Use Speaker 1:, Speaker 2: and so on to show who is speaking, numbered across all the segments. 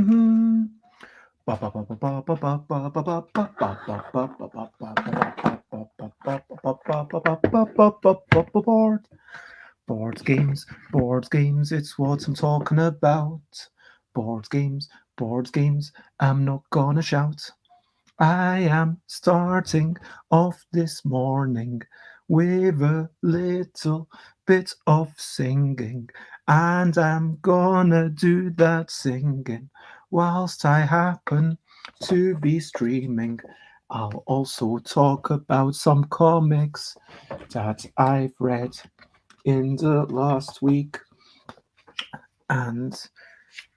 Speaker 1: Board games, it's what I'm talking about. Board games, I'm not gonna shout. I am starting off this morning with a little bit of singing, and I'm gonna do that singing whilst I happen to be streaming. I'll also talk about some comics that I've read in the last week, and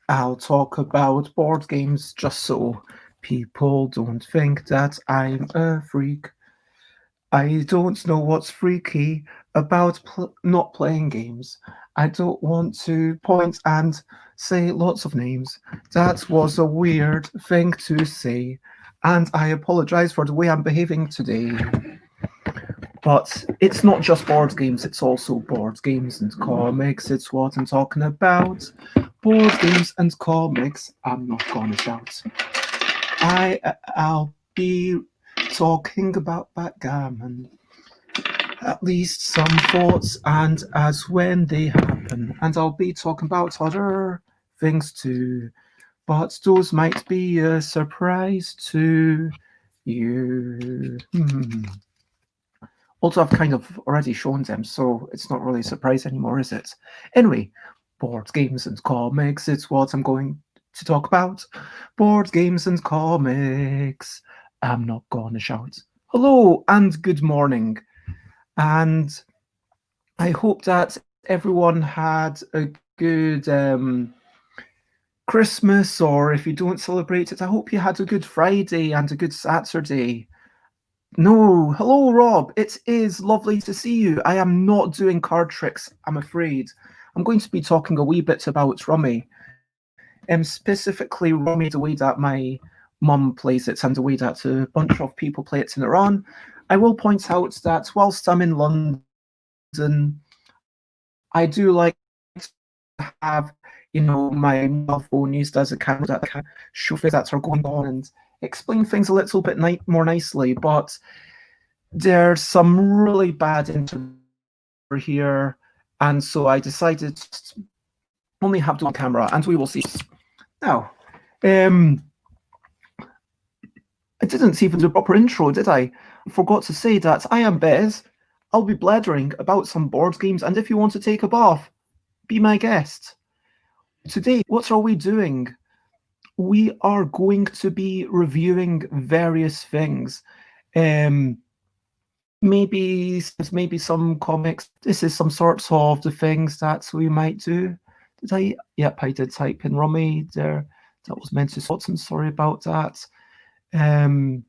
Speaker 1: I'll talk about board games just so people don't think that I'm a freak. I don't know what's freaky about not playing games. I don't want to point and say lots of names. That was a weird thing to say, and I apologize for the way I'm behaving today. But it's not just board games, it's also board games and comics. It's what I'm talking about. Board games and comics. I'm not gonna shout. I'll be talking about Backgammon. At least some thoughts and as when they happen. And I'll be talking about other things too. But those might be a surprise to you. Also, I've kind of already shown them, so it's not really a surprise anymore, is it? Anyway, board games and comics, it's what I'm going to talk about. Board games and comics. I'm not gonna shout. Hello and good morning. And I hope that everyone had a good Christmas, or if you don't celebrate it, I hope you had a good Friday and a good Saturday. No, hello, Rob. It is lovely to see you. I am not doing card tricks, I'm afraid. I'm going to be talking a wee bit about Rummy. Specifically, Rummy, the way that my mum plays it and the way that a bunch of people play it in Iran. I will point out that whilst I'm in London, I do like to have, my mobile phone used as a camera that can show things that are going on and explain things a little bit more nicely, but there's some really bad internet here, and so I decided to only have one camera, and we will see. Now, I didn't even do a proper intro, did I? I forgot to say that I am BEZ. I'll be blethering about some board games, and if you want to take a bath, be my guest. Today, what are we doing? We are going to be reviewing various things. Maybe some comics. This is some sorts of the things that we might do. Did I? Yep, I did type in Rummy there. That was meant to Waterson. Sorry about that. And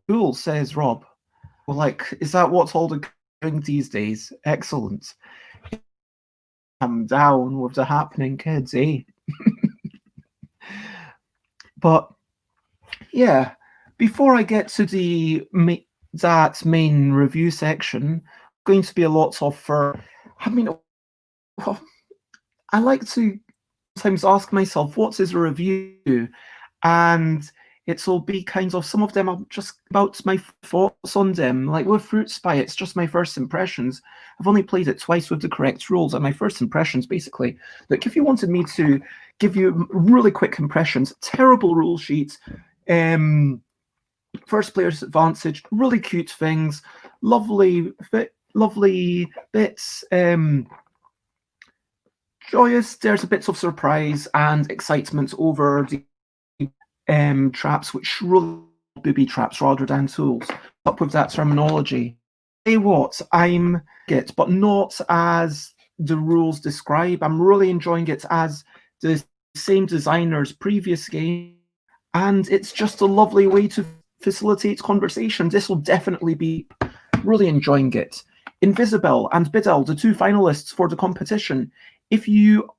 Speaker 1: cool, says Rob. Well, is that what's all the doing these days? Excellent. I'm down with the happening, kids, eh? But yeah, before I get to that main review section, going to be a lot of I like to sometimes ask myself, what is a review? And it'll be kind of, some of them are just about my thoughts on them. Like with Fruit Spy, it's just my first impressions. I've only played it twice with the correct rules, and my first impressions, basically. Like, if you wanted me to give you really quick impressions, terrible rule sheet, first player's advantage, really cute things, lovely bits, joyous, there's a bit of surprise and excitement over the traps, which really booby traps rather than tools. Up with that terminology. Say what, I'm it, but not as the rules describe. I'm really enjoying it as the same designer's previous game, and it's just a lovely way to facilitate conversation. This will definitely be really enjoying it. Invizabell and Biddell, the two finalists for the competition. If you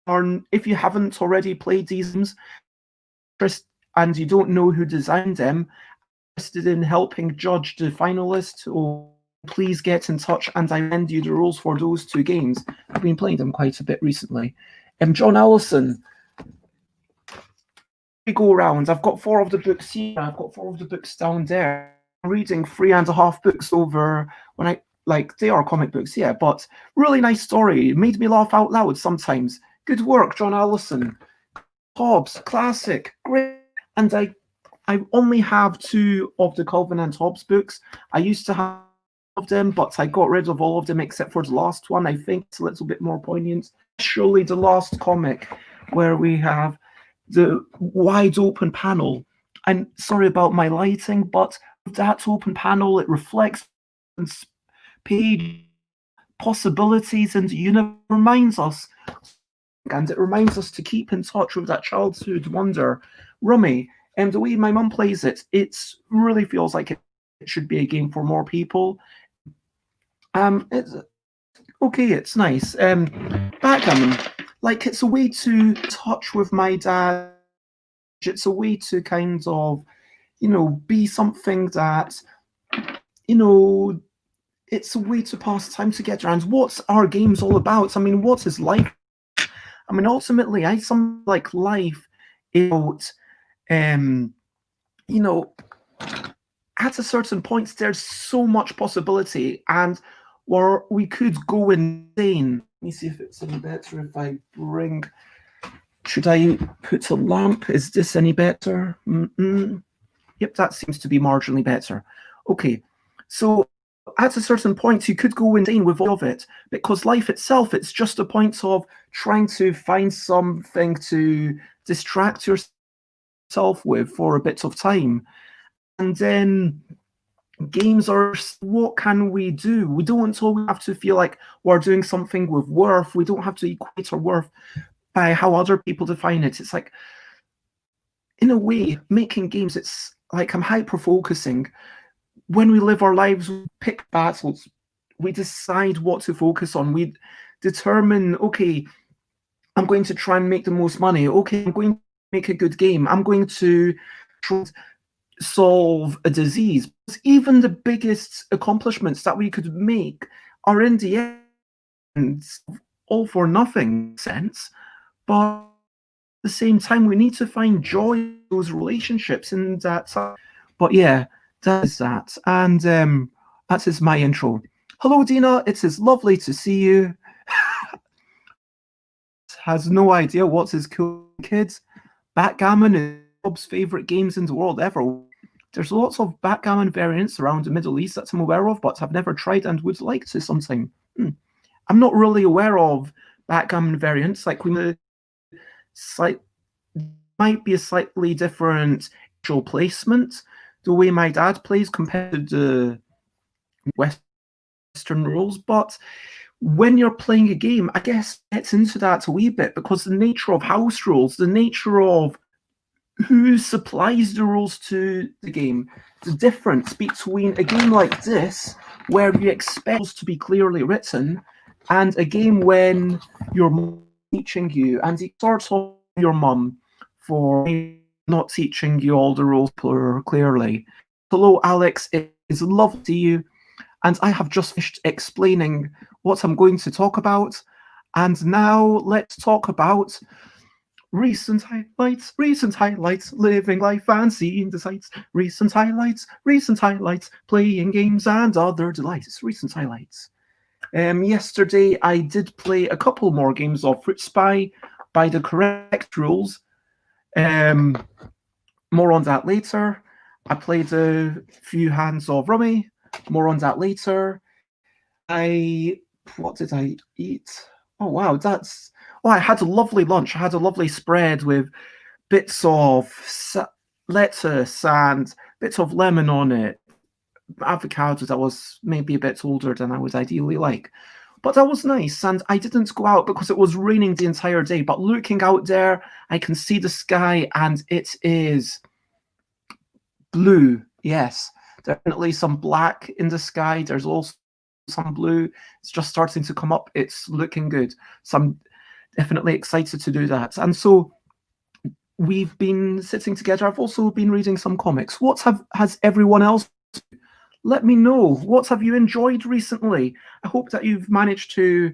Speaker 1: haven't already played these games and you don't know who designed them, interested in helping judge the finalists or please get in touch and I lend you the rules for those 2 games. I've been playing them quite a bit recently. John Allison, we go around. I've got 4 of the books here. I've got 4 of the books down there. I'm reading 3.5 books over when they are comic books, yeah, but really nice story. It made me laugh out loud sometimes. Good work, John Allison. Hobbes, classic, great. And I only have 2 of the Calvin and Hobbes books. I used to have them, but I got rid of all of them except for the last one. I think it's a little bit more poignant. Surely the last comic where we have the wide open panel. I'm sorry about my lighting, but that open panel, it reflects page possibilities and reminds us, and it reminds us to keep in touch with that childhood wonder. Rummy, and the way my mum plays it, it really feels like it should be a game for more people. It's okay, it's nice. Backgammon, like, it's a way to touch with my dad. It's a way to kind of, be something that, it's a way to pass time together. And what's our games all about? I mean, what is life? I mean, ultimately, something like life is about, at a certain point, there's so much possibility, and where we could go insane. Let me see if it's any better if I bring. Should I put a lamp? Is this any better? Yep, that seems to be marginally better. Okay, so at a certain point, you could go insane with all of it, because life itself, it's just a point of trying to find something to distract yourself with for a bit of time. And then games are, what can we do? We don't always have to feel like we're doing something with worth. We don't have to equate our worth by how other people define it. It's like, in a way, making games, it's like I'm hyper-focusing. When we live our lives, we pick battles. We decide what to focus on. We determine, okay, I'm going to try and make the most money. Okay, I'm going to make a good game. I'm going to try solve a disease. Even the biggest accomplishments that we could make are in the end all for nothing sense, but at the same time we need to find joy in those relationships, and that. But yeah, that is that, and that is my intro. Hello, Dina. It is lovely to see you. Has no idea what's his cool kids. Backgammon is Bob's favorite games in the world ever. There's lots of backgammon variants around the Middle East that I'm aware of, but I've never tried and would like to sometime. I'm not really aware of backgammon variants. Like, might be a slightly different actual placement, the way my dad plays compared to the Western rules. But when you're playing a game, I guess it gets into that a wee bit, because the nature of house rules, the nature of who supplies the rules to the game, the difference between a game like this, where you expect rules to be clearly written, and a game when your mum is teaching you, and you sort of your mum for not teaching you all the rules clearly. Hello, Alex. It is lovely to see you. And I have just finished explaining what I'm going to talk about. And now let's talk about recent highlights, living life and seeing the sights, recent highlights, playing games and other delights, recent highlights. Yesterday I did play a couple more games of Fruit Spy by the correct rules. More on that later. I played a few hands of Rummy. More on that later. What did I eat? Oh wow, I had a lovely lunch. I had a lovely spread with bits of lettuce and bits of lemon on it, avocado that was maybe a bit older than I would ideally like. But that was nice, and I didn't go out because it was raining the entire day. But looking out there, I can see the sky, and it is blue. Yes, definitely some black in the sky. There's also some blue. It's just starting to come up. It's looking good. So I'm definitely excited to do that. And so we've been sitting together. I've also been reading some comics. What has everyone else? let me know. What have you enjoyed recently? I hope that you've managed to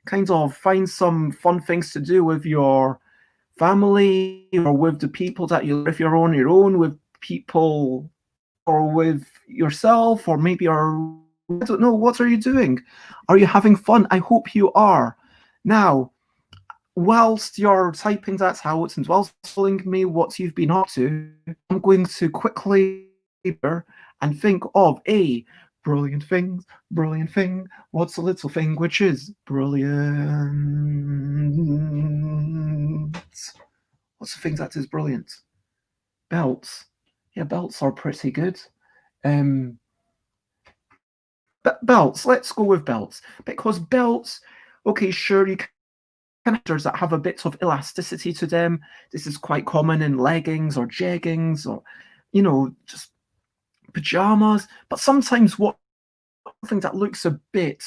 Speaker 1: kind of find some fun things to do with your family or with the people that you, if you're on your own, with people or with yourself, or maybe I don't know, what are you doing? Are you having fun? I hope you are. Now, whilst you're typing that out and whilst telling me what you've been up to, I'm going to quickly and think of a brilliant thing, brilliant thing. What's a little thing which is brilliant? What's the thing that is brilliant? Belts. Yeah, belts are pretty good. Belts. Let's go with belts, because belts. Okay, sure, you can connectors that have a bit of elasticity to them. This is quite common in leggings or jeggings or, just pajamas. But sometimes what something that looks a bit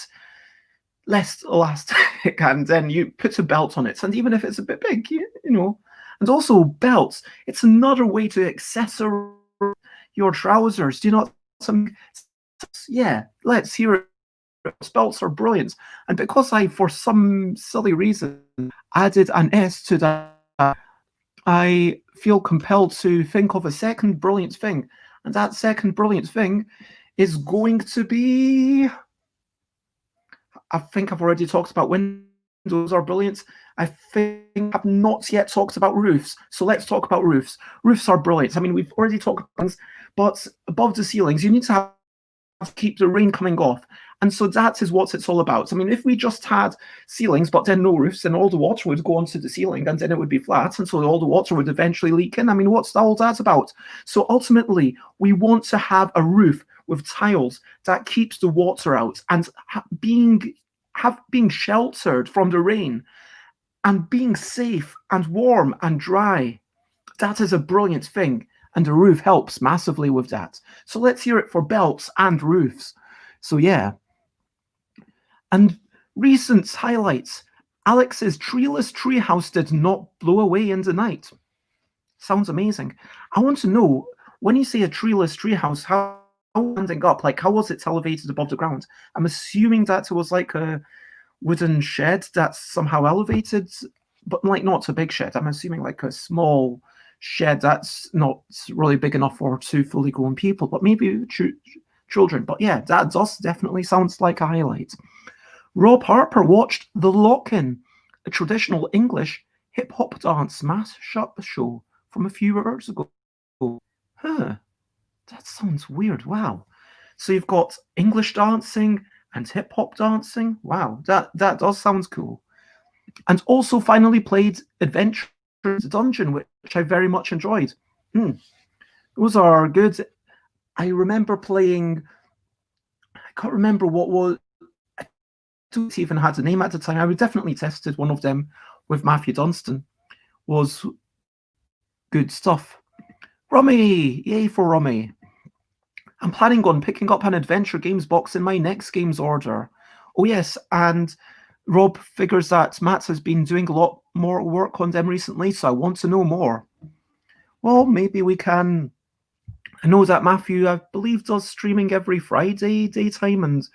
Speaker 1: less elastic, and then you put a belt on it, and even if it's a bit big, and also belts. It's another way to accessorize your trousers. Do you not? Yeah, let's hear it. Belts are brilliant, and because I, for some silly reason, added an S to that, I feel compelled to think of a second brilliant thing, and that second brilliant thing is going to be, I think I've already talked about windows are brilliant. I think I've not yet talked about roofs, so let's talk about roofs. Roofs are brilliant. I mean, we've already talked about things, but above the ceilings, you need to keep the rain coming off. And so that is what it's all about. I mean, if we just had ceilings, but then no roofs, then all the water would go onto the ceiling and then it would be flat. And so all the water would eventually leak in. I mean, what's all that about? So ultimately, we want to have a roof with tiles that keeps the water out and being sheltered from the rain and being safe and warm and dry. That is a brilliant thing. And the roof helps massively with that. So let's hear it for belts and roofs. So yeah. And recent highlights. Alex's treeless treehouse did not blow away in the night. Sounds amazing. I want to know, when you say a treeless treehouse, how landing up? Like, how was it elevated above the ground? I'm assuming that it was like a wooden shed that's somehow elevated, but like not a big shed. I'm assuming like a small shed that's not really big enough for two fully grown people, but maybe children. But yeah, that does definitely sounds like a highlight. Rob Harper watched The Lock-In, a traditional English hip-hop dance mash-up show from a few years ago. Huh, that sounds weird. Wow. So you've got English dancing and hip-hop dancing. Wow, that does sound cool. And also finally played Adventure in the Dungeon, which I very much enjoyed. Those are good. I remember playing, I can't remember what was, I don't even had a name at the time. I would definitely tested one of them with Matthew Dunstan. Was good stuff. Rummy! Yay for Rummy. I'm planning on picking up an Adventure Games box in my next games order. Oh yes, and Rob figures that Matt has been doing a lot more work on them recently, so I want to know more. Well, maybe we can. I know that Matthew, I believe, does streaming every Friday daytime, and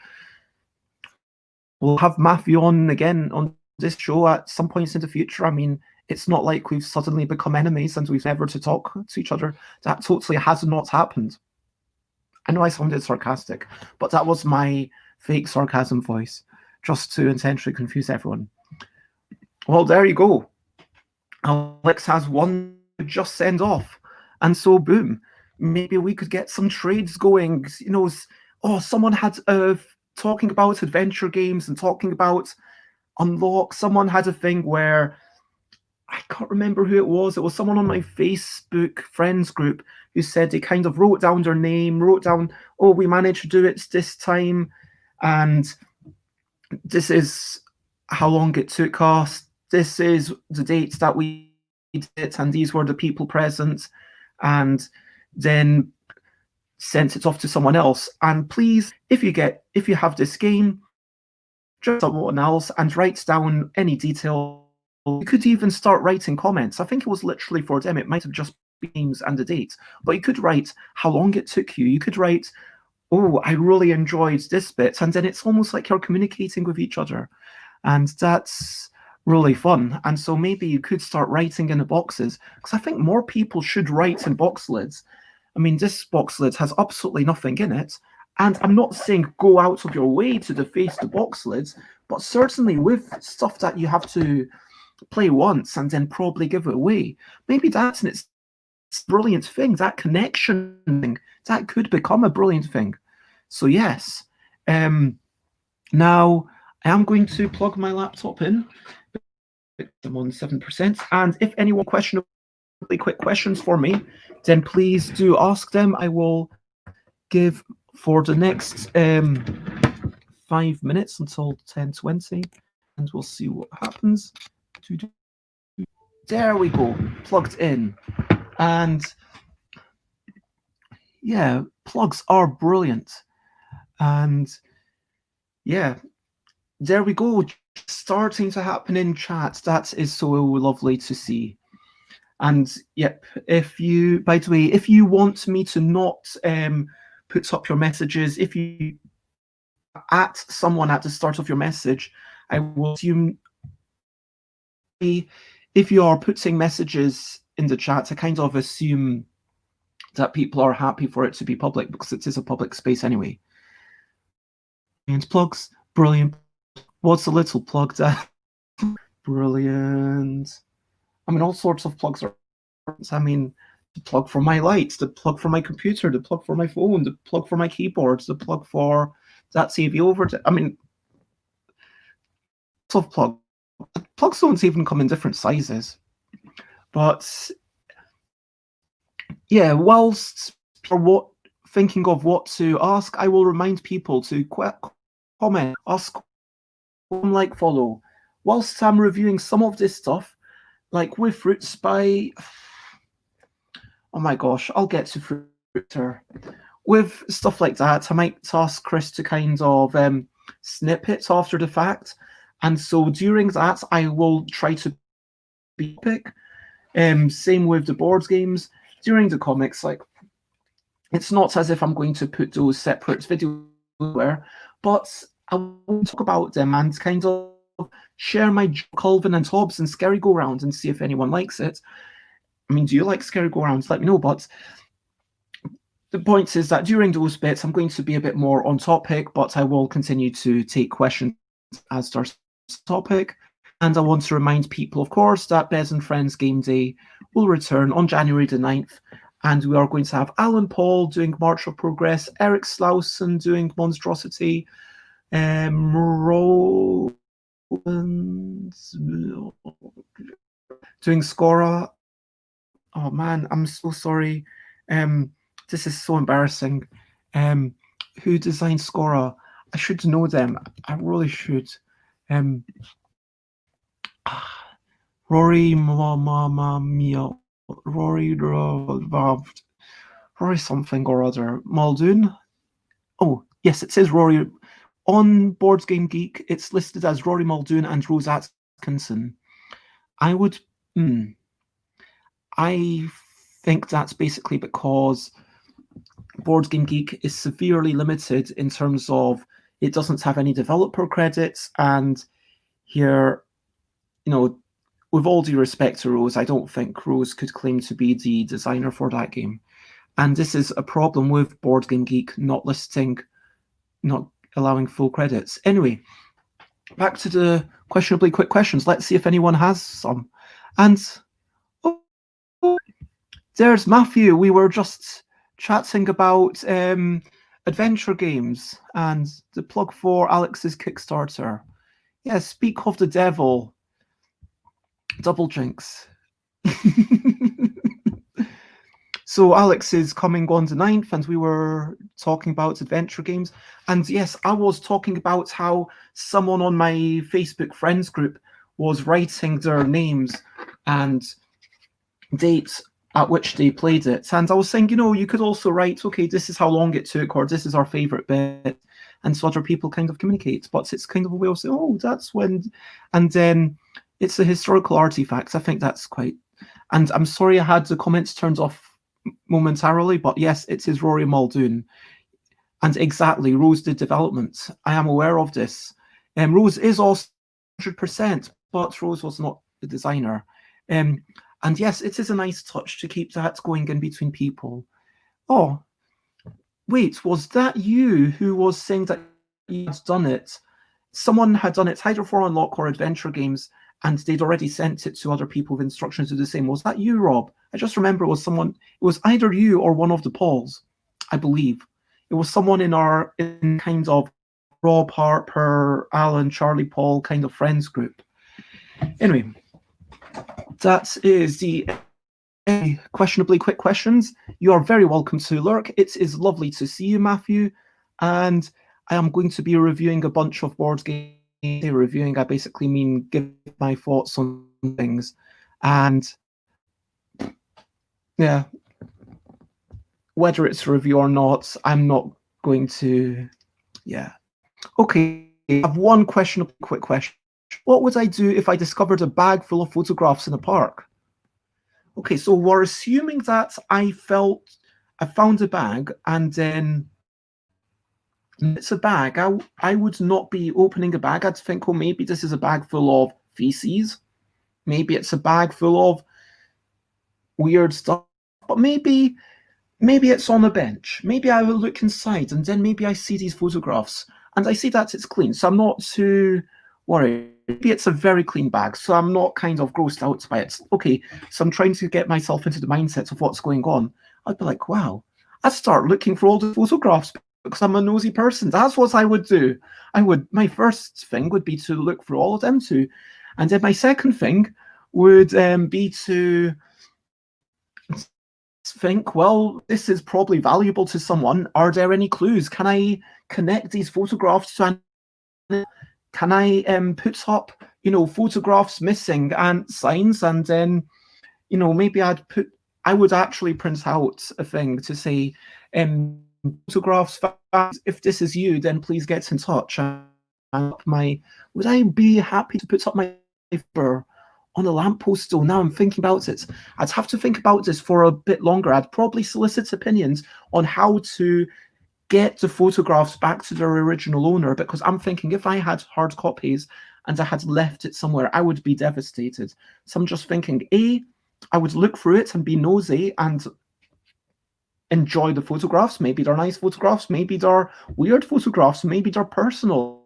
Speaker 1: we'll have Matthew on again on this show at some points in the future. I mean, it's not like we've suddenly become enemies and we've never to talk to each other. That totally has not happened. I know I sounded sarcastic, but that was my fake sarcasm voice, just to intentionally confuse everyone. Well, there you go. Alex has one to just send off. And so, boom, maybe we could get some trades going. You know, someone had talking about adventure games and talking about unlock. Someone had a thing where, I can't remember who it was. It was someone on my Facebook friends group who said they kind of wrote down their name, wrote down, oh, we managed to do it this time, and this is how long it took us. This is the dates that we did it, and these were the people present, and then sent it off to someone else. And please, if you have this game, just someone else and write down any detail. You could even start writing comments. I think it was literally for them. It might have just been names and the dates, but you could write how long it took you. You could write oh, I really enjoyed this bit. And then it's almost like you're communicating with each other. And that's really fun. And so maybe you could start writing in the boxes, because I think more people should write in box lids. I mean, this box lid has absolutely nothing in it. And I'm not saying go out of your way to deface the box lids, but certainly with stuff that you have to play once and then probably give it away, maybe that's in its brilliant thing, that connection thing, that could become a brilliant thing. So yes. Now I am going to plug my laptop in. I'm on 7%. And if anyone really quick questions for me, then please do ask them. I will give for the next 5 minutes until 10:20, and we'll see what happens. There we go, plugged in. And yeah, plugs are brilliant. And yeah, there we go, starting to happen in chat. That is so lovely to see. And yep, if you, by the way, if you want me to not put up your messages, if you at someone at the start of your message, I will assume if you are putting messages in the chat, I kind of assume that people are happy for it to be public, because it is a public space anyway. And plugs, brilliant. What's a little plug that? Brilliant. I mean, all sorts of plugs are. I mean, the plug for my lights, the plug for my computer, the plug for my phone, the plug for my keyboards, the plug for that CV over. I mean, of plug. Plugs don't even come in different sizes. But yeah, whilst for thinking of what to ask, I will remind people to comment, ask, like, follow. Whilst I'm reviewing some of this stuff, like with Fruits by, oh my gosh, I'll get to Fruiter. With stuff like that, I might ask Chris to kind of snip it after the fact. And so during that, I will try to be epic. Same with the board games. During the comics, like, it's not as if I'm going to put those separate videos there, but I will talk about them and kind of share my Calvin and Hobbes and Scary Go Round and see if anyone likes it. I mean, do you like Scary Go Rounds? Let me know. But the point is that during those bits, I'm going to be a bit more on topic, but I will continue to take questions as their topic. And I want to remind people, of course, that BEZ and Friends Game Day will return on January the 9th. And we are going to have Alan Paul doing March of Progress, Eric Slauson doing Monstrosity, Rowan doing Scora. Oh man, I'm so sorry. This is so embarrassing. Who designed Scora? I should know them. I really should. Rory Mama Mia. Rory something or other. Muldoon. Oh, yes, it says Rory. On Board Game Geek, it's listed as Rory Muldoon and Rose Atkinson. I think that's basically because Board Game Geek is severely limited in terms of it doesn't have any developer credits, and here, you know, with all due respect to Rose, I don't think Rose could claim to be the designer for that game. And this is a problem with Board Game Geek not allowing full credits. Anyway, back to the questionably quick questions. Let's see if anyone has some. And there's Matthew. We were just chatting about adventure games and the plug for Alex's Kickstarter. Yeah, speak of the devil. Double jinx. So Alex is coming on the 9th, and we were talking about adventure games. And yes, I was talking about how someone on my Facebook friends group was writing their names and dates at which they played it. And I was saying, you know, you could also write, okay, this is how long it took, or this is our favorite bit. And so other people kind of communicate. But it's kind of a way of saying, oh, that's when. And then it's a historical artifact. I think that's quite. And I'm sorry I had the comments turned off momentarily, but yes, it is Rory Muldoon. And exactly, Rose did development. I am aware of this. Rose is also 100%, but Rose was not the designer. And yes, it is a nice touch to keep that going in between people. Oh, wait, was that you who was saying that you had done it? Someone had done it either for Unlock or Adventure Games, and they'd already sent it to other people with instructions to do the same. Was that you, Rob? I just remember it was someone. It was either you or one of the Pauls, I believe. It was someone in kind of Rob, Harper, Alan, Charlie, Paul kind of friends group. Anyway, that is the questionably quick questions. You are very welcome to lurk. It is lovely to see you, Matthew. And I am going to be reviewing a bunch of board games. Reviewing, I basically mean give my thoughts on things. And yeah, whether it's a review or not, I'm not going to, yeah. Okay, I have one question, quick question. What would I do if I discovered a bag full of photographs in a park? Okay, so we're assuming that I found a bag and then it's a bag. I would not be opening a bag. I'd think, oh, maybe this is a bag full of feces. Maybe it's a bag full of weird stuff. But maybe it's on a bench. Maybe I will look inside and then maybe I see these photographs and I see that it's clean. So I'm not too worried. Maybe it's a very clean bag, so I'm not kind of grossed out by it. Okay, so I'm trying to get myself into the mindset of what's going on. I'd be like, wow, I'd start looking for all the photographs because I'm a nosy person. That's what I would do. My first thing would be to look for all of them too. And then my second thing would be to think, well, this is probably valuable to someone. Are there any clues? Can I connect these photographs to can I put up, photographs missing and signs, and then, maybe I would actually print out a thing to say, photographs, if this is you, then please get in touch. Would I be happy to put up my paper on a lamppost though? Now I'm thinking about it. I'd have to think about this for a bit longer. I'd probably solicit opinions on how to get the photographs back to their original owner, because I'm thinking if I had hard copies and I had left it somewhere, I would be devastated. So I'm just thinking, I would look through it and be nosy and enjoy the photographs. Maybe they're nice photographs, maybe they're weird photographs, maybe they're personal.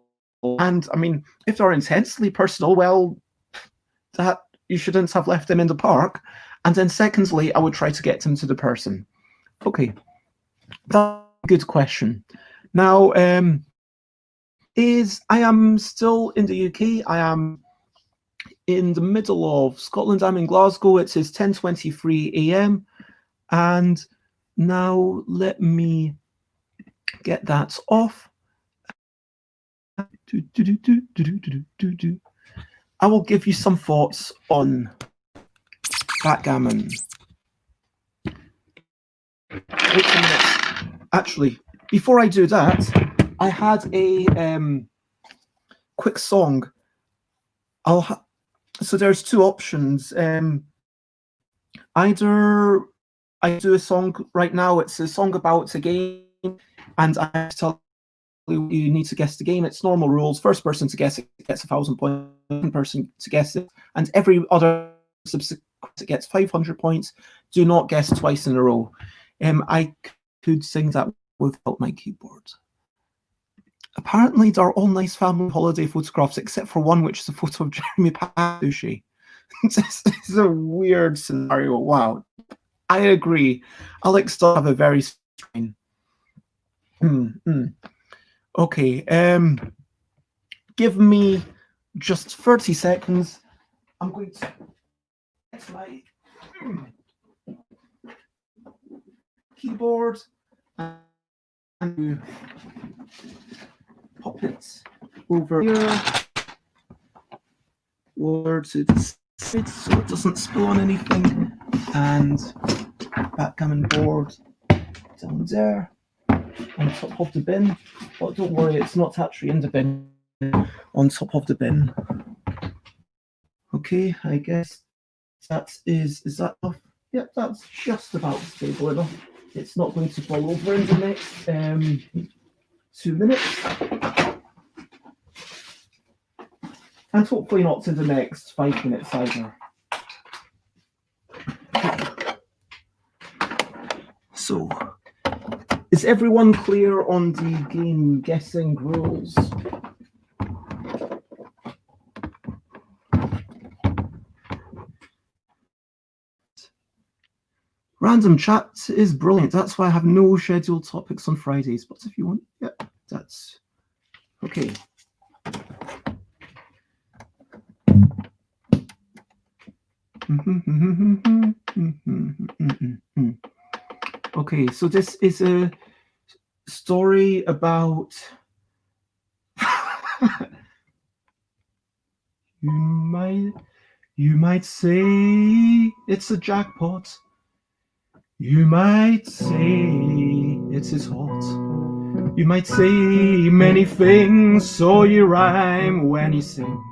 Speaker 1: And I mean, if they're intensely personal, well, that you shouldn't have left them in the park. And then secondly, I would try to get them to the person. Okay, that's a good question. Now, I am still in the UK. I am in the middle of Scotland. I'm in Glasgow. It is 10:23 a.m. And now let me get that off. I will give you some thoughts on Backgammon. Wait a minute. Actually, before I do that, I had a quick song. So there's two options. Either I do a song right now. It's a song about a game, and I tell you need to guess the game. It's normal rules. First person to guess it gets 1,000 points. Second person to guess it, and every other subsequent gets 500 points. Do not guess twice in a row. I could sing that without my keyboard. Apparently, they're all nice family holiday photographs, except for one, which is a photo of Jeremy Sushi. This is a weird scenario. Wow. I agree. Alex does have a very strange. Okay. Give me just 30 seconds. I'm going to get my keyboard and pop it over here. Over to the side so it doesn't spill on anything. And backgammon board down there on top of the bin. But don't worry, it's not actually in the bin. On top of the bin. Okay, I guess is that enough? Yep, that's just about stable enough. It's not going to fall over in the next 2 minutes. And hopefully not to the next 5 minutes either. So, is everyone clear on the game guessing rules? Random chat is brilliant. That's why I have no scheduled topics on Fridays. But if you want, yeah, that's okay. Okay, so this is a story about you might say it's a jackpot. You might say it is hot. You might say many things so you rhyme when you sing,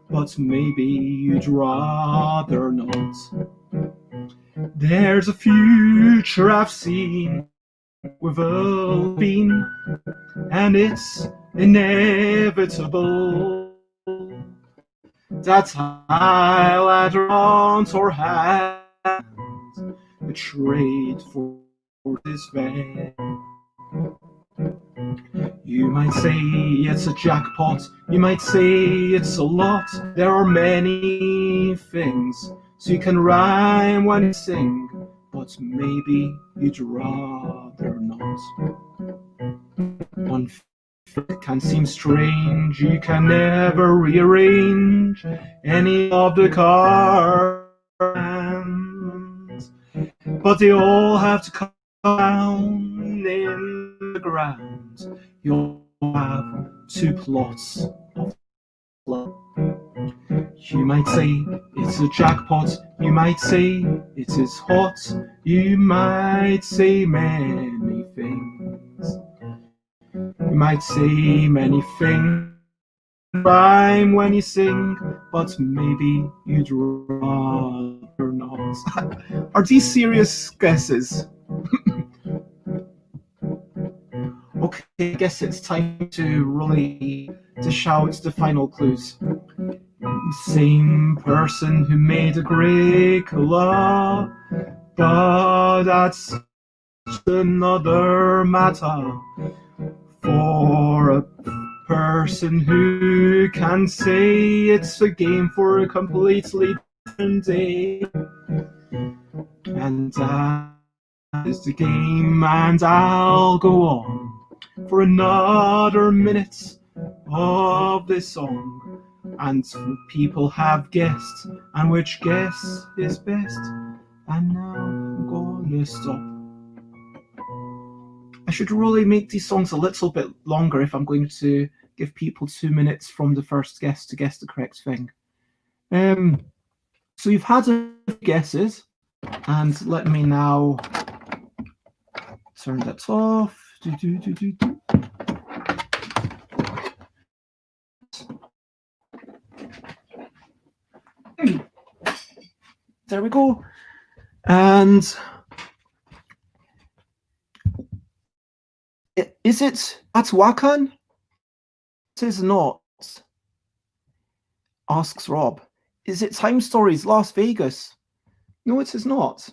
Speaker 1: but maybe you'd rather not. There's a future I've seen with a bean, and it's inevitable that I'll either want or have a trade for this van. You might say it's a jackpot, you might say it's a lot. There are many things, so you can rhyme when you sing, but maybe you'd rather not. One thing can seem strange, you can never rearrange any of the cards, but they all have to come down in the ground. You'll have 2 plots of blood. You might say it's a jackpot, you might say it is hot, you might say many things. You might say many things, rhyme when you sing, but maybe you'd rather not. Are these serious guesses? Okay, I guess it's time to really shout the final clues. Same person who made Agricola, but that's another matter for a person who can say it's a game for a completely different day. And that is the game, and I'll go on for another minute of this song, and people have guessed, and which guess is best. And now I'm gonna stop. I should really make these songs a little bit longer if I'm going to give people 2 minutes from the first guess to guess the correct thing. So you've had a few guesses, and let me now turn that off. There we go. And is it at Wakan? It is not, asks Rob. Is it Time Stories Las Vegas? No, it is not.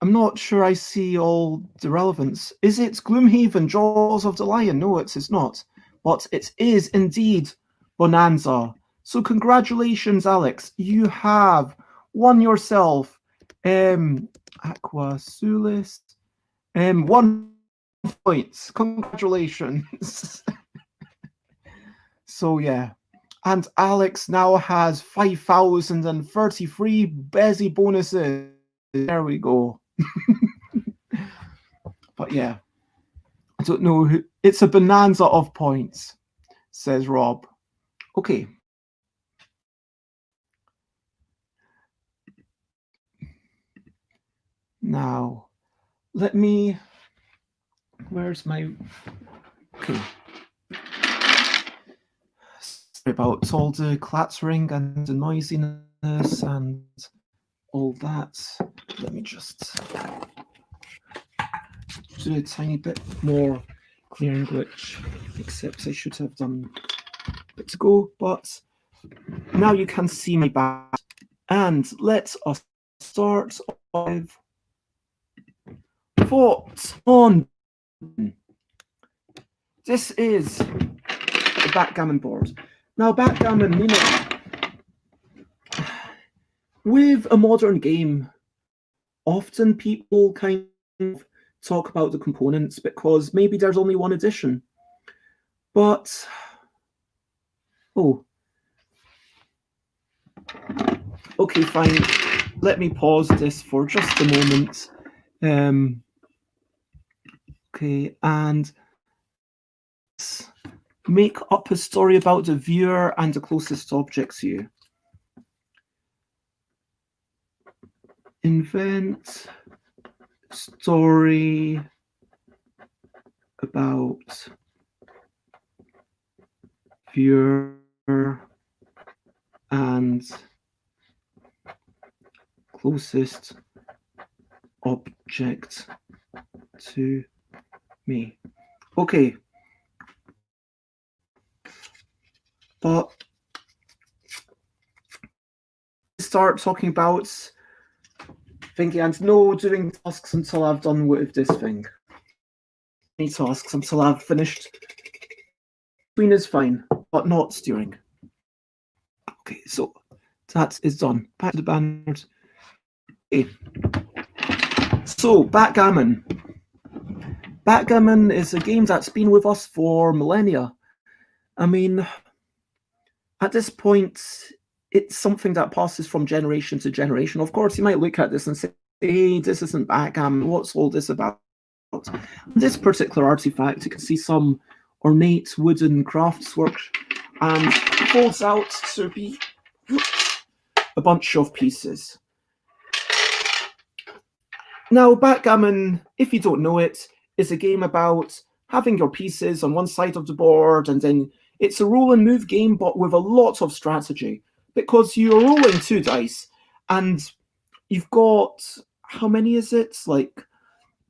Speaker 1: I'm not sure I see all the relevance. Is it Gloomhaven, Jaws of the Lion? No, it is not. But it is indeed Bonanza. So congratulations, Alex. You have won yourself Aqua Sulis. 1 point. Congratulations. So yeah. And Alex now has 5,033 BEZ bonuses. There we go. But yeah, I don't know who. It's a bonanza of points, says Rob. Okay. Now, let me. Where's my. Okay. Sorry about all the clattering and the noisiness and all that. Let me just do a tiny bit more clearing glitch, except I should have done a bit to go, but now you can see my back. And let us start with thoughts on. This is the backgammon board. Now, backgammon, with a modern game, often people kind of talk about the components because maybe there's only one edition. But, okay, fine. Let me pause this for just a moment. Okay, and make up a story about the viewer and the closest object to you. Invent story about viewer and closest object to me. Okay. But start talking about thinking and no doing tasks until I've done with this thing. Any tasks until I've finished. Queen is fine, but not steering. Okay, so that is done. Back to the banners. Okay. So, Backgammon. Backgammon is a game that's been with us for millennia. I mean, at this point, it's something that passes from generation to generation. Of course, you might look at this and say, hey, this isn't backgammon. What's all this about? This particular artifact, you can see some ornate wooden craftswork and folds out to be a bunch of pieces. Now, backgammon, if you don't know it, is a game about having your pieces on one side of the board, and then it's a roll and move game, but with a lot of strategy, because you're rolling 2 dice, and you've got, how many is it? Like,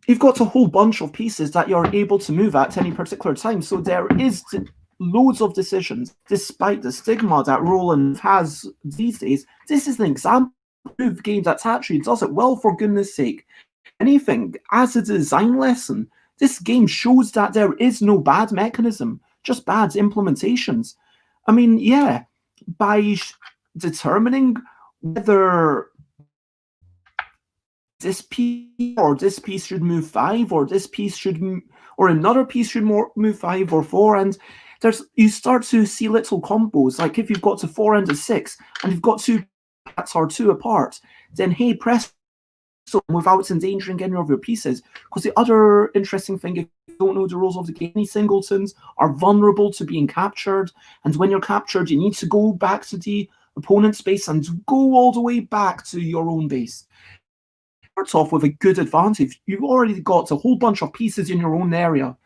Speaker 1: you've got a whole bunch of pieces that you're able to move at any particular time. So there is loads of decisions, despite the stigma that Roland has these days. This is an example of a game that actually does it well, for goodness sake. Anything, as a design lesson, this game shows that there is no bad mechanism, just bad implementations. I mean, yeah, by determining whether this piece should move 5, or this piece should or another piece should move 5 or 4, and you start to see little combos. Like if you've got to 4 and a 6 and you've got 2 cats or 2 apart, then hey, press without endangering any of your pieces. Because the other interesting thing, if you don't know the rules of the game, any singletons are vulnerable to being captured, and when you're captured you need to go back to the opponent's base and go all the way back to your own base. Starts off with a good advantage. You've already got a whole bunch of pieces in your own area,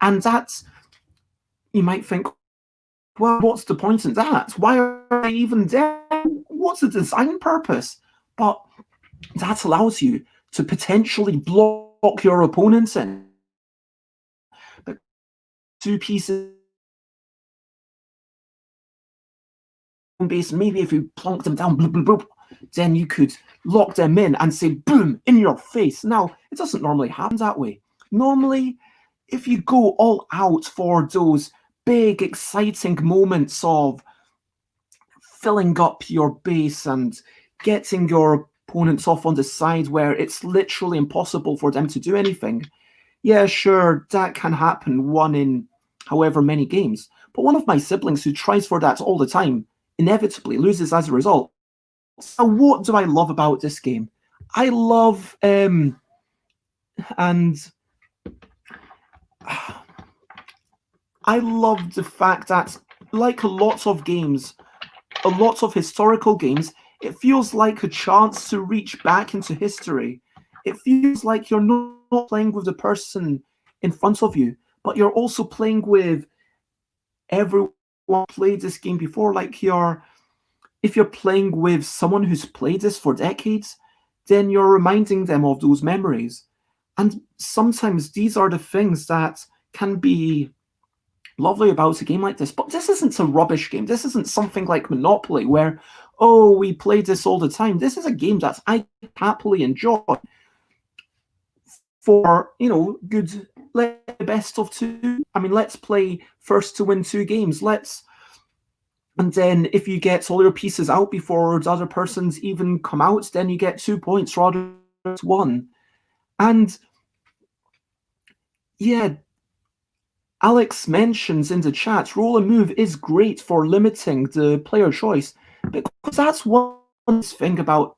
Speaker 1: and that's, you might think, well, what's the point in that? Why are they even there? What's the design purpose? But that allows you to potentially block your opponents in. But 2 pieces base, maybe if you plonk them down, bloop, bloop, bloop, then you could lock them in and say, boom, in your face. Now, it doesn't normally happen that way. Normally, if you go all out for those big, exciting moments of filling up your base and getting your opponents off on the side where it's literally impossible for them to do anything, yeah, sure, that can happen 1 in however many games. But one of my siblings who tries for that all the time inevitably loses as a result. So what do I love about this game? I love and I love the fact that, like a lot of games, a lot of historical games, it feels like a chance to reach back into history. It feels like you're not playing with the person in front of you, but you're also playing with everyone who played this game before. Like if you're playing with someone who's played this for decades, then you're reminding them of those memories. And sometimes these are the things that can be lovely about a game like this. But this isn't a rubbish game. This isn't something like Monopoly where, oh, we play this all the time. This is a game that I happily enjoy for, good best of two. I mean, let's play first to win 2 games. And then if you get all your pieces out before the other person's even come out, then you get 2 points rather than 1. And yeah, Alex mentions in the chat, roll and move is great for limiting the player choice, because that's one thing about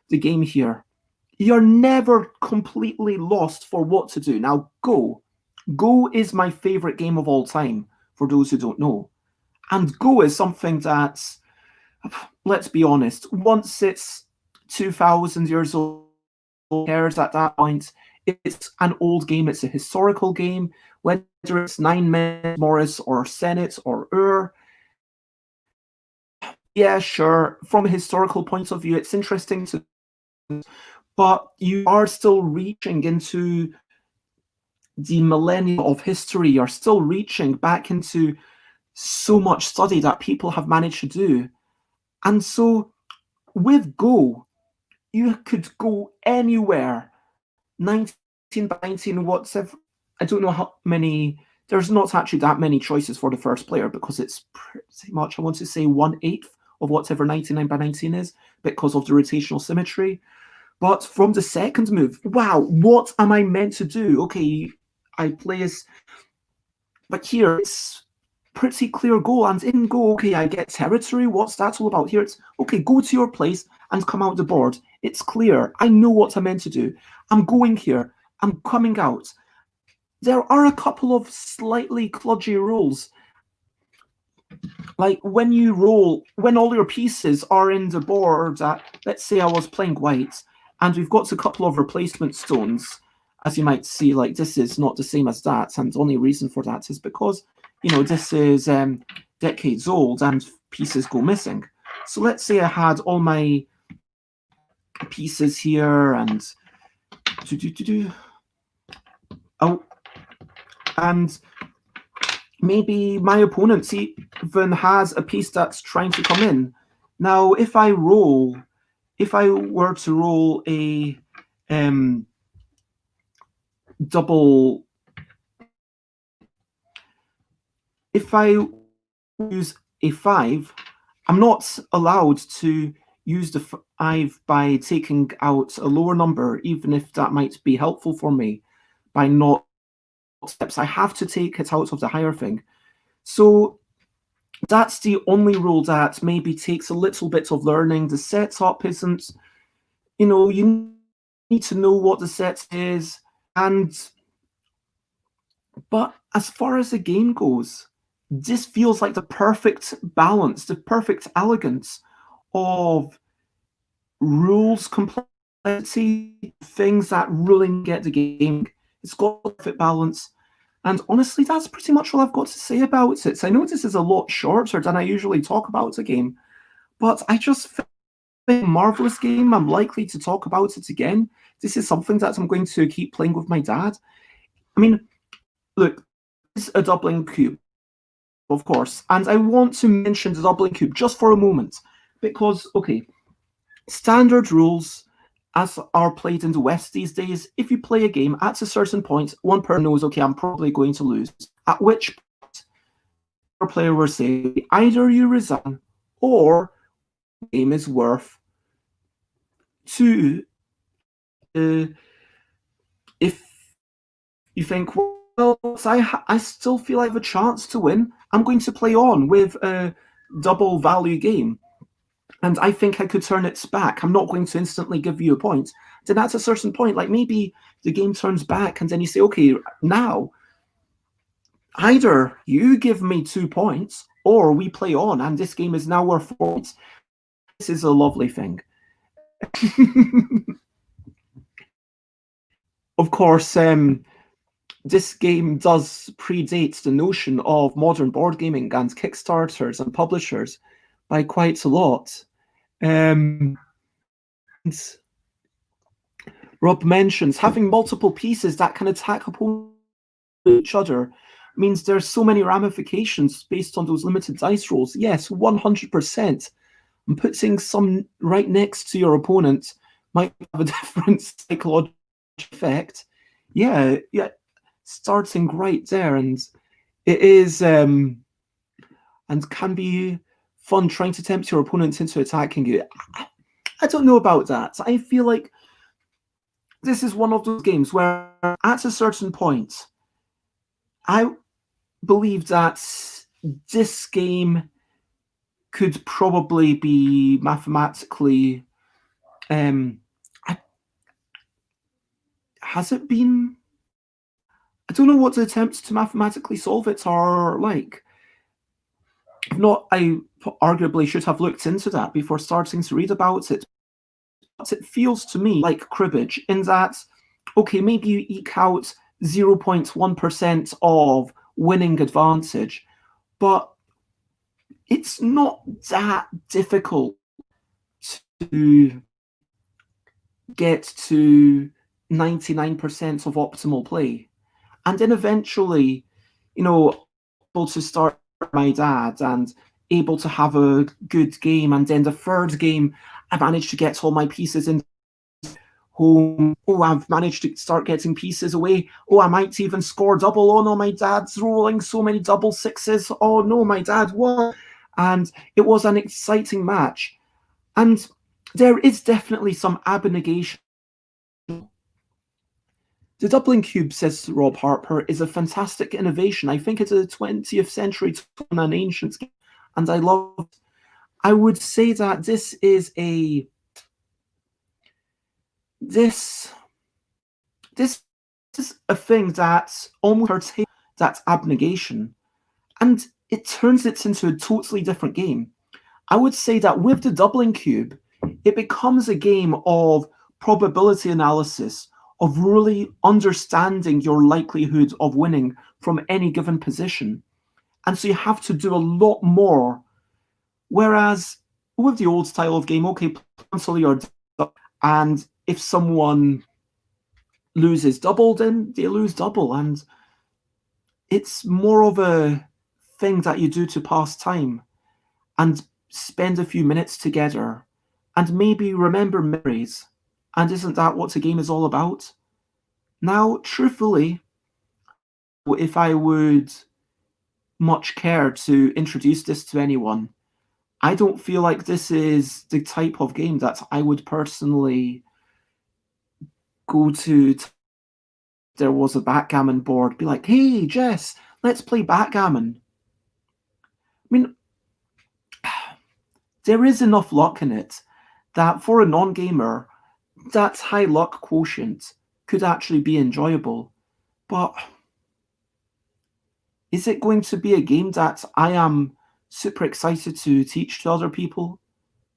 Speaker 1: the game here. You're never completely lost for what to do. Now, Go. Go is my favorite game of all time, for those who don't know. And Go is something that, let's be honest, once it's 2,000 years old, cares at that point. It's an old game, it's a historical game, whether it's 9 Men, Morris, or Senate, or Ur. Yeah, sure, from a historical point of view, it's interesting to, but you are still reaching into the millennia of history. You're still reaching back into so much study that people have managed to do. And so with Go, you could go anywhere. 19 by 19, whatever. I don't know how many. There's not actually that many choices for the first player because it's pretty much, I want to say, 1/8 of whatever 99 by 19 is because of the rotational symmetry. But from the second move, wow, what am I meant to do? Okay, I place, but here it's pretty clear goal, and in Go, okay, I get territory. What's that all about? Here it's, okay, go to your place and come out the board. It's clear. I know what I'm meant to do. I'm going here. I'm coming out. There are a couple of slightly kludgy rules. Like when you roll, when all your pieces are in the board, let's say I was playing white, and we've got a couple of replacement stones. As you might see, like this is not the same as that, and the only reason for that is because, this is decades old and pieces go missing. So let's say I had all my pieces here and oh, and maybe my opponent even has a piece that's trying to come in. Now, if I were to roll a double, if I use a 5, I'm not allowed to use the 5 by taking out a lower number, even if that might be helpful for me by not steps. I have to take it out of the higher thing. So that's the only rule that maybe takes a little bit of learning. The setup isn't, you need to know what the set is. But as far as the game goes, this feels like the perfect balance, the perfect elegance of rules, complexity, things that really get the game. It's got a perfect balance. And honestly, that's pretty much all I've got to say about it. I know this is a lot shorter than I usually talk about a game, but I just think it's a marvelous game. I'm likely to talk about it again. This is something that I'm going to keep playing with my dad. I mean, look, it's a doubling cube, of course. And I want to mention the doubling cube just for a moment. Because, okay, standard rules as are played in the West these days, if you play a game at a certain point, one person knows, okay, I'm probably going to lose. At which point, your player will say, either you resign or the game is worth 2. If you think, well, I still feel I have a chance to win, I'm going to play on with a double value game. And I think I could turn it back. I'm not going to instantly give you a point. Then at a certain point, like maybe the game turns back and then you say, okay, now either you give me 2 points or we play on and this game is now worth 4 points. This is a lovely thing. Of course, this game does predate the notion of modern board gaming and Kickstarters and publishers by quite a lot. Rob mentions having multiple pieces that can attack each other means there's so many ramifications based on those limited dice rolls. Yes, 100%. And putting some right next to your opponent might have a different psychological effect. Yeah, starting right there, and it is and can be fun trying to tempt your opponents into attacking you. I don't know about that. I feel like this is one of those games where at a certain point, I believe that this game could probably be mathematically has it been? I don't know what the attempts to mathematically solve it are like. If not, I arguably should have looked into that before starting to read about it. But it feels to me like cribbage in that, okay, maybe you eke out 0.1% of winning advantage, but it's not that difficult to get to 99% of optimal play. And then eventually, able to start my dad and able to have a good game. And then the third game, I managed to get all my pieces in home. Oh, I've managed to start getting pieces away. Oh, I might even score double. Oh no, my dad's rolling so many double sixes. Oh no, my dad won. And it was an exciting match. And there is definitely some abnegation. The doubling cube, says Rob Harper, is a fantastic innovation. I think it's a 20th century on an ancient game, and I love it. I would say that this is a thing that almost curtails that abnegation, and it turns it into a totally different game. I would say that with the doubling cube, it becomes a game of probability analysis, of really understanding your likelihood of winning from any given position. And so you have to do a lot more. Whereas with the old style of game, okay, sillier, and if someone loses double, then they lose double. And it's more of a thing that you do to pass time and spend a few minutes together and maybe remember memories. And isn't that what the game is all about? Now, truthfully, if I would much care to introduce this to anyone, I don't feel like this is the type of game that I would personally go to. There was a backgammon board, be like, hey, Jess, let's play backgammon. I mean, there is enough luck in it that for a non-gamer, that high luck quotient could actually be enjoyable. But is it going to be a game that I am super excited to teach to other people?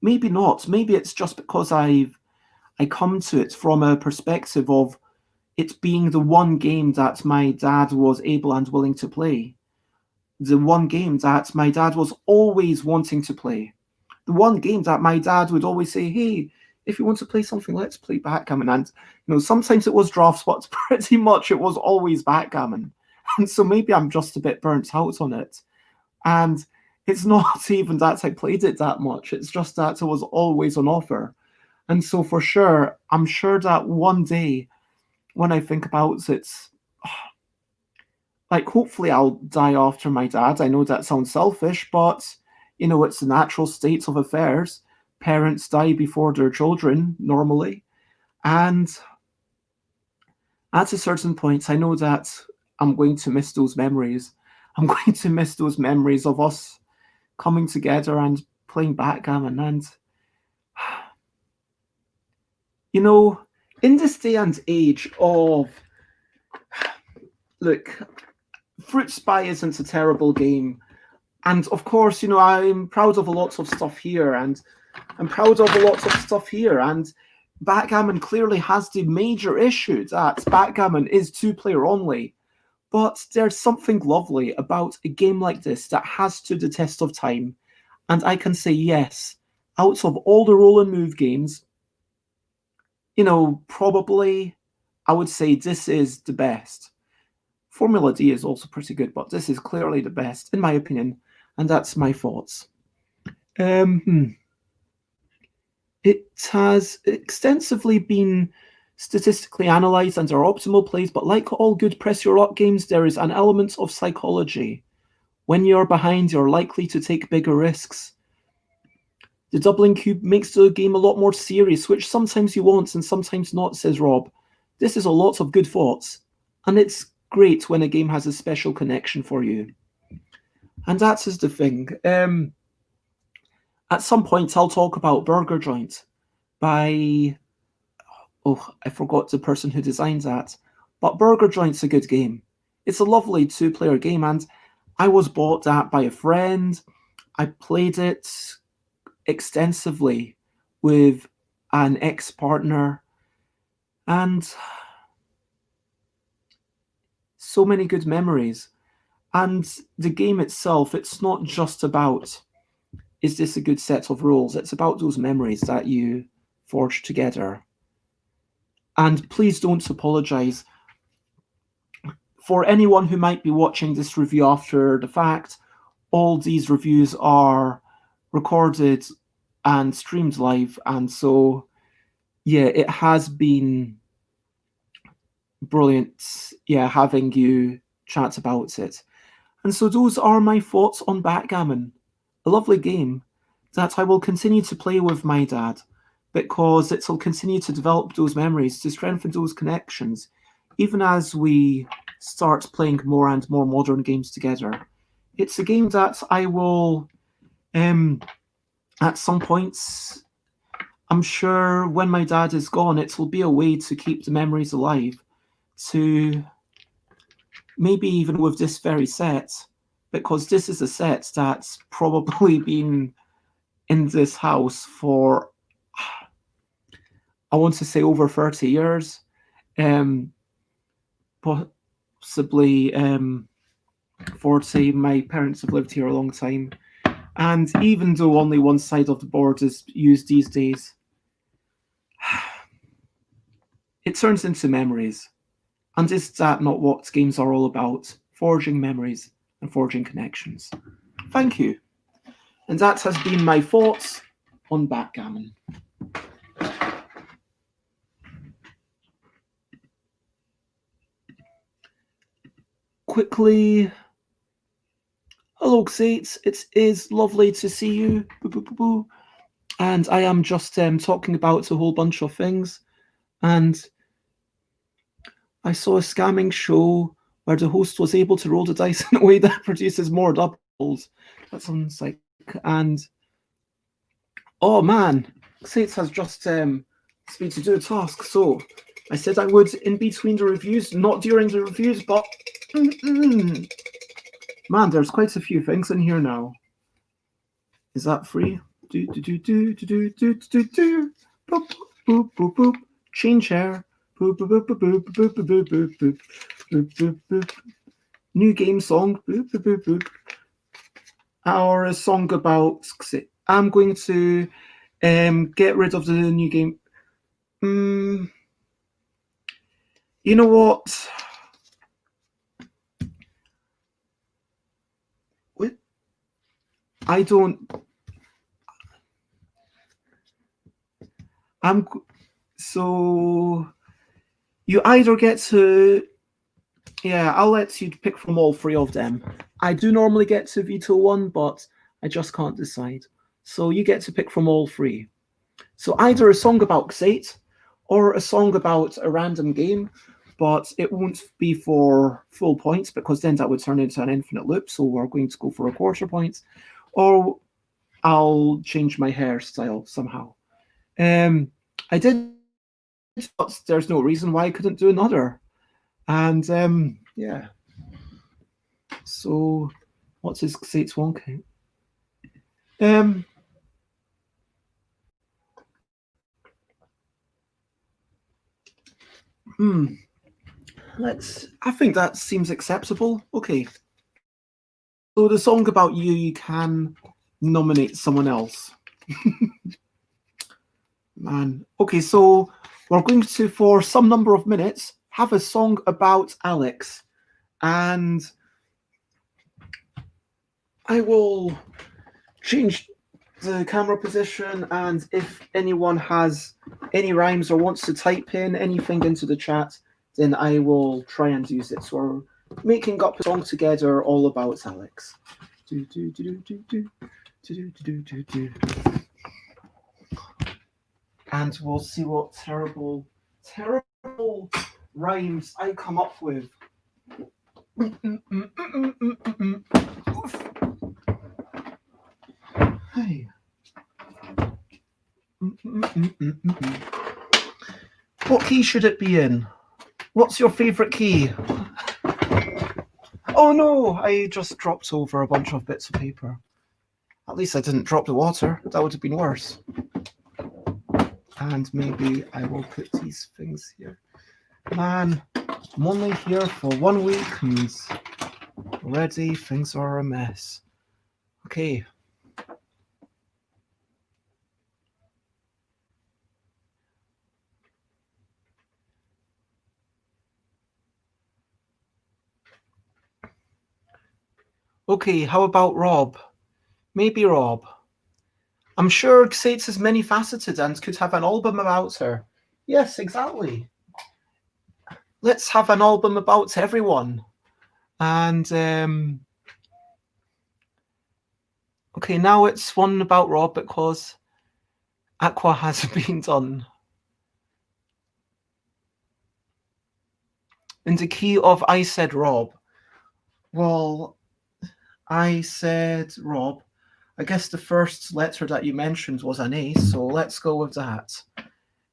Speaker 1: Maybe not. Maybe it's just because I come to it from a perspective of it being the one game that my dad was able and willing to play. The one game that my dad was always wanting to play. The one game that my dad would always say, hey, if you want to play something, let's play backgammon. And, sometimes it was drafts, but pretty much it was always backgammon. And so maybe I'm just a bit burnt out on it. And it's not even that I played it that much. It's just that it was always on offer. And so for sure, I'm sure that one day when I think about it, like hopefully I'll die after my dad. I know that sounds selfish, but it's the natural state of affairs. Parents die before their children normally. And at a certain point, I know that I'm going to miss those memories. I'm going to miss those memories of us coming together and playing backgammon. And, in this day and age of, look, Fruit Spy isn't a terrible game. And of course, I'm proud of a lot of stuff here, and I'm proud of a lot of stuff here. And backgammon clearly has the major issue that backgammon is two-player only. But there's something lovely about a game like this that has stood the test of time. And I can say yes, out of all the roll and move games, you know, probably I would say this is the best. Formula D is also pretty good, but this is clearly the best, in my opinion, and that's my thoughts. It has extensively been statistically analysed and are optimal plays, but like all good press your luck games, there is an element of psychology. When you're behind, you're likely to take bigger risks. The doubling cube makes the game a lot more serious, which sometimes you want and sometimes not, says Rob. This is a lot of good thoughts, and it's great when a game has a special connection for you. And that is the thing. At some point, I'll talk about Burger Joint by... Oh, I forgot the person who designed that. But Burger Joint's a good game. It's a lovely two-player game, and I was bought that by a friend. I played it extensively with an ex-partner, and so many good memories. And the game itself, it's not just about, is this a good set of rules? It's about those memories that you forge together. And please don't apologize. For anyone who might be watching this review after the fact, all these reviews are recorded and streamed live, and so yeah, it has been brilliant, yeah, having you chat about it. And so those are my thoughts on Backgammon, a lovely game that I will continue to play with my dad, because it will continue to develop those memories, to strengthen those connections, even as we start playing more and more modern games together. It's a game that I will, at some points, I'm sure when my dad is gone, it will be a way to keep the memories alive, to maybe even with this very set, because this is a set that's probably been in this house for, I want to say, over 30 years, possibly 40. My parents have lived here a long time, and even though only one side of the board is used these days, it turns into memories. And is that not what games are all about? Forging memories and forging connections. Thank you. And that has been my thoughts on Backgammon. Quickly, hello, Xate. It is lovely to see you. Boo, boo, boo, boo. And I am just talking about a whole bunch of things. And I saw a scamming show where the host was able to roll the dice in a way that produces more doubles. That sounds like... And oh man, Xate has just asked me to do a task. So I said I would in between the reviews, not during the reviews, but man, there's quite a few things in here now. Is that free? Do do do do do do do do. Boop boop boop boop. Change hair. Boop boop boop boop boop boop boop boop boop boop boop boop. New game song. Boop boop boop boop. Or a song about... I'm going to get rid of the new game. You know what? I don't... So you either get to... Yeah, I'll let you pick from all three of them. I do normally get to veto one, but I just can't decide. So you get to pick from all three. So either a song about Xate or a song about a random game, but it won't be for full points because then that would turn into an infinite loop. So we're going to go for a quarter point, or I'll change my hairstyle somehow. I did, but there's no reason why I couldn't do another. And yeah. So what's his Xate's one count? I think that seems acceptable. Okay. So the song about you can nominate someone else. Man. Okay, so we're going to, for some number of minutes, have a song about Alex. And I will change the camera position, and if anyone has any rhymes or wants to type in anything into the chat, then I will try and use it. So we're making up a song together all about Alex. And we'll see what terrible rhymes I come up with. Hey. What key should it be in? What's your favourite key? Oh no, I just dropped over a bunch of bits of paper. At least I didn't drop the water. That would have been worse. And maybe I will put these things here. Man, I'm only here for 1 week and already things are a mess. Okay. Okay, how about Rob? Maybe Rob. I'm sure Xates is many-faceted and could have an album about her. Yes, exactly. Let's have an album about everyone. And, okay, now it's one about Rob because Aqua has been done. In the key of I said Rob. Well, I said Rob. I guess the first letter that you mentioned was an A, so let's go with that.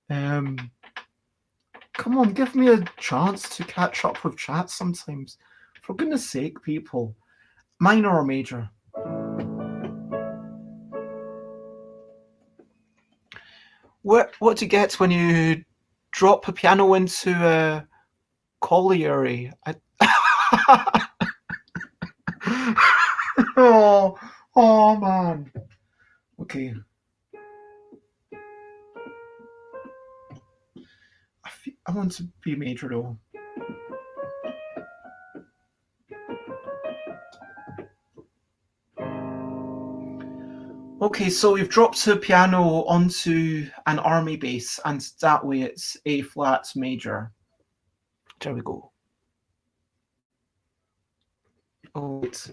Speaker 1: Come on, give me a chance to catch up with chat sometimes. For goodness sake, people. Minor or major? What do you get when you drop a piano into a colliery? Oh man. Okay. I want to be major though. Okay, so we've dropped a piano onto an army base, and that way it's A flat major. There we go. Oh, wait.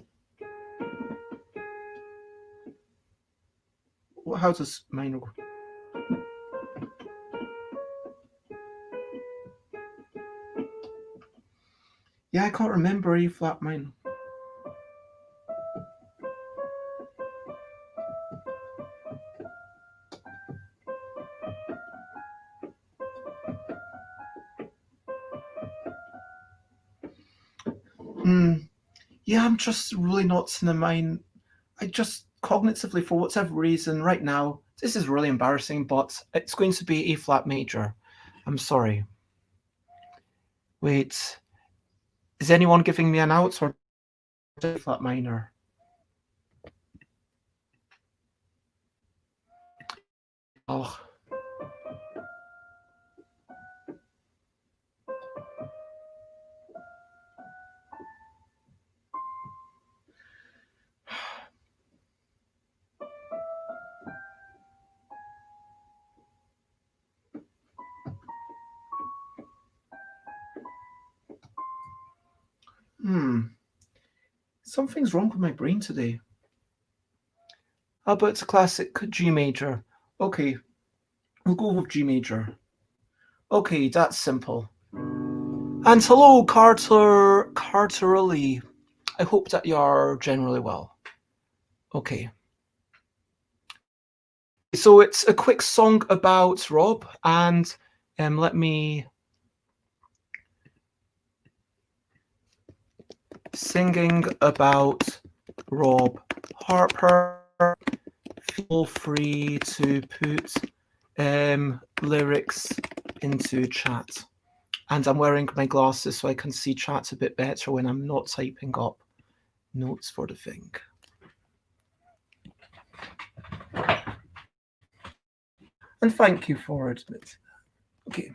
Speaker 1: How does minor go? Yeah, I can't remember A flat minor. Yeah, I'm just really not in the mind. I just cognitively, for whatever reason, right now, this is really embarrassing, but it's going to be A flat major. I'm sorry. Wait, is anyone giving me an out or A flat minor? Oh. Something's wrong with my brain today. How about a classic G major? Okay, we'll go with G major. Okay, that's simple. And hello, Carterly. I hope that you're generally well. Okay. So it's a quick song about Rob, and let me singing about Rob Harper. Feel free to put lyrics into chat. And I'm wearing my glasses so I can see chat a bit better when I'm not typing up notes for the thing. And thank you for admitting that. Okay.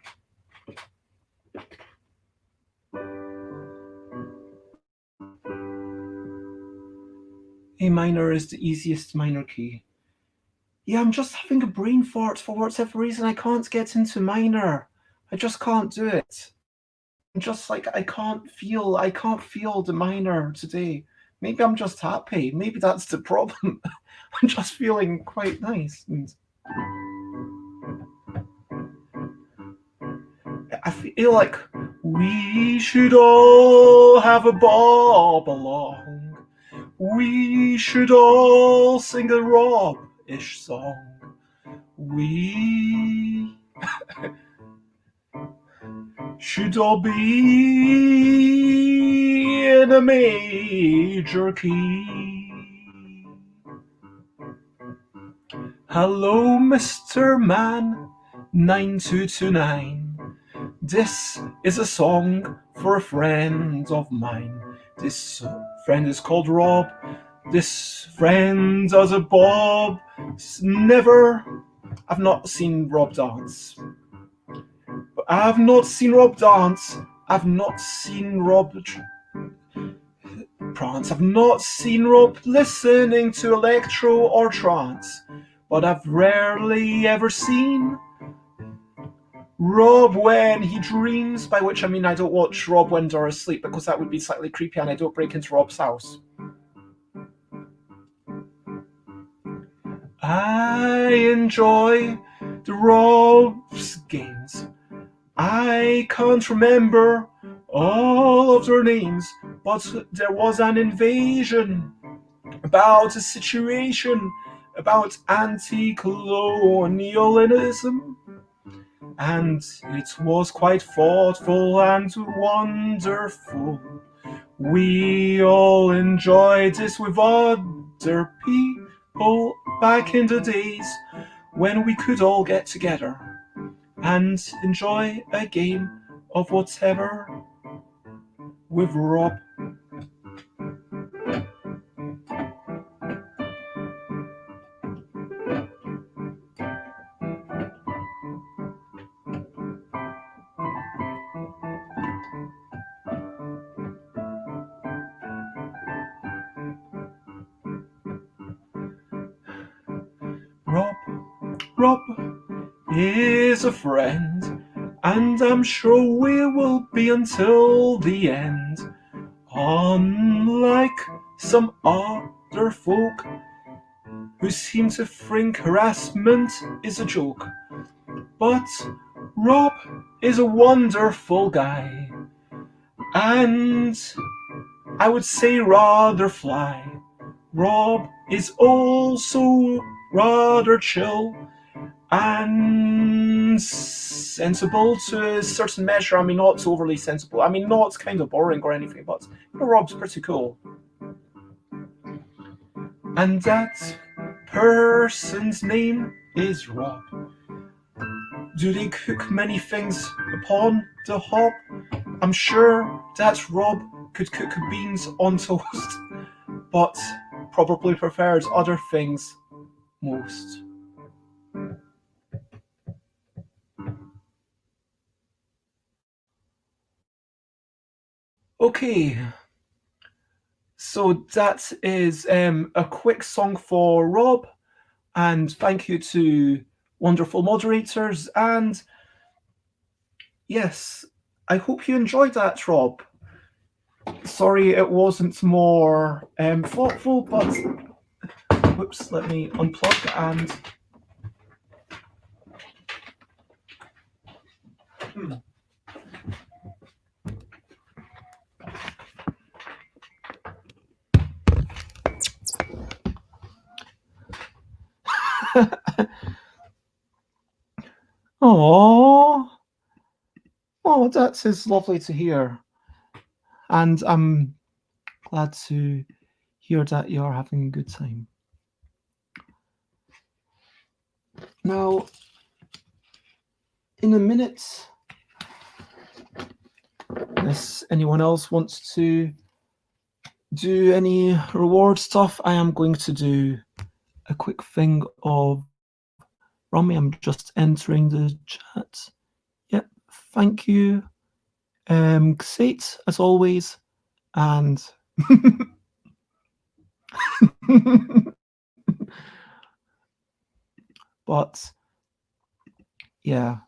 Speaker 1: A minor is the easiest minor key. Yeah, I'm just having a brain fart for whatever reason. I can't get into minor. I just can't do it. I'm just like I can't feel the minor today. Maybe I'm just happy. Maybe that's the problem. I'm just feeling quite nice. And I feel like we should all have a bob along. We should all sing a Rob-ish song. We should all be in a major key. Hello, Mr. Man 9229. This is a song for a friend of mine. This friend is called Rob. This friend does a bob. I've not seen Rob dance. But I've not seen Rob dance. I've not seen Rob prance. I've not seen Rob listening to electro or trance. But I've rarely ever seen Rob when he dreams, by which I mean I don't watch Rob when Dora's asleep because that would be slightly creepy and I don't break into Rob's house. I enjoy the Rob's games. I can't remember all of their names, but there was an invasion about a situation about anti-colonialism. And it was quite thoughtful and wonderful. We all enjoyed this with other people back in the days when we could all get together and enjoy a game of whatever with Rob. Rob is a friend, and I'm sure we will be until the end. Unlike some other folk who seem to think harassment is a joke. But Rob is a wonderful guy, and I would say rather fly. Rob is also rather chill and sensible to a certain measure. I mean, not overly sensible. I mean, not kind of boring or anything, but Rob's pretty cool. And that person's name is Rob. Do they cook many things upon the hob? I'm sure that Rob could cook beans on toast, but probably prefers other things most. Okay, so that is a quick song for Rob, and thank you to wonderful moderators. And yes, I hope you enjoyed that, Rob. Sorry it wasn't more thoughtful, but whoops, let me unplug and. Oh, that is lovely to hear. And I'm glad to hear that you're having a good time. Now, in a minute, unless anyone else wants to do any reward stuff, I am going to do a quick thing of Rummy. I'm just entering the chat. Thank you, Xate, as always, and but yeah,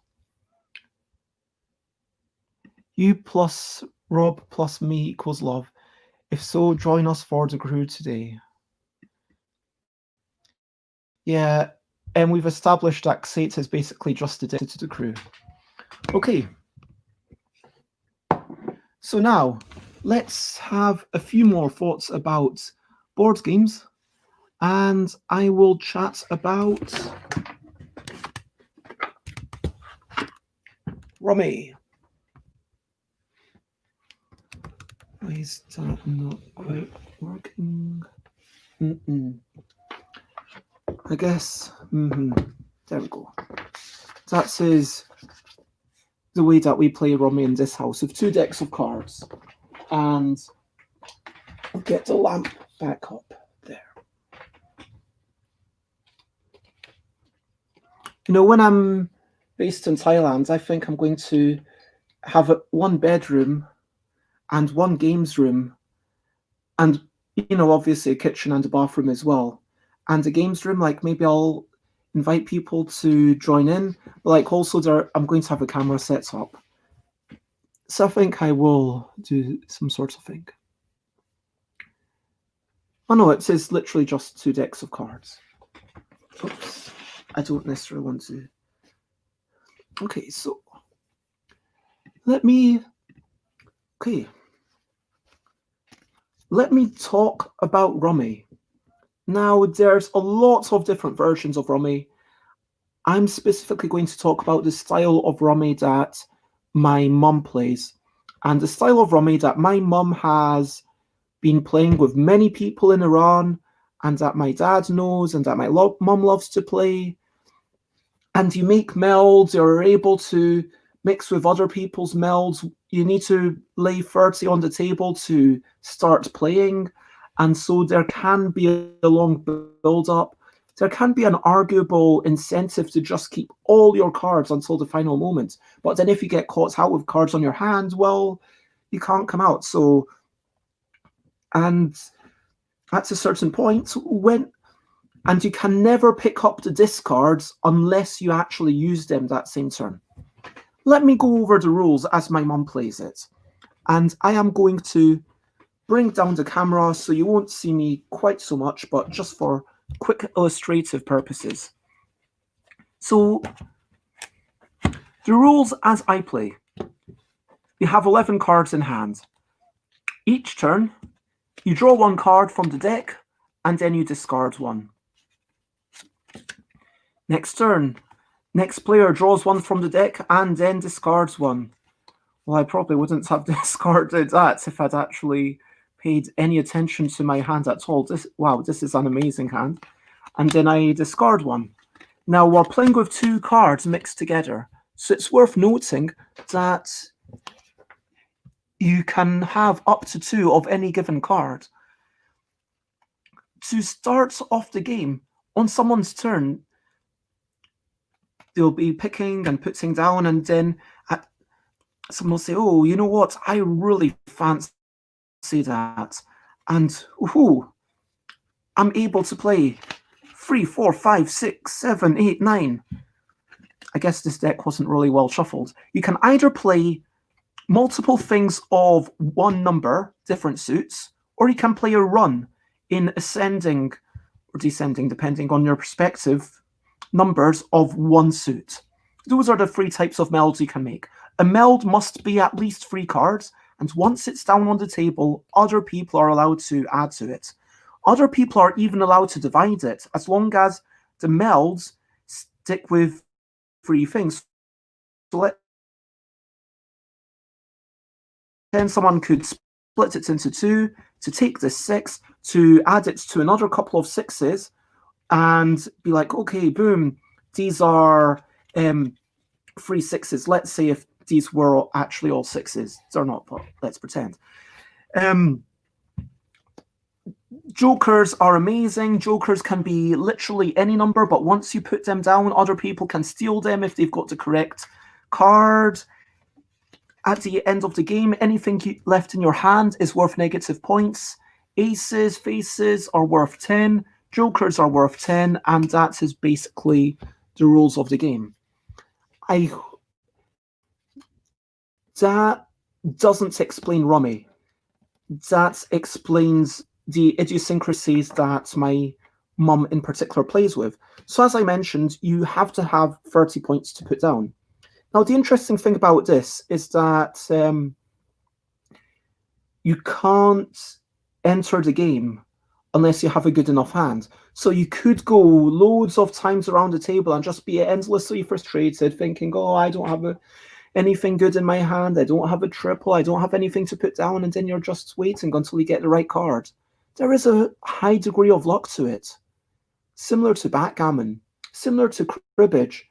Speaker 1: you plus Rob plus me equals love. If so, join us for the crew today. Yeah, and we've established that Xate is basically just addicted to the crew. Okay. So now, let's have a few more thoughts about board games, and I will chat about Rummy. Why is that not quite working? I guess, there we go. That is the way that we play Rummy in this house, with 2 decks of cards. And I'll get the lamp back up there. You know, when I'm based in Thailand, I think I'm going to have 1 bedroom and 1 games room, and, you know, obviously a kitchen and a bathroom as well. And the games room, like, maybe I'll invite people to join in, but like also I'm going to have a camera set up. So I think I will do some sort of thing. Oh no, it says literally just 2 decks of cards. Oops, I don't necessarily want to. Okay, so let me talk about Rummy. Now, there's a lot of different versions of Rummy. I'm specifically going to talk about the style of Rummy that my mum plays. And the style of Rummy that my mum has been playing with many people in Iran, and that my dad knows, and that my mum loves to play. And you make melds, you're able to mix with other people's melds. You need to lay 30 on the table to start playing. And so there can be a long build-up. There can be an arguable incentive to just keep all your cards until the final moment. But then if you get caught out with cards on your hand, well, you can't come out. So, and at a certain point, and you can never pick up the discards unless you actually use them that same turn. Let me go over the rules as my mum plays it. And I am going to bring down the camera so you won't see me quite so much, but just for quick illustrative purposes. So the rules as I play. You have 11 cards in hand. Each turn, you draw 1 card from the deck, and then you discard 1. Next turn, next player draws 1 from the deck and then discards 1. Well, I probably wouldn't have discarded that if I'd actually paid any attention to my hand at all. Wow, this is an amazing hand. And then I discard 1. Now, we're playing with 2 cards mixed together. So it's worth noting that you can have up to 2 of any given card. To start off the game, on someone's turn, they'll be picking and putting down, and then someone will say, oh, you know what, I really fancy that. And I'm able to play 3, 4, 5, 6, 7, 8, 9. I guess this deck wasn't really well shuffled. You can either play multiple things of 1 number, different suits, or you can play a run in ascending or descending, depending on your perspective, numbers of 1 suit. Those are the 3 types of melds you can make. A meld must be at least 3 cards, and once it's down on the table, other people are allowed to add to it. Other people are even allowed to divide it, as long as the melds stick with 3 things. So then someone could split it into 2, to take this 6, to add it to another couple of 6s, and be like, okay, boom, these are 3 6s. Let's say if these were actually all 6s. They're not, but let's pretend. Jokers are amazing. Jokers can be literally any number, but once you put them down, other people can steal them if they've got the correct card. At the end of the game, anything left in your hand is worth negative points. Aces, faces are worth 10, jokers are worth 10, and that is basically the rules of the game. That doesn't explain Rummy. That explains the idiosyncrasies that my mum in particular plays with. So as I mentioned, you have to have 30 points to put down. Now, the interesting thing about this is that you can't enter the game unless you have a good enough hand. So you could go loads of times around the table and just be endlessly frustrated, thinking, oh, I don't have anything good in my hand, I don't have a triple, I don't have anything to put down, and then you're just waiting until you get the right card. There is a high degree of luck to it. Similar to backgammon, similar to cribbage,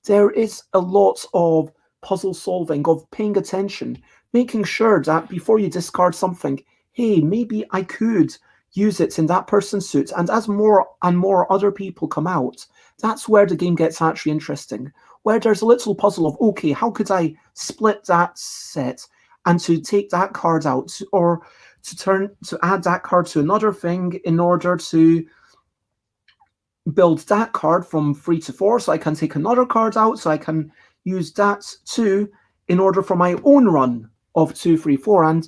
Speaker 1: there is a lot of puzzle solving, of paying attention, making sure that before you discard something, hey, maybe I could use it in that person's suit. And as more and more other people come out, that's where the game gets actually interesting, where there's a little puzzle of, okay, how could I split that set and to take that card out, or to add that card to another thing in order to build that card from 3 to 4, so I can take another card out, so I can use that too in order for my own run of 2, 3, 4. And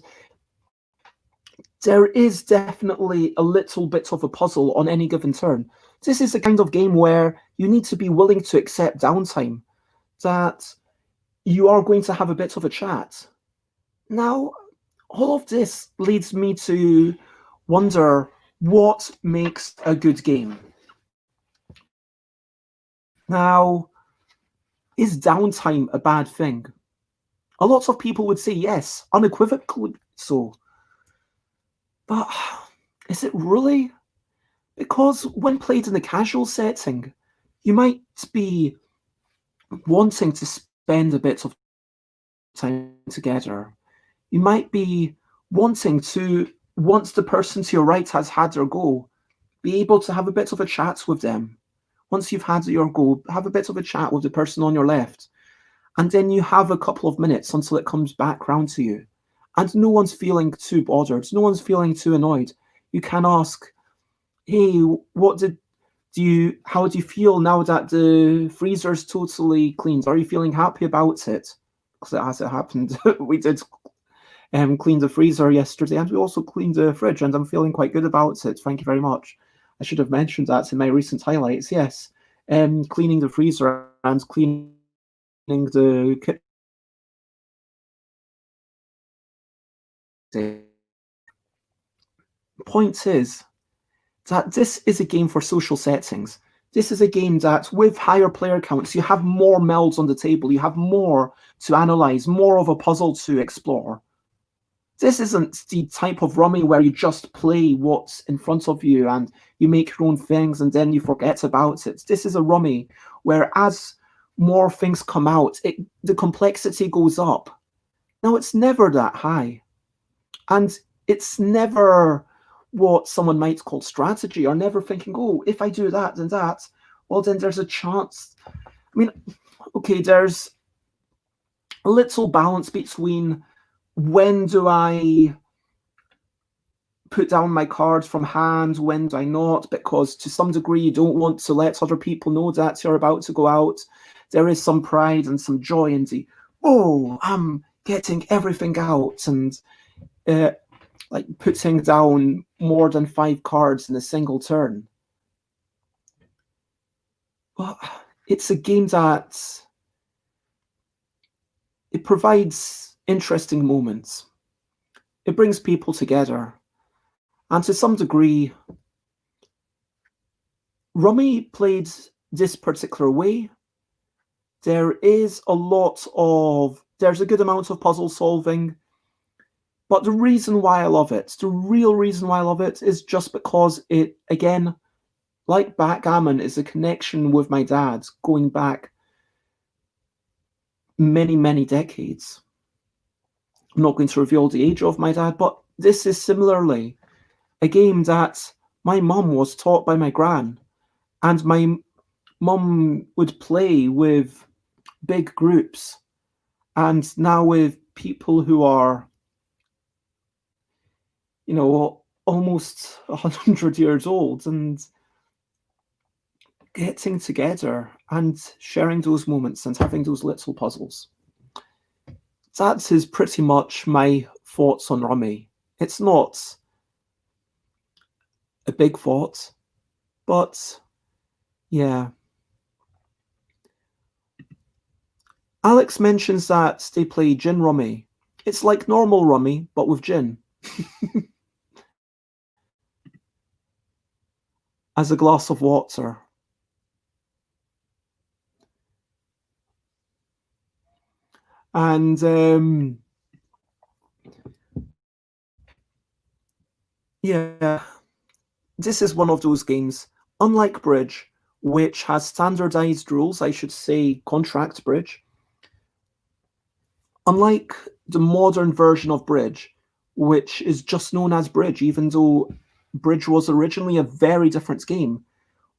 Speaker 1: there is definitely a little bit of a puzzle on any given turn. This is the kind of game where you need to be willing to accept downtime, that you are going to have a bit of a chat. Now, all of this leads me to wonder what makes a good game. Now, is downtime a bad thing? A lot of people would say yes, unequivocally so. But is it really? Because when played in a casual setting, you might be wanting to spend a bit of time together. You might be wanting to, once the person to your right has had their go, be able to have a bit of a chat with them. Once you've had your go, have a bit of a chat with the person on your left. And then you have a couple of minutes until it comes back round to you. And no one's feeling too bothered. No one's feeling too annoyed. You can ask, hey, how do you feel now that the freezer's totally cleaned? Are you feeling happy about it? Because as it happened, we did clean the freezer yesterday, and we also cleaned the fridge, and I'm feeling quite good about it. Thank you very much. I should have mentioned that in my recent highlights. Yes, cleaning the freezer and cleaning the kitchen. Point is that this is a game for social settings. This is a game that, with higher player counts, you have more melds on the table, you have more to analyze, more of a puzzle to explore. This isn't the type of Rummy where you just play what's in front of you and you make your own things and then you forget about it. This is a Rummy where, as more things come out, the complexity goes up. Now, it's never that high. And it's never what someone might call strategy, or never thinking, oh, if I do that and that, well, then there's a chance. I mean, okay, there's a little balance between when do I put down my cards from hand, when do I not, because to some degree you don't want to let other people know that you're about to go out. There is some pride and some joy in the, oh, I'm getting everything out, and like putting down more than 5 cards in a single turn. But it's a game that it provides interesting moments. It brings people together. And to some degree, Rummy played this particular way. There's a good amount of puzzle solving. But the reason why I love it, the real reason why I love it, is just because it, again, like Backgammon, is a connection with my dad going back many, many decades. I'm not going to reveal the age of my dad, but this is similarly a game that my mum was taught by my gran, and my mum would play with big groups. And now with people who are, almost 100 years old and getting together and sharing those moments and having those little puzzles. That is pretty much my thoughts on Rummy. It's not a big thought, but yeah. Alex mentions that they play gin rummy. It's like normal rummy, but with gin. As a glass of water. And yeah, this is one of those games, unlike Bridge, which has standardized rules, I should say contract Bridge. Unlike the modern version of Bridge, which is just known as Bridge, even though Bridge was originally a very different game,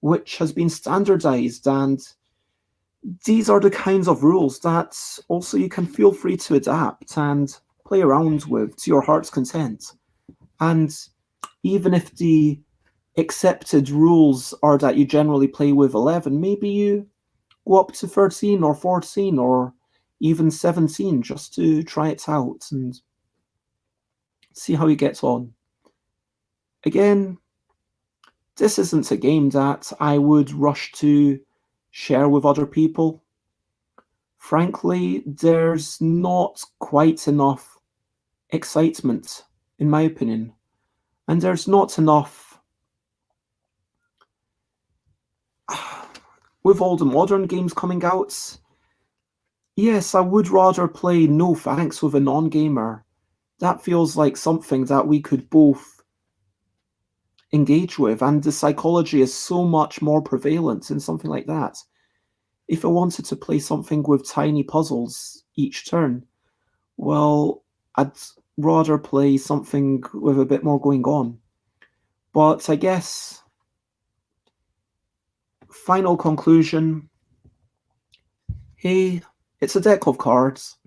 Speaker 1: which has been standardized, and these are the kinds of rules that also you can feel free to adapt and play around with to your heart's content. And even if the accepted rules are that you generally play with 11, maybe you go up to 13 or 14 or even 17 just to try it out and see how you get on. Again, this isn't a game that I would rush to share with other people. Frankly, there's not quite enough excitement, in my opinion, and there's not enough. With all the modern games coming out, yes, I would rather play No Thanks with a non-gamer. That feels like something that we could both engage with, and the psychology is so much more prevalent in something like that. If I wanted to play something with tiny puzzles each turn, well, I'd rather play something with a bit more going on. But I guess, final conclusion, hey, it's a deck of cards.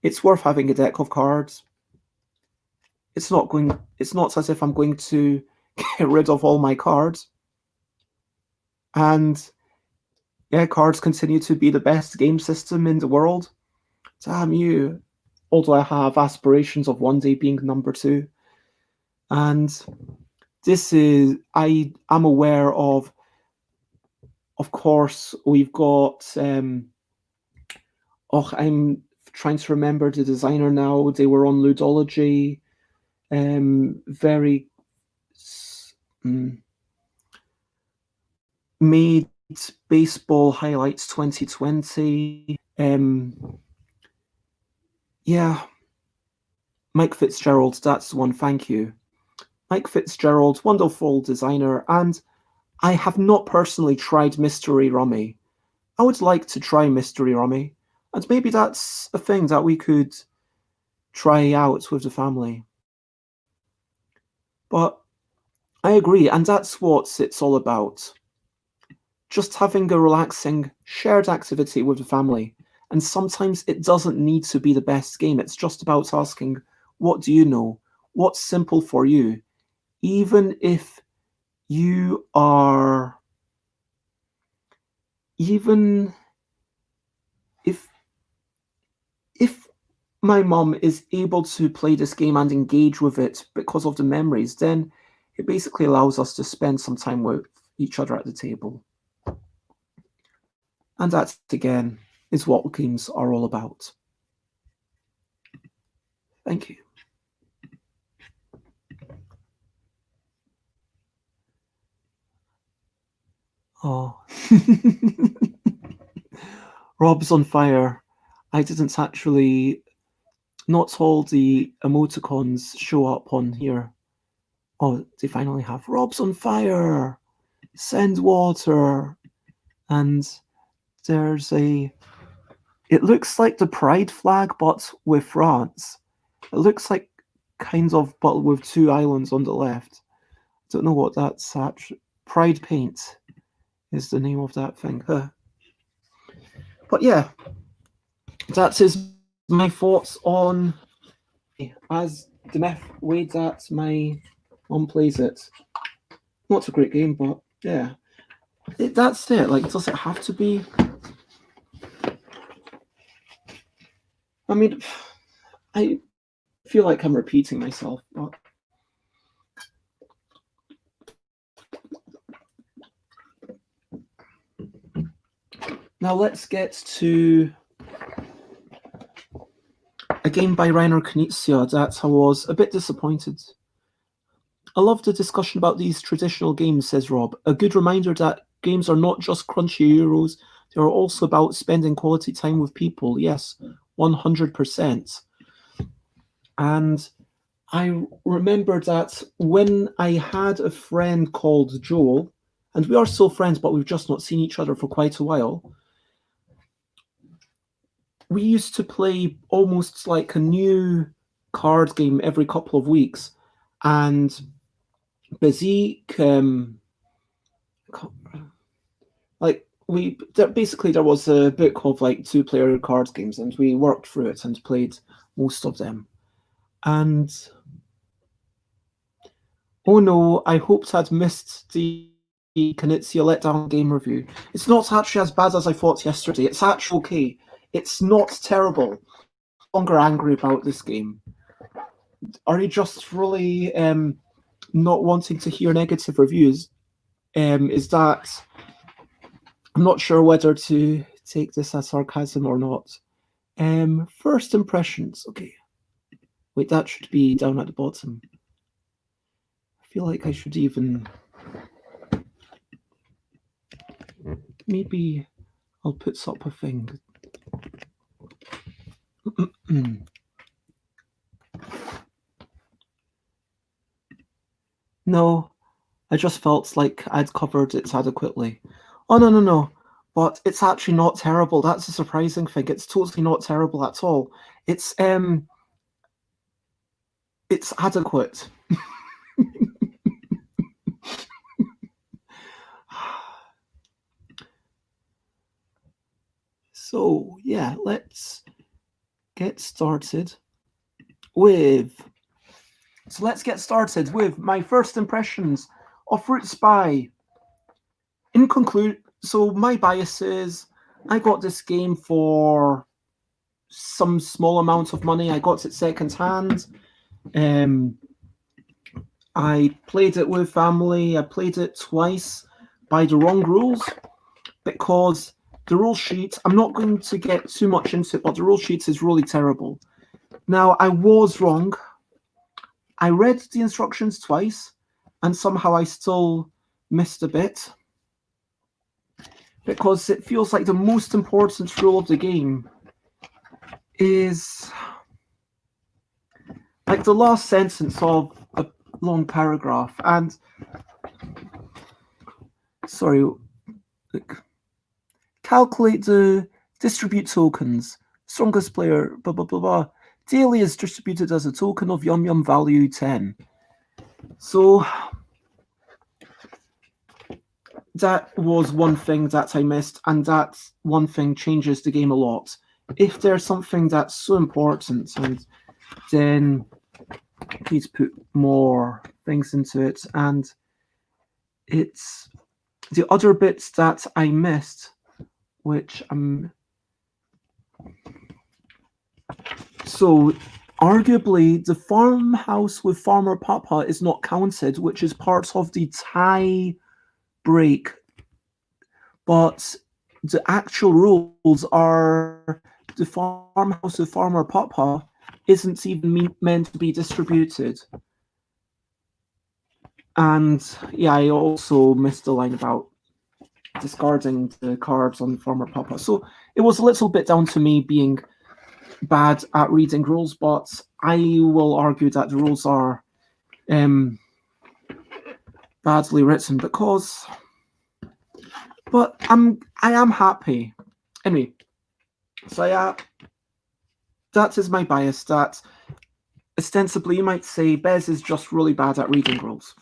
Speaker 1: It's worth having a deck of cards. It's not as if I'm going to get rid of all my cards. And yeah, cards continue to be the best game system in the world. Damn you. Although I have aspirations of one day being number 2. And this is, I'm aware of course, we've got, I'm trying to remember the designer now. They were on Ludology. Very made Baseball Highlights 2020. Yeah, Mike Fitzgerald, that's the one, thank you. Mike Fitzgerald, wonderful designer, and I have not personally tried Mystery Rummy. I would like to try Mystery Rummy, and maybe that's a thing that we could try out with the family. But I agree, and that's what it's all about. Just having a relaxing, shared activity with the family. And sometimes it doesn't need to be the best game. It's just about asking, what do you know? What's simple for you? Even if you are... Even if my mum is able to play this game and engage with it because of the memories, then it basically allows us to spend some time with each other at the table. And that, again, is what games are all about. Thank you. Oh. Rob's on fire. I didn't actually... Not all the emoticons show up on here. Oh, they finally have. Rob's on fire! Send water! And there's a... It looks like the Pride flag, but with France. It looks like kind of, but with 2 islands on the left. I don't know what that's actually... Pride paint is the name of that thing. But yeah, that is my thoughts on as the meth way that my mum plays it. Not a great game, but yeah. That's it. Like, does it have to be? I mean, I feel like I'm repeating myself, but now let's get to a game by Rainer Knizia that I was a bit disappointed. I love the discussion about these traditional games, says Rob. A good reminder that games are not just crunchy euros, they are also about spending quality time with people. Yes, 100%. And I remember that when I had a friend called Joel, and we are still friends, but we've just not seen each other for quite a while, we used to play almost like a new card game every couple of weeks. And BEZ, like basically there was a book of like 2-player card games, and we worked through it and played most of them. And oh no, I hoped I'd missed the Knizia letdown game review. It's not actually as bad as I thought yesterday. It's actually okay. It's not terrible. I'm no longer angry about this game. Are you just really not wanting to hear negative reviews? Is that... I'm not sure whether to take this as sarcasm or not. First impressions. Okay. Wait, that should be down at the bottom. I feel like I should even... Maybe I'll put up a thing. No, I just felt like I'd covered it adequately. Oh, no. But it's actually not terrible. That's a surprising thing. It's totally not terrible at all. It's adequate. So, yeah, let's get started with... So let's get started with my first impressions of Fruit Spy. In conclusion, so my bias is I got this game for some small amount of money. I got it secondhand. I played it with family. I played it twice by the wrong rules because the rule sheet, I'm not going to get too much into it, but the rule sheet is really terrible. Now, I was wrong. I read the instructions twice, and somehow I still missed a bit, because it feels like the most important rule of the game is like the last sentence of a long paragraph. And sorry, look, calculate the distribute tokens. Strongest player, blah, blah, blah, blah. Daily is distributed as a token of yum yum value 10. So that was one thing that I missed, and that one thing changes the game a lot. If there's something that's so important, and then please put more things into it. And it's the other bits that I missed, which so arguably the farmhouse with Farmer Papa is not counted, which is part of the tie break, but the actual rules are the farmhouse with Farmer Papa isn't even meant to be distributed. And yeah, I also missed the line about discarding the cards on Farmer Papa. So it was a little bit down to me being bad at reading rules, but I will argue that the rules are badly written because... But I am happy. Anyway, so yeah, that is my bias. That ostensibly you might say BEZ is just really bad at reading rules.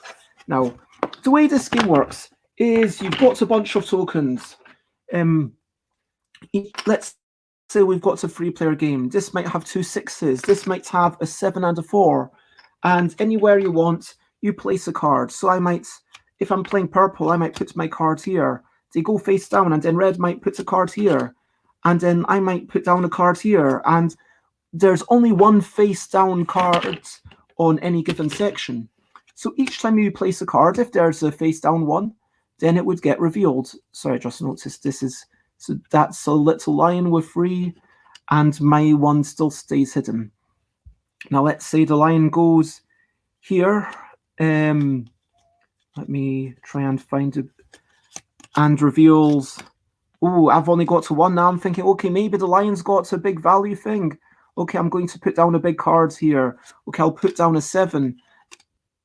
Speaker 1: Now, the way this game works is you've got a bunch of tokens. Let's say we've got a 3-player game. This might have 2 6s. This might have a 7 and a 4. And anywhere you want, you place a card. So I might, if I'm playing purple, I might put my card here. They go face down, and then red might put a card here. And then I might put down a card here. And there's only one face down card on any given section. So each time you place a card, if there's a face down one, then it would get revealed. Sorry, I just noticed this is, so that's a little lion with 3, and my one still stays hidden. Now let's say the lion goes here. Let me try and find it, and reveals, oh, I've only got to 1 now. I'm thinking, okay, maybe the lion's got a big value thing. Okay, I'm going to put down a big card here. Okay, I'll put down a 7.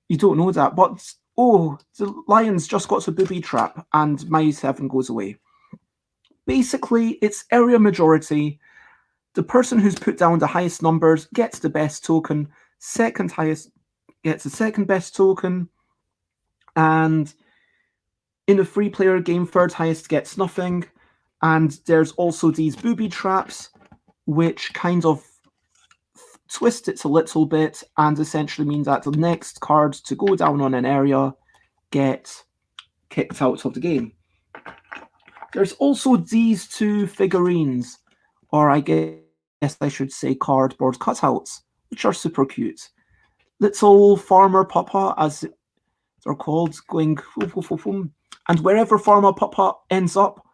Speaker 1: You don't know that, but oh, the lion's just got a booby trap, and my 7 goes away. Basically, it's area majority. The person who's put down the highest numbers gets the best token. Second highest gets the second best token. And in a 3-player game, third highest gets nothing. And there's also these booby traps, which kind of twist it a little bit and essentially mean that the next cards to go down on an area get kicked out of the game. There's also these 2 figurines, or I guess I should say cardboard cutouts, which are super cute. Little Farmer Papa, as they're called, going and wherever Farmer Papa ends up,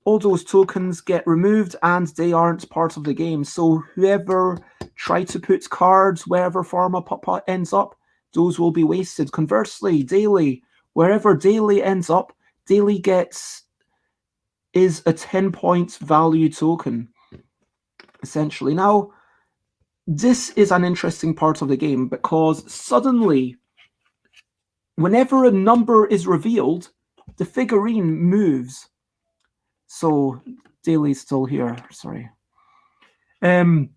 Speaker 1: all those tokens get removed and they aren't part of the game. So whoever tried to put cards wherever Farmer Papa ends up, those will be wasted. Conversely, Daily, wherever Daily ends up, Daily is a 10-point value token, essentially. Now, this is an interesting part of the game because suddenly, whenever a number is revealed, the figurine moves. So Daily's still here, sorry. And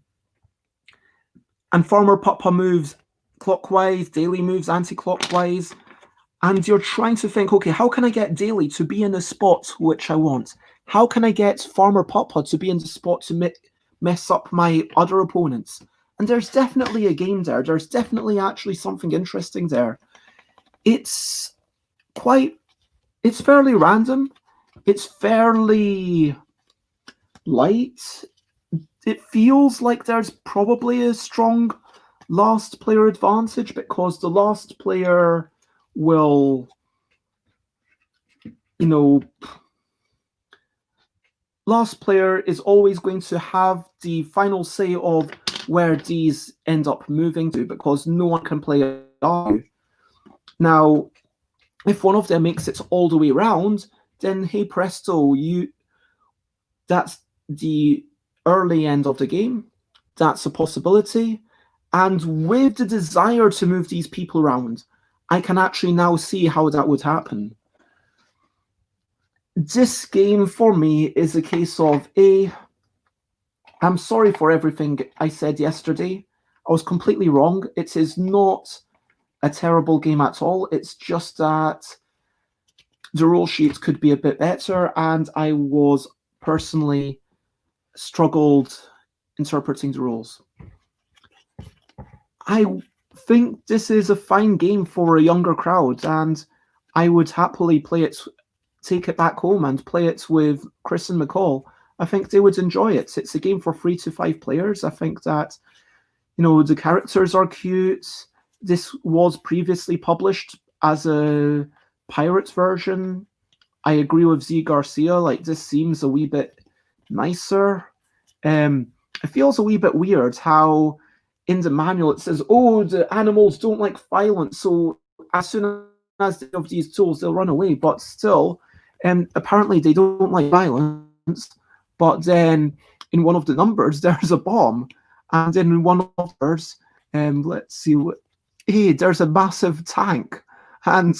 Speaker 1: Farmer Papa moves clockwise, Daily moves anti-clockwise, and you're trying to think, okay, how can I get Daily to be in the spot which I want? How can I get Farmer Papa to be in the spot to mess up my other opponents? And there's definitely a game there. There's definitely actually something interesting there. It's fairly random. It's fairly light. It feels like there's probably a strong last player advantage because the last player will, last player is always going to have the final say of where these end up moving to because no one can play it. Now, if one of them makes it all the way around, then hey presto, that's the early end of the game. That's a possibility. And with the desire to move these people around, I can actually now see how that would happen. This game for me is a case of I'm sorry for everything I said yesterday. I was completely wrong. It is not a terrible game at all. It's just that the rule sheet could be a bit better, and I was personally struggled interpreting the rules. I think this is a fine game for a younger crowd, and I would happily play it, take it back home and play it with Chris and McCall. I think they would enjoy it. It's a game for 3 to 5 players. I think that, the characters are cute. This was previously published as a pirate version. I agree with Z Garcia. Like, this seems a wee bit nicer. It feels a wee bit weird how in the manual it says, oh, the animals don't like violence, so as soon as they have these tools, they'll run away. But still, apparently they don't like violence. But then in one of the numbers, there's a bomb. And then in one of others, let's see, there's a massive tank. And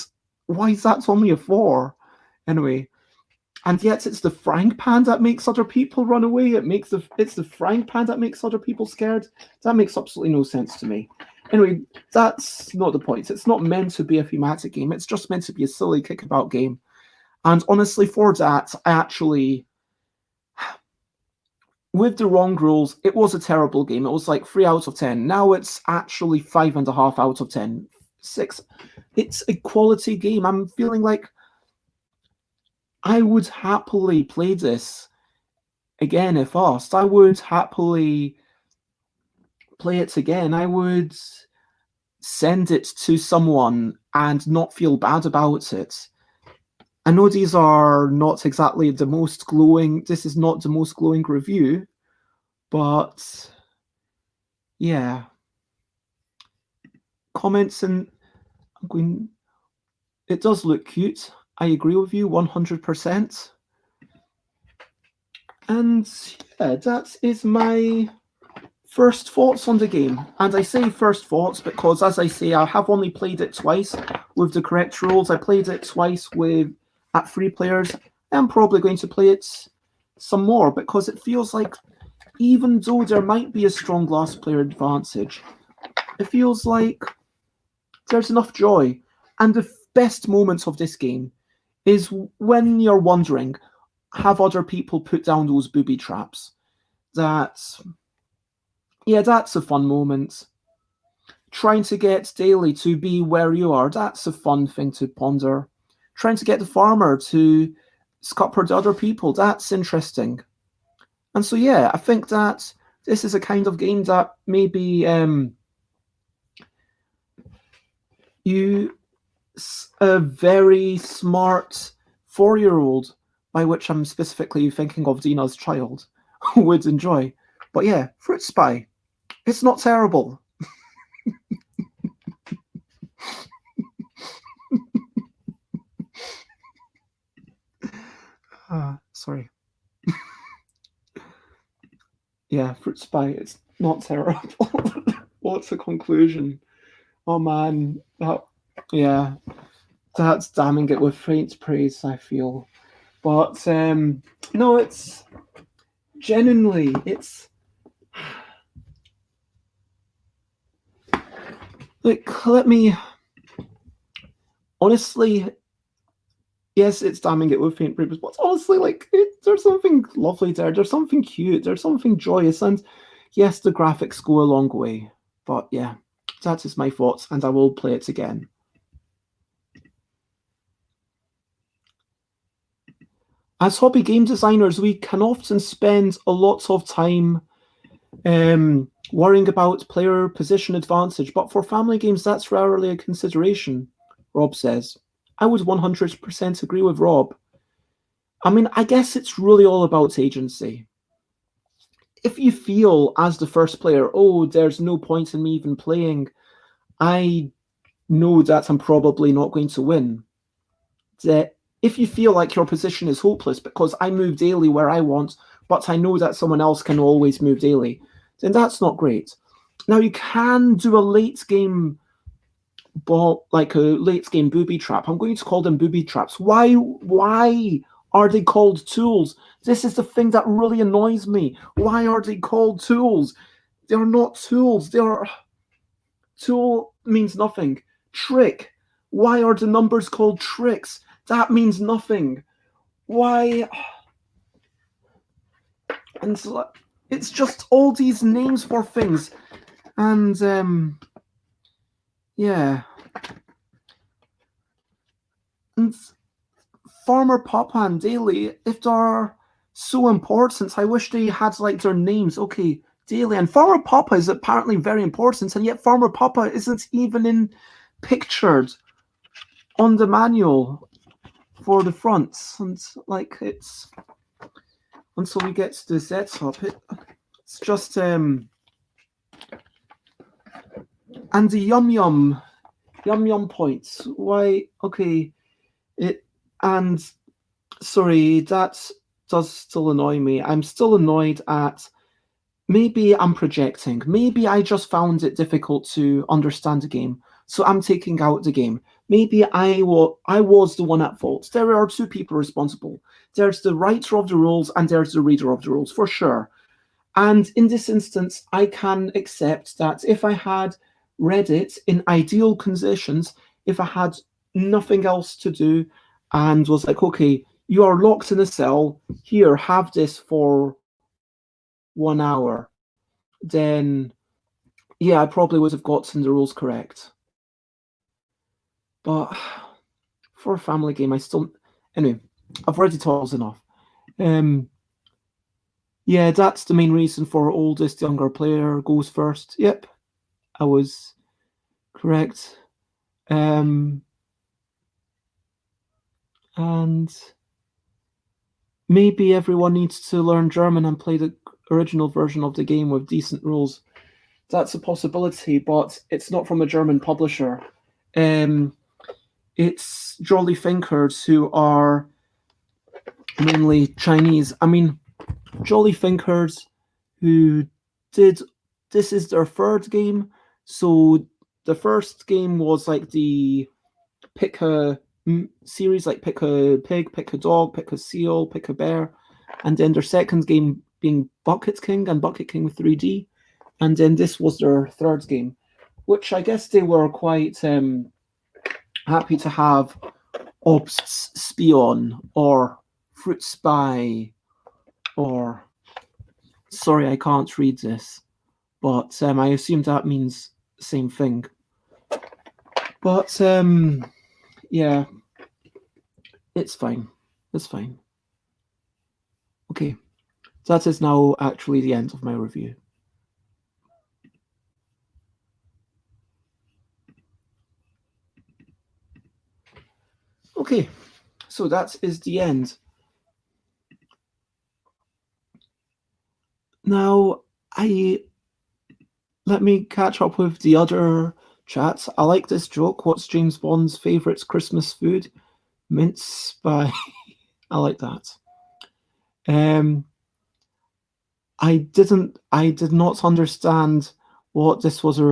Speaker 1: why is that only a 4? Anyway, and yet it's the frying pan that makes other people run away. It's the frying pan that makes other people scared. That makes absolutely no sense to me. Anyway, that's not the point. It's not meant to be a thematic game. It's just meant to be a silly kickabout game. And honestly, for that, with the wrong rules, it was a terrible game. It was like 3 out of 10. Now it's actually 5.5 out of 10. 6. It's a quality game. I'm feeling like I would happily play this again if asked. I would happily play it again. I would send it to someone and not feel bad about it. I know these are not exactly the most glowing, this is not the most glowing review, but yeah. Comments and I'm going, it does look cute. I agree with you 100%. And yeah, that is my first thoughts on the game. And I say first thoughts because, as I say, I have only played it twice with the correct rules. I played it twice at 3 players. I'm probably going to play it some more because it feels like, even though there might be a strong last player advantage, it feels like there's enough joy. And the best moments of this game is when you're wondering, have other people put down those booby traps? That's a fun moment. Trying to get Daly to be where you are, that's a fun thing to ponder. Trying to get the farmer to scupper the other people, that's interesting. And so yeah, I think that this is a kind of game that maybe a very smart 4-year-old, by which I'm specifically thinking of Dina's child, would enjoy. But yeah, Fruit Spy, it's not terrible. Sorry. Yeah, Fruit Spy, it's not terrible. What's the conclusion? Oh man, that's damning it with faint praise, I feel. But no, it's genuinely, it's like, let me honestly, yes, it's damning it with faint praise, but honestly, like, there's something lovely there. There's something cute. There's something joyous, and yes, the graphics go a long way. But yeah, that is my thoughts, and I will play it again. As hobby game designers, we can often spend a lot of time worrying about player position advantage, but for family games, that's rarely a consideration, Rob says. I would 100% agree with Rob. I mean, I guess it's really all about agency. If you feel as the first player, oh, there's no point in me even playing, I know that I'm probably not going to win. That if you feel like your position is hopeless because I move daily where I want, but I know that someone else can always move daily, then that's not great. Now you can do a late game ball, like a late game booby trap. I'm going to call them booby traps. Why are they called tools? This is the thing that really annoys me. Why are they called tools? They are not tools. They are... Tool means nothing. Trick. Why are the numbers called tricks? That means nothing. Why? And so it's just all these names for things. And yeah. And Farmer Papa and Daly, if they're so important, I wish they had like their names. Okay, Daly and Farmer Papa is apparently very important, and yet Farmer Papa isn't even pictured on the manual for the fronts. And like, it's until we get to the setup, it's just and the yum points. Why? Okay, and sorry, that does still annoy me. I'm still annoyed at, maybe I'm projecting. Maybe I just found it difficult to understand the game, so I'm taking out the game. Maybe I was the one at fault. There are 2 people responsible. There's the writer of the rules and there's the reader of the rules, for sure. And in this instance, I can accept that if I had read it in ideal conditions, if I had nothing else to do and was like, okay, you are locked in a cell, here, have this for 1 hour, then yeah, I probably would have gotten the rules correct. But for a family game, I still... Anyway, I've already talked enough. Yeah, that's the main reason for oldest younger player goes first. Yep, I was correct. And maybe everyone needs to learn German and play the original version of the game with decent rules. That's a possibility, but it's not from a German publisher. It's Jolly Thinkers, who are mainly Chinese. I mean, Jolly Thinkers, who did... This is their third game. So the first game was like the pick a series, like pick a pig, pick a dog, pick a seal, pick a bear. And then their second game being Bucket King and Bucket King 3D. And then this was their third game, which I guess they were quite happy to have Obst Spion or Fruit Spy or... Sorry, I can't read this, but I assume that means the same thing. But yeah, it's fine. It's fine. Okay, that is now actually the end of my review. Okay, so that is the end. Now, let me catch up with the other chats. I like this joke. What's James Bond's favourite Christmas food? Mince pie. I like that. I did not understand what this was a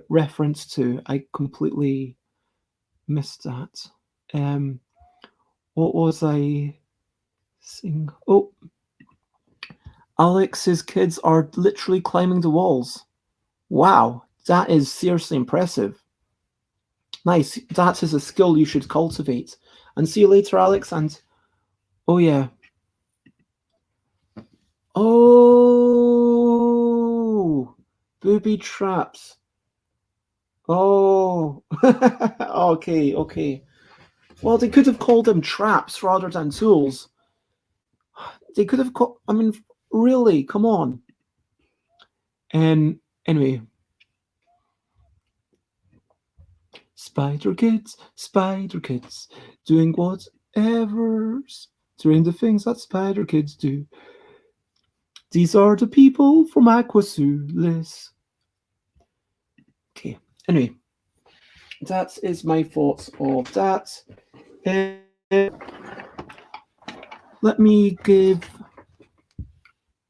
Speaker 1: reference to. I completely missed that. What was I saying? Oh, Alex's kids are literally climbing the walls. Wow, that is seriously impressive. Nice. That is a skill you should cultivate. And see you later, Alex. And oh yeah. Oh, Booby Traps. Oh, okay. Well, they could have called them traps rather than tools. They could have called... I mean, really, come on. And anyway. Spider kids, doing doing the things that spider kids do. These are the people from Aquasulis. Okay, anyway, that is my thoughts of that. Let me give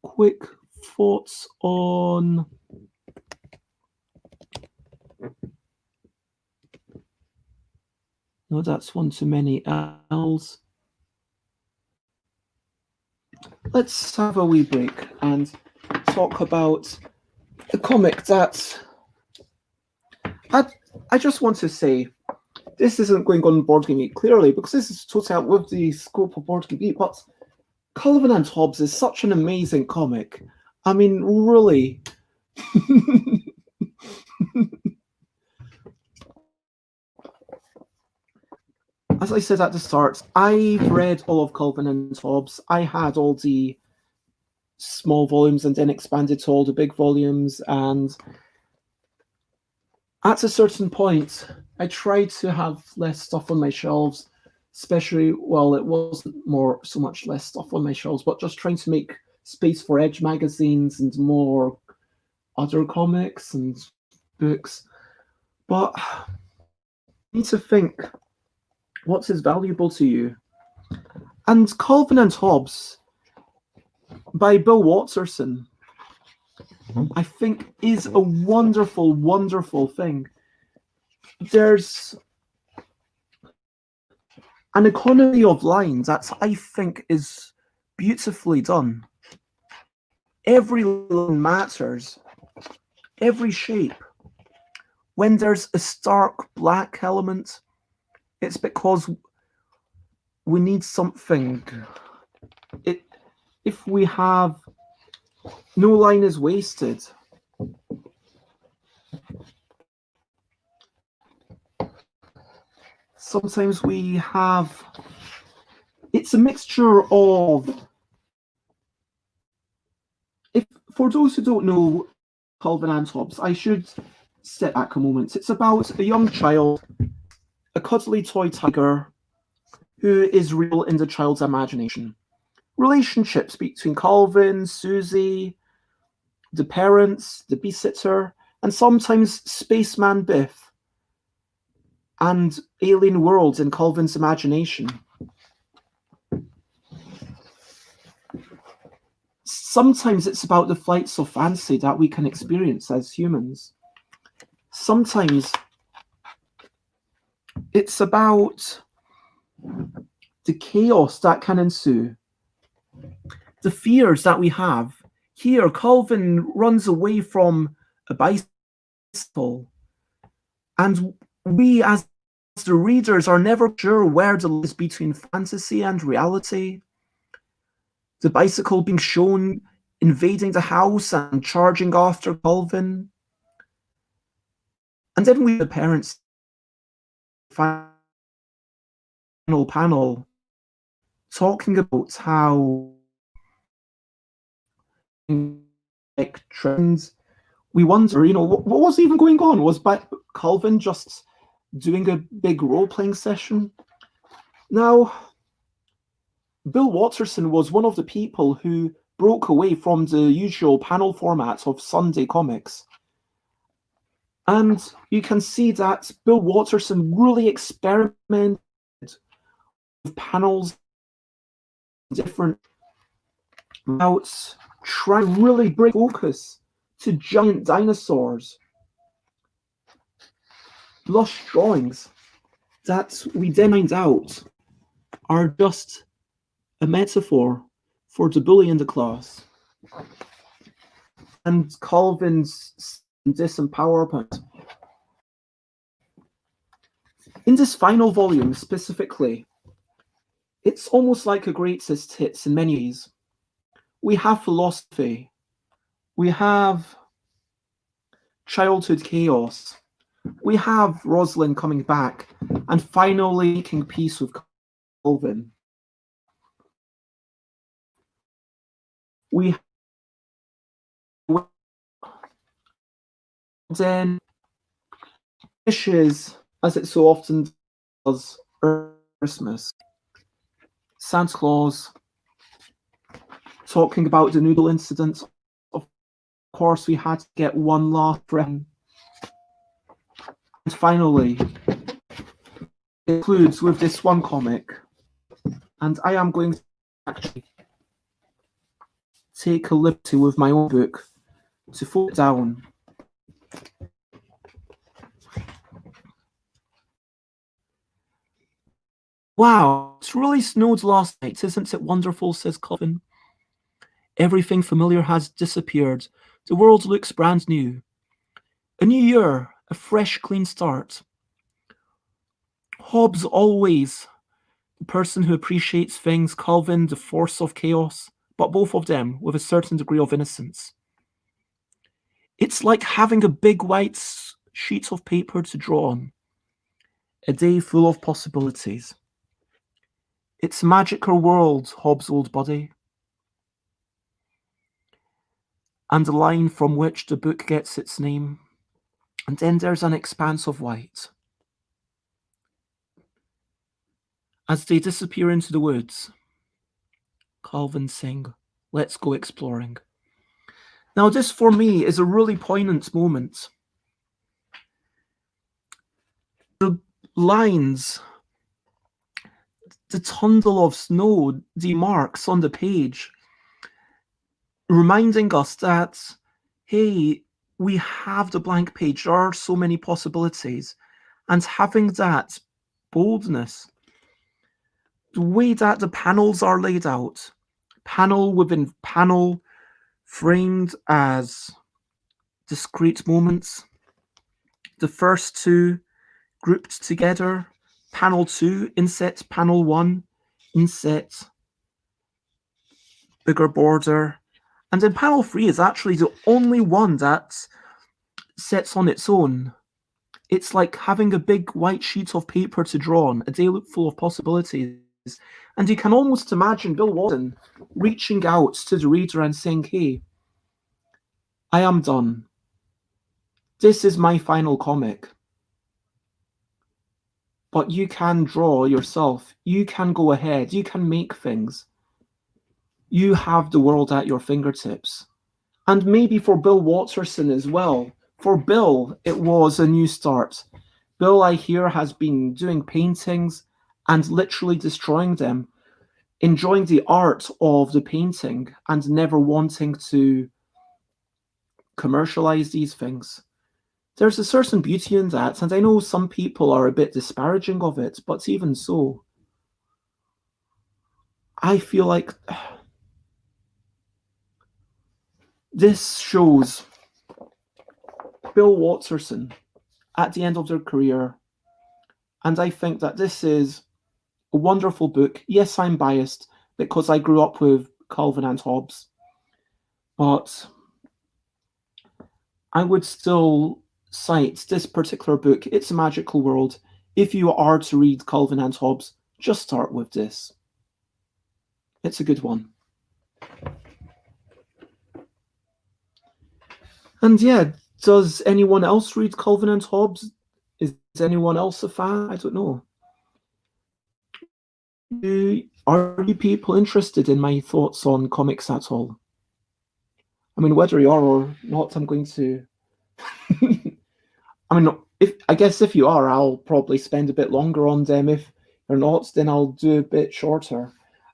Speaker 1: quick thoughts on... No, that's one too many L's. Let's have a wee break and talk about the comic that... I just want to say, this isn't going on Board Game Geek, clearly, because this is totally out with the scope of Board Game Geek, but Calvin and Hobbes is such an amazing comic. I mean, really. As I said at the start, I've read all of Calvin and Hobbes. I had all the small volumes and then expanded to all the big volumes, and at a certain point, I tried to have less stuff on my shelves, especially, well, it wasn't so much less stuff on my shelves, but just trying to make space for Edge magazines and more other comics and books. But you need to think, what is valuable to you? And Calvin and Hobbes by Bill Waterson, I think, is a wonderful, wonderful thing. There's an economy of lines that I think is beautifully done. Every line matters. Every shape. When there's a stark black element, it's because we need something. If we have No line is wasted. Sometimes we have, it's a mixture of, for those who don't know Calvin and Hobbes, I should step back a moment. It's about a young child, a cuddly toy tiger, who is real in the child's imagination. Relationships between Calvin, Susie, the parents, the babysitter, and sometimes Spaceman Biff, and alien worlds in Calvin's imagination. Sometimes it's about the flights of fancy that we can experience as humans. Sometimes it's about the chaos that can ensue, the fears that we have. Here, Calvin runs away from a bicycle, and we as the readers are never sure where the line is between fantasy and reality. The bicycle being shown invading the house and charging after Calvin. And then we the parents' final panel talking about how trends. We wonder, what was even going on? Was Calvin just doing a big role-playing session? Now, Bill Waterson was one of the people who broke away from the usual panel format of Sunday comics. And you can see that Bill Waterson really experimented with panels, different routes, try really bring focus to giant dinosaurs. Lush drawings that we then find out are just a metaphor for the bully in the class and Calvin's disempowerment. In this final volume specifically, it's almost like a greatest hits in many ways. We have philosophy, we have childhood chaos, we have Rosalind coming back and finally making peace with Calvin. We then finishes, as it so often does, Christmas. Santa Claus talking about the noodle incident. Of course, we had to get one last friend. And finally, it concludes with this one comic. And I am going to actually take a liberty with my own book to fold it down. Wow, it's really snowed last night, isn't it wonderful, says Calvin. Everything familiar has disappeared. The world looks brand new. A new year, a fresh, clean start. Hobbes always the person who appreciates things, Calvin the force of chaos, but both of them with a certain degree of innocence. It's like having a big white sheet of paper to draw on. A day full of possibilities. It's a magical world, Hobbes' old buddy. And the line from which the book gets its name. And then there's an expanse of white. As they disappear into the woods, Calvin sing, "Let's go exploring." Now this for me is a really poignant moment. The lines, the tundle of snow, the marks on the page, reminding us that, hey, we have the blank page, there are so many possibilities, and having that boldness, the way that the panels are laid out, panel within panel, framed as discrete moments, the first two grouped together, panel 2, inset panel 1, inset bigger border, And then panel 3 is actually the only one that sets on its own. It's like having a big white sheet of paper to draw on, a day full of possibilities. And you can almost imagine Bill Waterson reaching out to the reader and saying, hey, I am done. This is my final comic. But you can draw yourself. You can go ahead. You can make things. You have the world at your fingertips. And maybe for Bill Waterson as well. For Bill, it was a new start. Bill, I hear, has been doing paintings and literally destroying them, enjoying the art of the painting and never wanting to commercialize these things. There's a certain beauty in that, and I know some people are a bit disparaging of it, but even so, I feel like this shows Bill Waterson at the end of their career, and I think that this is a wonderful book. Yes, I'm biased because I grew up with Calvin and Hobbes, but I would still cite this particular book. It's a Magical World. If you are to read Calvin and Hobbes, just start with this. It's a good one. And yeah, does anyone else read Calvin and Hobbes? Is anyone else a fan? I don't know. Are you people interested in my thoughts on comics at all? I mean, whether you are or not, I'm going to... I mean, I guess if you are, I'll probably spend a bit longer on them. If you're not, then I'll do a bit shorter.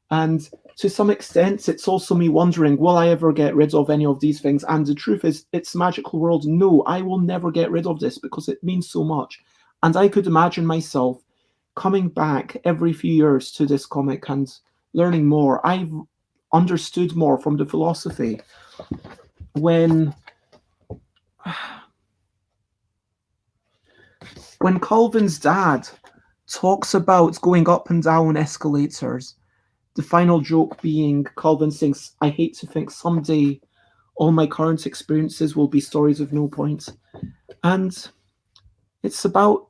Speaker 1: And to some extent, it's also me wondering, will I ever get rid of any of these things? And the truth is, it's Magical World. No, I will never get rid of this because it means so much. And I could imagine myself coming back every few years to this comic and learning more. I've understood more from the philosophy. When Calvin's dad talks about going up and down escalators, the final joke being Calvin sings, I hate to think someday all my current experiences will be stories of no point. And it's about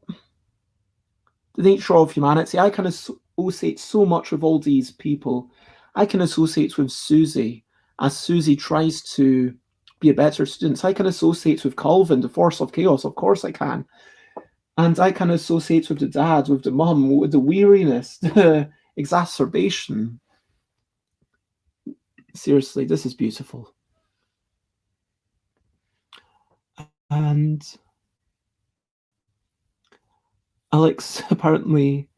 Speaker 1: the nature of humanity. I can associate so much with all these people. I can associate with Susie as Susie tries to be a better student. I can associate with Calvin, the force of chaos. Of course I can. And I can associate with the dad, with the mum, with the weariness, the exacerbation. Seriously, this is beautiful. And Alex apparently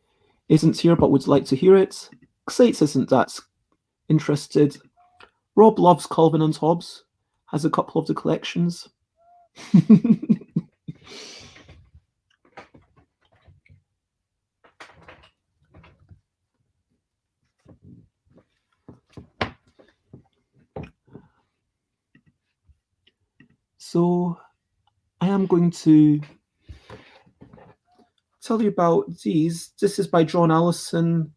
Speaker 1: isn't here, but would like to hear it. Xates isn't that interested. Rob loves Calvin and Hobbes, has a couple of the collections. So I am going to tell you about these. This is by John Allison,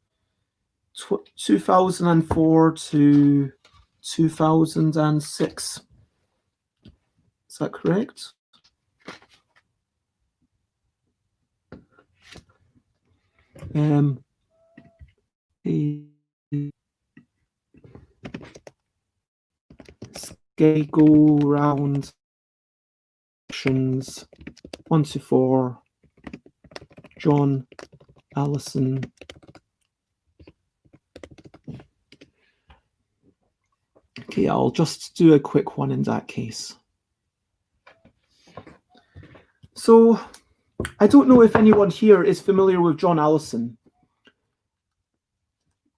Speaker 1: 2004 to 2006. Is that correct? Go round sections 1 to 4. John Allison. Okay, I'll just do a quick one in that case. So, I don't know if anyone here is familiar with John Allison.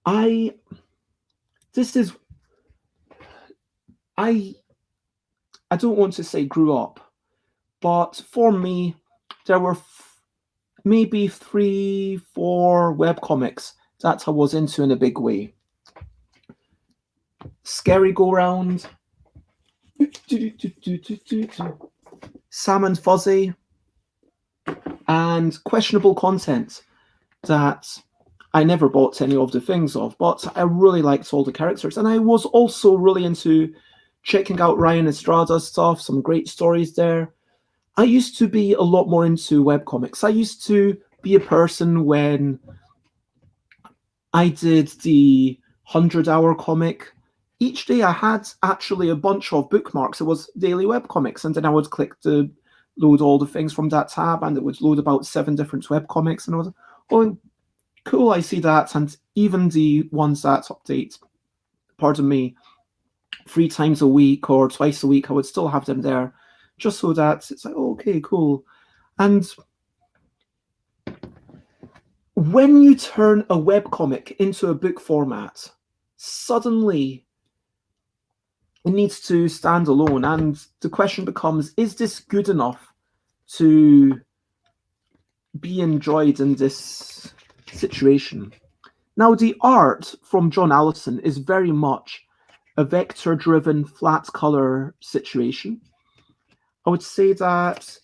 Speaker 1: I don't want to say grew up, but for me, there were maybe 3-4 webcomics that I was into in a big way. Scary Go Round, Sam and Fuzzy, and questionable content that I never bought any of the things of, but I really liked all the characters. And I was also really into checking out Ryan Estrada's stuff, some great stories there. I used to be a lot more into webcomics. I used to be a person when I did the 100-hour comic. Each day I had actually a bunch of bookmarks. It was daily webcomics, and then I would click to load all the things from that tab, and it would load about 7 different webcomics, and I was, oh, cool, I see that. And even the ones that update, pardon me, 3 times a week or twice a week, I would still have them there, just so that it's like, oh, okay, cool. And when you turn a webcomic into a book format, suddenly it needs to stand alone. And the question becomes, is this good enough to be enjoyed in this situation? Now, the art from John Allison is very much a vector-driven flat color situation. I would say that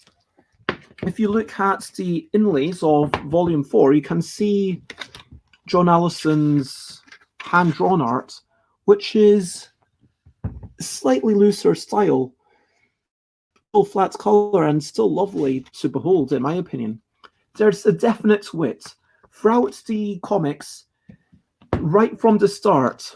Speaker 1: if you look at the inlays of Volume 4, you can see John Allison's hand-drawn art, which is a slightly looser style, still flat color and still lovely to behold, in my opinion. There's a definite wit throughout the comics, right from the start.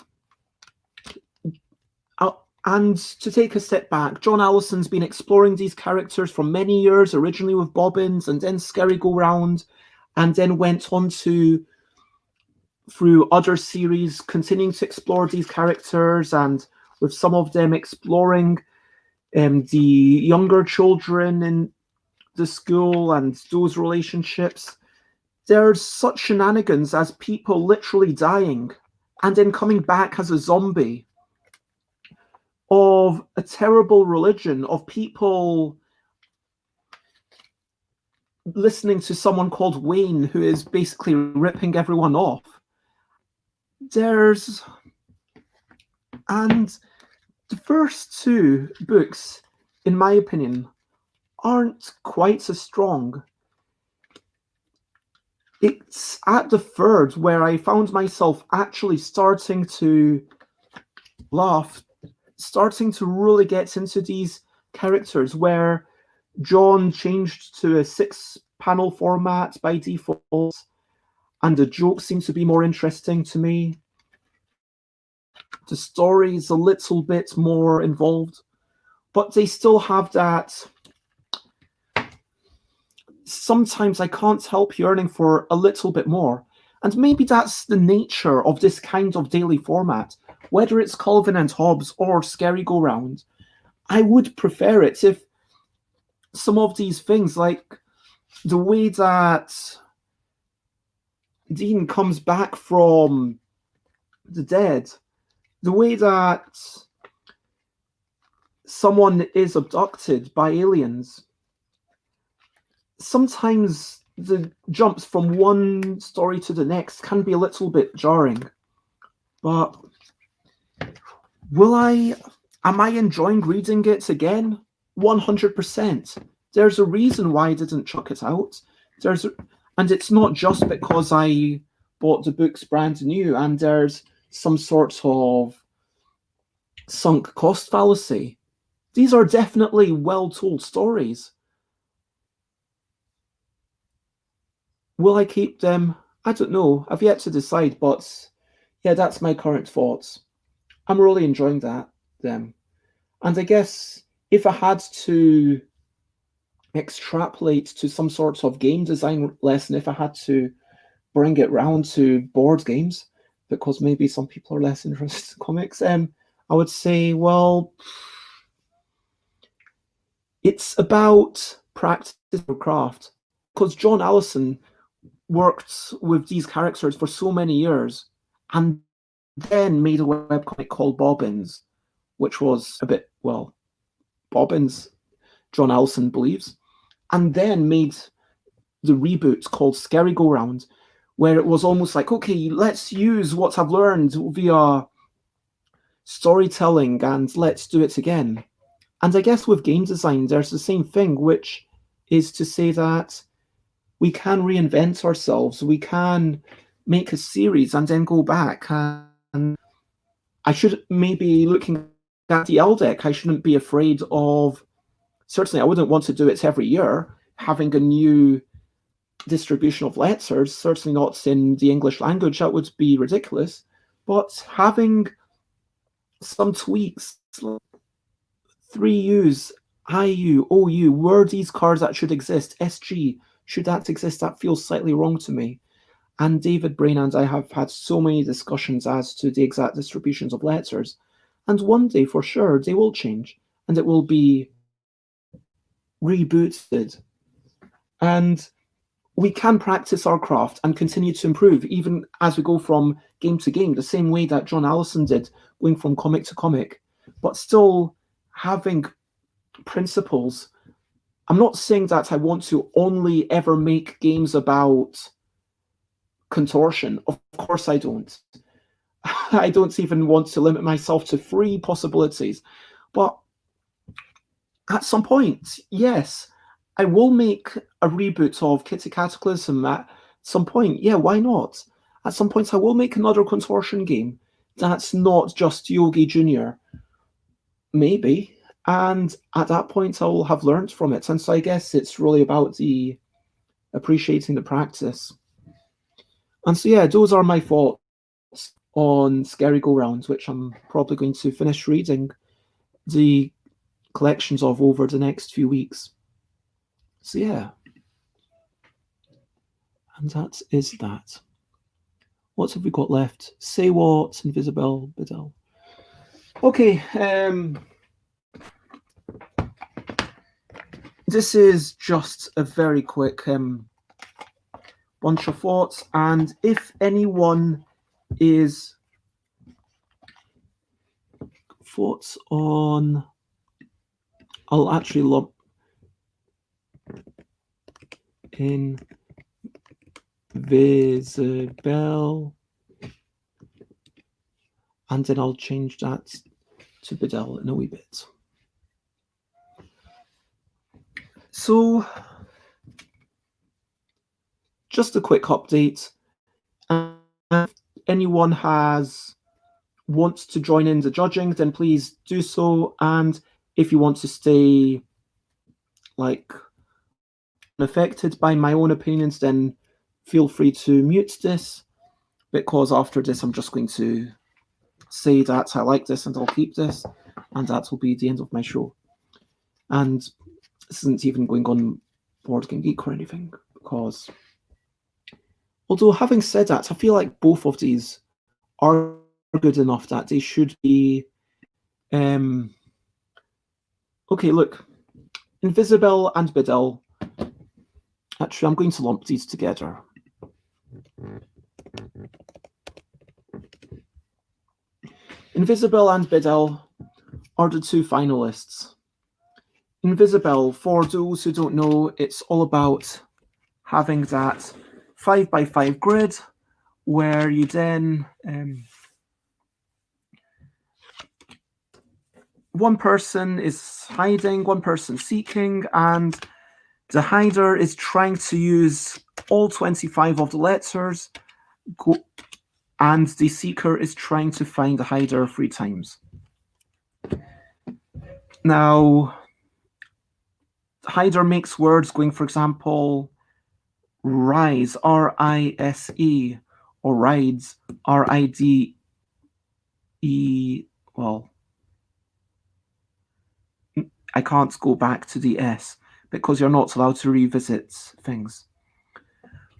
Speaker 1: And to take a step back, John Allison's been exploring these characters for many years, originally with Bobbins and then Scary Go Round, and then went on to, through other series, continuing to explore these characters, and with some of them exploring the younger children in the school and those relationships. There's such shenanigans as people literally dying and then coming back as a zombie, of a terrible religion, of people listening to someone called Wayne who is basically ripping everyone off. And the first 2 books, in my opinion, aren't quite so strong. It's at the 3rd where I found myself actually starting to laugh, starting to really get into these characters, where John changed to a 6-panel format by default, and the jokes seem to be more interesting to me. The story's a little bit more involved, but they still have that. Sometimes I can't help yearning for a little bit more. And maybe that's the nature of this kind of daily format. Whether it's Calvin and Hobbes or Scary Go Round, I would prefer it if some of these things, like the way that Dean comes back from the dead, the way that someone is abducted by aliens, sometimes the jumps from one story to the next can be a little bit jarring. But am I enjoying reading it again? 100%. There's a reason why I didn't chuck it out. And it's not just because I bought the books brand new and there's some sort of sunk cost fallacy. These are definitely well-told stories. Will I keep them? I don't know. I've yet to decide, but yeah, that's my current thoughts. I'm really enjoying them. And I guess if I had to extrapolate to some sort of game design lesson, if I had to bring it round to board games, because maybe some people are less interested in comics, I would say, well, it's about practice or craft. Because John Allison worked with these characters for so many years and then made a webcomic called Bobbins, which was a bit, well, Bobbins, John Allison believes, and then made the reboot called Scary Go Round, where it was almost like, okay, let's use what I've learned via storytelling and let's do it again. And I guess with game design, there's the same thing, which is to say that we can reinvent ourselves. We can make a series and then go back. And I should maybe looking at the L deck, I shouldn't be afraid of, certainly I wouldn't want to do it every year, having a new distribution of letters, certainly not in the English language, that would be ridiculous. But having some tweaks, 3Us, IU, OU, were these cards that should exist, SG, should that exist? That feels slightly wrong to me. And David Brain and I have had so many discussions as to the exact distributions of letters. And one day, for sure, they will change, and it will be rebooted. And we can practice our craft and continue to improve, even as we go from game to game, the same way that John Allison did, going from comic to comic, but still having principles. I'm not saying that I want to only ever make games about contortion. Of course I don't. I don't even want to limit myself to 3 possibilities. But at some point, yes, I will make a reboot of Kitty Cataclysm at some point. Yeah, why not? At some point, I will make another contortion game that's not just Yogi Jr. Maybe. And at that point, I will have learned from it. And so I guess it's really about the appreciating the practice. And so, yeah, those are my thoughts on Scary Go Rounds, which I'm probably going to finish reading the collections of over the next few weeks. So, yeah. And that is that. What have we got left? Say What, Invizabell, Biddell. Okay, this is just a very quick bunch of thoughts, and if anyone is thoughts on, I'll actually lump Invizabell, and then I'll change that to Biddell in a wee bit. So, just a quick update. If anyone wants to join in the judging, then please do so. And if you want to stay unaffected by my own opinions, then feel free to mute this, because after this I'm just going to say that I like this and I'll keep this, and that will be the end of my show. And this isn't even going on Board Game Geek or anything, because although having said that, I feel like both of these are good enough that they should be okay, look, Invizabell and Biddell, actually I'm going to lump these together. Invizabell and Biddell are the 2 finalists. Invizabell, for those who don't know, it's all about having that 5x5 grid where you then one person is hiding, one person seeking, and the hider is trying to use all 25 of the letters, and the seeker is trying to find the hider 3 times. Now, the hider makes words going, for example, rise, R-I-S-E, or rides, R-I-D-E. Well, I can't go back to the S because you're not allowed to revisit things.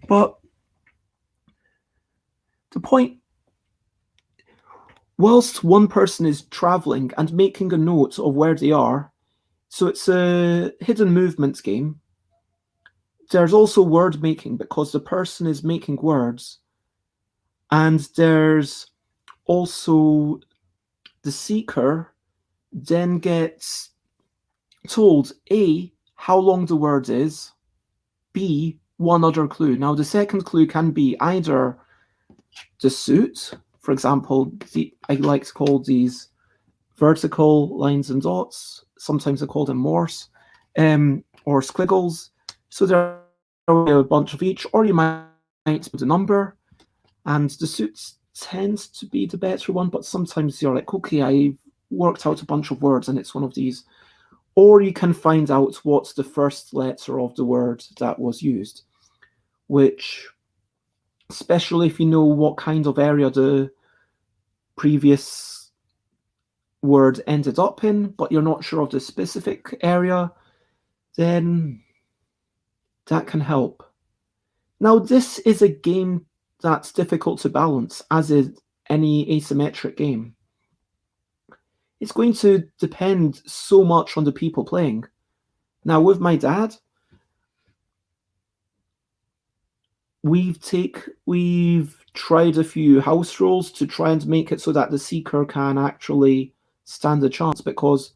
Speaker 1: But the point, whilst one person is traveling and making a note of where they are, so it's a hidden movements game, there's also word making because the person is making words, and there's also the seeker then gets told A, how long the word is, B, one other clue. Now the second clue can be either the suit, for example, I like to call these vertical lines and dots, sometimes I call them Morse, or squiggles. So there are a bunch of each, or you might put a number, and the suit tends to be the better one, but sometimes you're like, okay, I worked out a bunch of words and it's one of these. Or you can find out what's the first letter of the word that was used, which, especially if you know what kind of area the previous word ended up in, but you're not sure of the specific area, then that can help. Now, this is a game that's difficult to balance, as is any asymmetric game. It's going to depend so much on the people playing. Now, with my dad, we've tried a few house rules to try and make it so that the seeker can actually stand a chance, because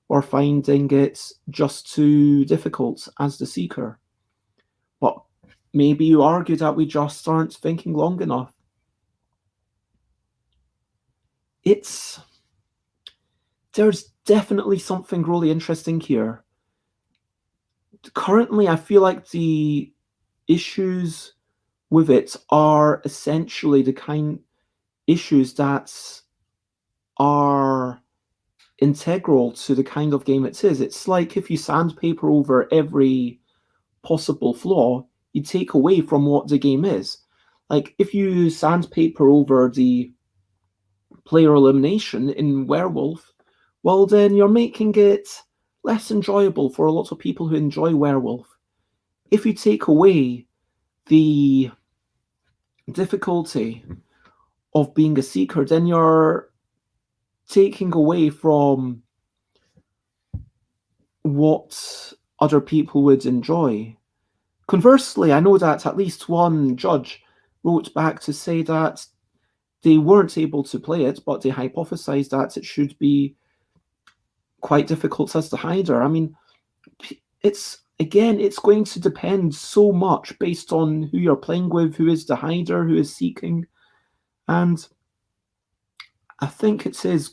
Speaker 1: we're finding it's just too difficult as the seeker. But maybe you argue that we just aren't thinking long enough. There's definitely something really interesting here. Currently, I feel like the issues with it are essentially the kind issues that are integral to the kind of game it is. It's like if you sandpaper over every possible flaw, you take away from what the game is. Like if you sandpaper over the player elimination in Werewolf, well, then you're making it less enjoyable for a lot of people who enjoy Werewolf. If you take away the difficulty of being a seeker, then you're taking away from what other people would enjoy. Conversely, I know that at least one judge wrote back to say that they weren't able to play it, but they hypothesized that it should be quite difficult as the hider. I mean, it's going to depend so much based on who you're playing with, who is the hider, who is seeking. And I think it is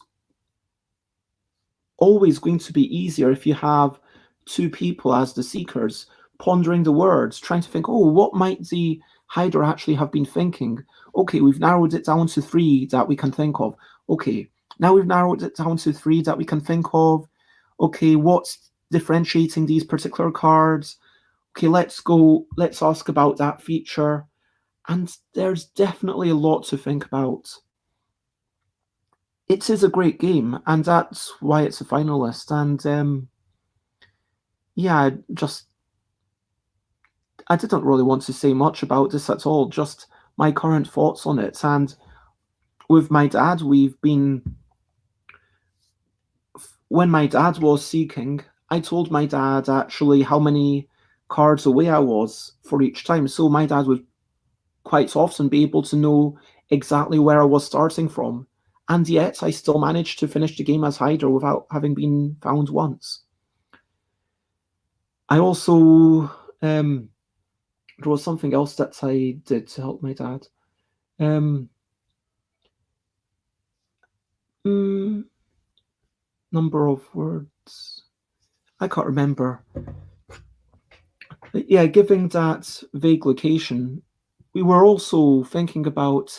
Speaker 1: always going to be easier if you have two people as the seekers, pondering the words, trying to think, oh, what might the hider actually have been thinking? Okay, we've narrowed it down to 3 that we can think of. Okay, now we've narrowed it down to 3 that we can think of. Okay, what's differentiating these particular cards? Okay, let's ask about that feature. And there's definitely a lot to think about. It is a great game, and that's why it's a finalist. And yeah, I didn't really want to say much about this at all, just my current thoughts on it. And with my dad, when my dad was seeking, I told my dad actually how many cards away I was for each time. So my dad would quite often be able to know exactly where I was starting from. And yet I still managed to finish the game as hider without having been found once. I also, there was something else that I did to help my dad. Number of words, I can't remember. But yeah, giving that vague location, we were also thinking about,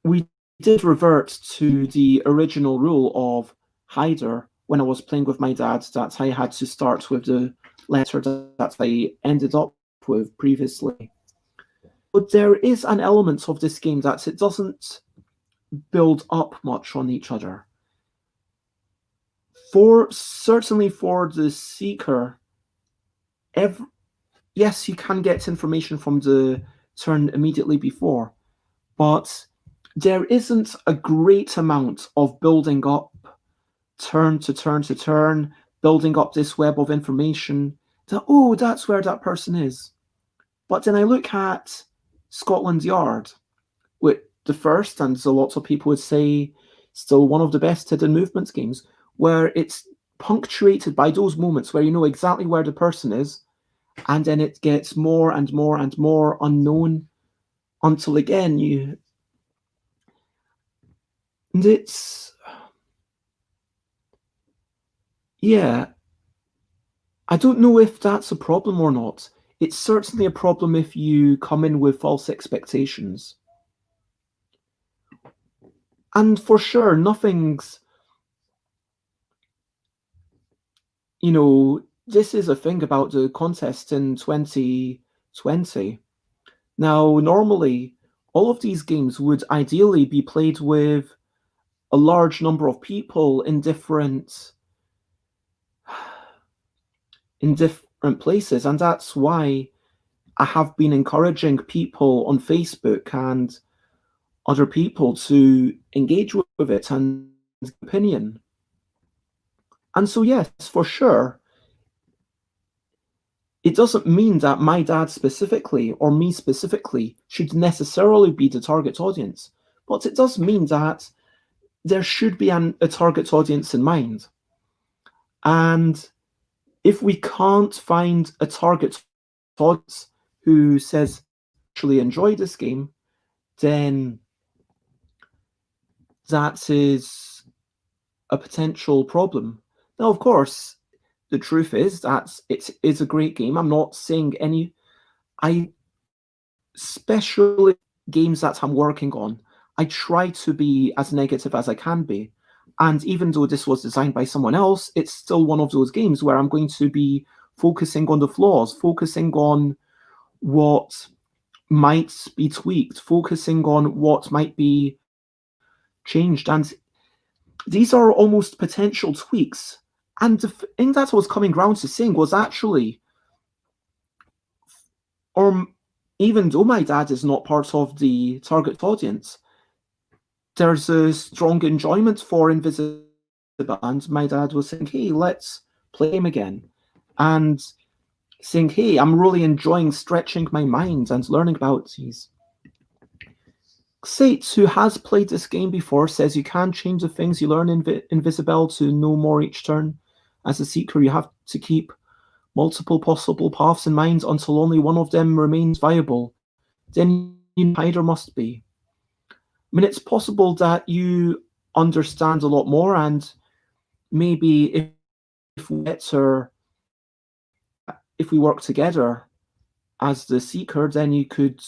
Speaker 1: we did revert to the original rule of hider when I was playing with my dad, that I had to start with the letter that I ended up with previously. But there is an element of this game that it doesn't build up much on each other. Certainly for the seeker, yes, you can get information from the turn immediately before, but there isn't a great amount of building up turn to turn to turn, building up this web of information that, oh, that's where that person is. But then I look at Scotland Yard, with the first, and a lot of people would say still one of the best hidden movements games, where it's punctuated by those moments where you know exactly where the person is, and then it gets more and more and more unknown until again yeah, I don't know if that's a problem or not. It's certainly a problem if you come in with false expectations. And for sure, nothing's this is a thing about the contest in 2020. Now, normally, all of these games would ideally be played with a large number of people in different places, and that's why I have been encouraging people on Facebook and other people to engage with it and opinion. And so, yes, for sure, it doesn't mean that my dad specifically or me specifically should necessarily be the target audience, but it does mean that there should be a target audience in mind. And if we can't find a target audience who says, actually enjoy this game, then that is a potential problem. Now, of course, the truth is that it is a great game. I'm not saying I especially games that I'm working on, I try to be as negative as I can be. And even though this was designed by someone else, it's still one of those games where I'm going to be focusing on the flaws, focusing on what might be tweaked, focusing on what might be changed. And these are almost potential tweaks. And the thing that I was coming round to saying was actually, or even though my dad is not part of the target audience, there's a strong enjoyment for Invizabell, and my dad was saying, hey, let's play him again. And saying, hey, I'm really enjoying stretching my mind and learning about these. Xate, who has played this game before, says you can change the things you learn in Invizabell to know more each turn. As a seeker, you have to keep multiple possible paths in mind until only one of them remains viable. Then you hider must be. I mean, it's possible that you understand a lot more, and maybe if we work together as the seeker, then you could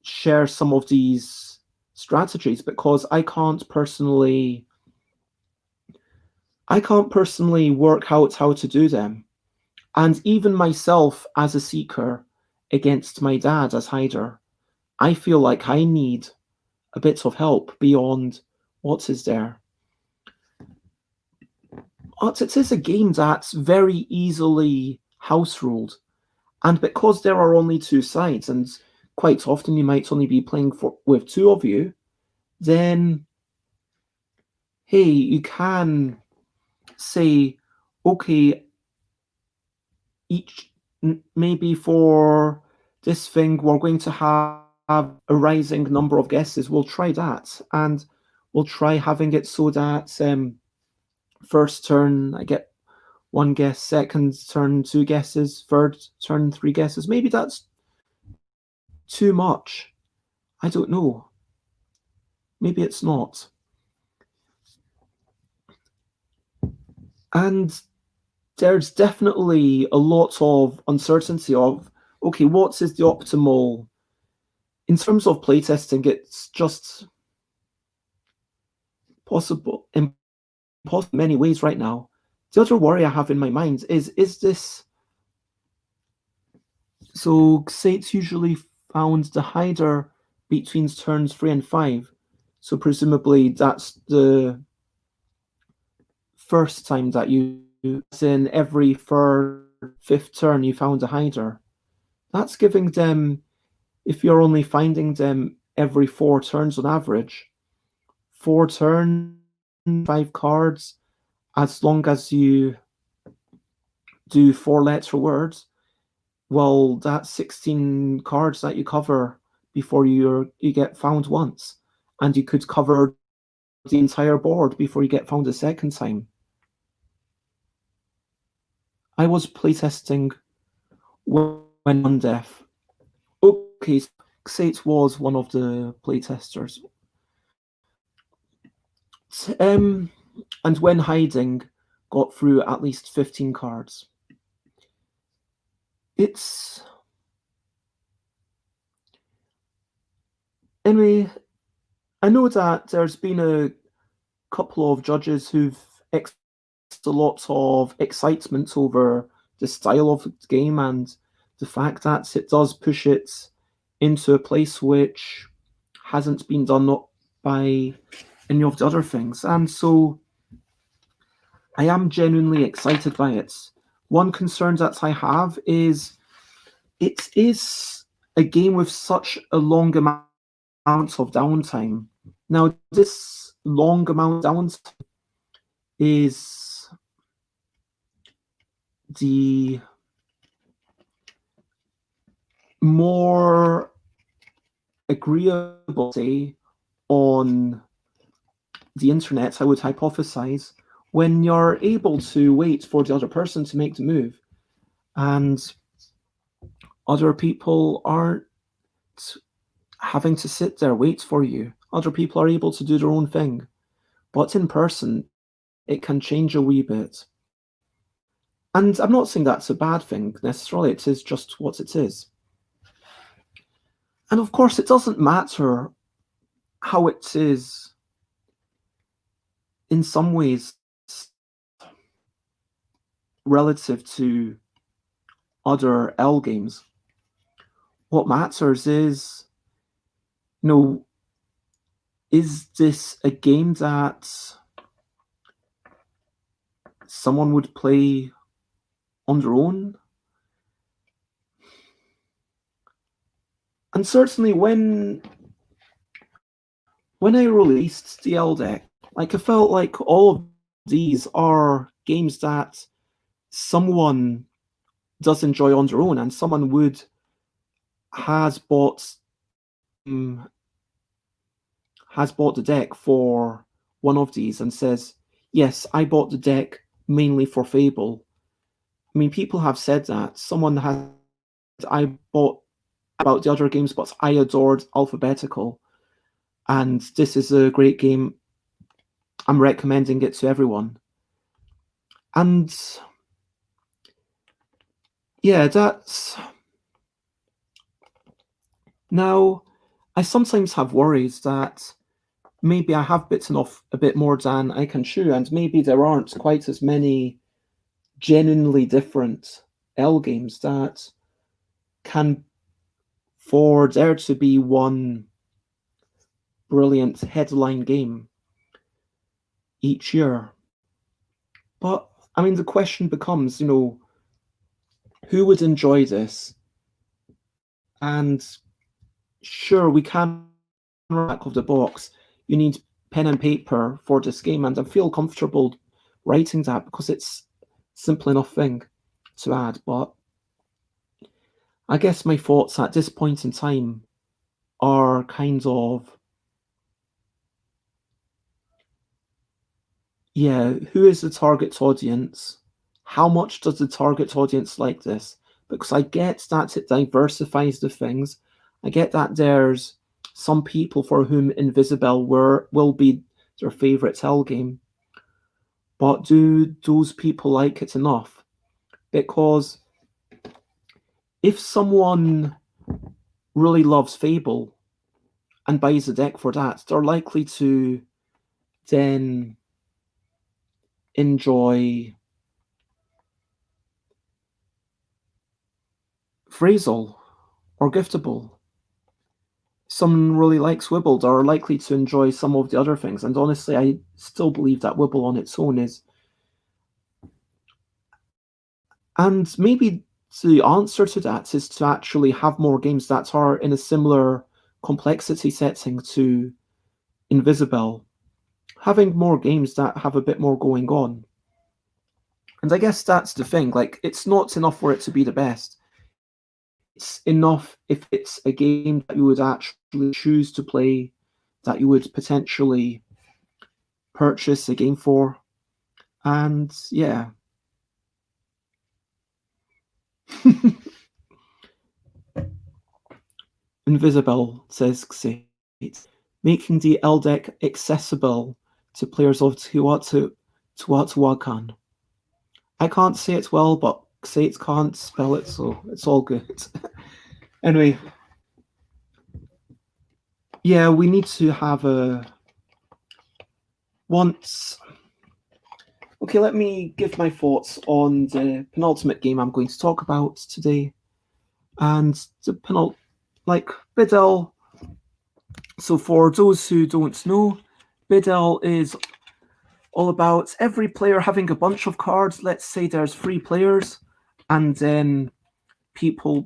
Speaker 1: share some of these strategies, because I can't personally work out how to do them. And even myself as a seeker against my dad as hider, I feel like I need a bit of help beyond what is there. But it is a game that's very easily house ruled. And because there are only two sides, and quite often you might only be playing with two of you, then, hey, you can say, okay, maybe for this thing, we're going to have a rising number of guesses. We'll try that. And we'll try having it so that first turn I get one guess, second turn 2 guesses, third turn 3 guesses. Maybe that's too much. I don't know. Maybe it's not. And there's definitely a lot of uncertainty of, okay, what is the optimal... In terms of playtesting, it's just impossible in many ways right now. The other worry I have in my mind is this... So Xate's usually found the hider between turns 3 and 5. So presumably that's the first time that you, in every third, fifth turn, you found a hider. That's giving them, if you're only finding them every 4 turns on average, 4 turns, 5 cards, as long as you do 4-letter words, well, that's 16 cards that you cover before you get found once. And you could cover the entire board before you get found a second time. I was playtesting when undeaf. Okay, Xate was one of the playtesters. And when hiding, got through at least 15 cards. It's... Anyway, I know that there's been a couple of judges who've a lot of excitement over the style of the game and the fact that it does push it into a place which hasn't been done by any of the other things. And so I am genuinely excited by it. One concern that I have is it is a game with such a long amount of downtime. Now, this long amount of downtime is the more agreeable say on the internet, I would hypothesize, when you're able to wait for the other person to make the move and other people aren't having to sit there, wait for you. Other people are able to do their own thing. But in person, it can change a wee bit. And I'm not saying that's a bad thing necessarily, it is just what it is. And of course, it doesn't matter how it is in some ways relative to other L games. What matters is, is this a game that someone would play on their own? And certainly when I released the L deck, I felt like all of these are games that someone does enjoy on their own, and someone has bought the deck for one of these and says, yes, I bought the deck mainly for Fable. I mean, people have said that. Someone has, I bought about the other games, but I adored Alphabetical. And this is a great game. I'm recommending it to everyone. And yeah, that's... Now, I sometimes have worries that maybe I have bitten off a bit more than I can chew, and maybe there aren't quite as many genuinely different L games that can, for there to be one brilliant headline game each year. But, I mean, the question becomes, who would enjoy this? And sure, we can back of the box. You need pen and paper for this game, and I feel comfortable writing that because it's a simple enough thing to add. But I guess my thoughts at this point in time are kind of, yeah, who is the target audience? How much does the target audience like this? Because I get that it diversifies the things. I get that there's some people for whom Invizabell will be their favorite L game. But do those people like it enough? Because if someone really loves Fable and buys a deck for that, they're likely to then enjoy Phrasal or Giftable. Someone really likes Wibble, are likely to enjoy some of the other things. And honestly, I still believe that Wibble on its own is... And maybe the answer to that is to actually have more games that are in a similar complexity setting to Invizabell. Having more games that have a bit more going on. And I guess that's the thing. It's not enough for it to be the best. It's enough if it's a game that you would actually choose to play, that you would potentially purchase a game for. And yeah. Invizabell says, making the L deck accessible to players of Whaaat. I can't say it well, but Xate can't spell it, so it's all good. Anyway, yeah, we need to have once Okay, let me give my thoughts on the penultimate game I'm going to talk about today. And the like Biddell. So for those who don't know, Biddell is all about every player having a bunch of cards. Let's say there's 3 players, and then there'll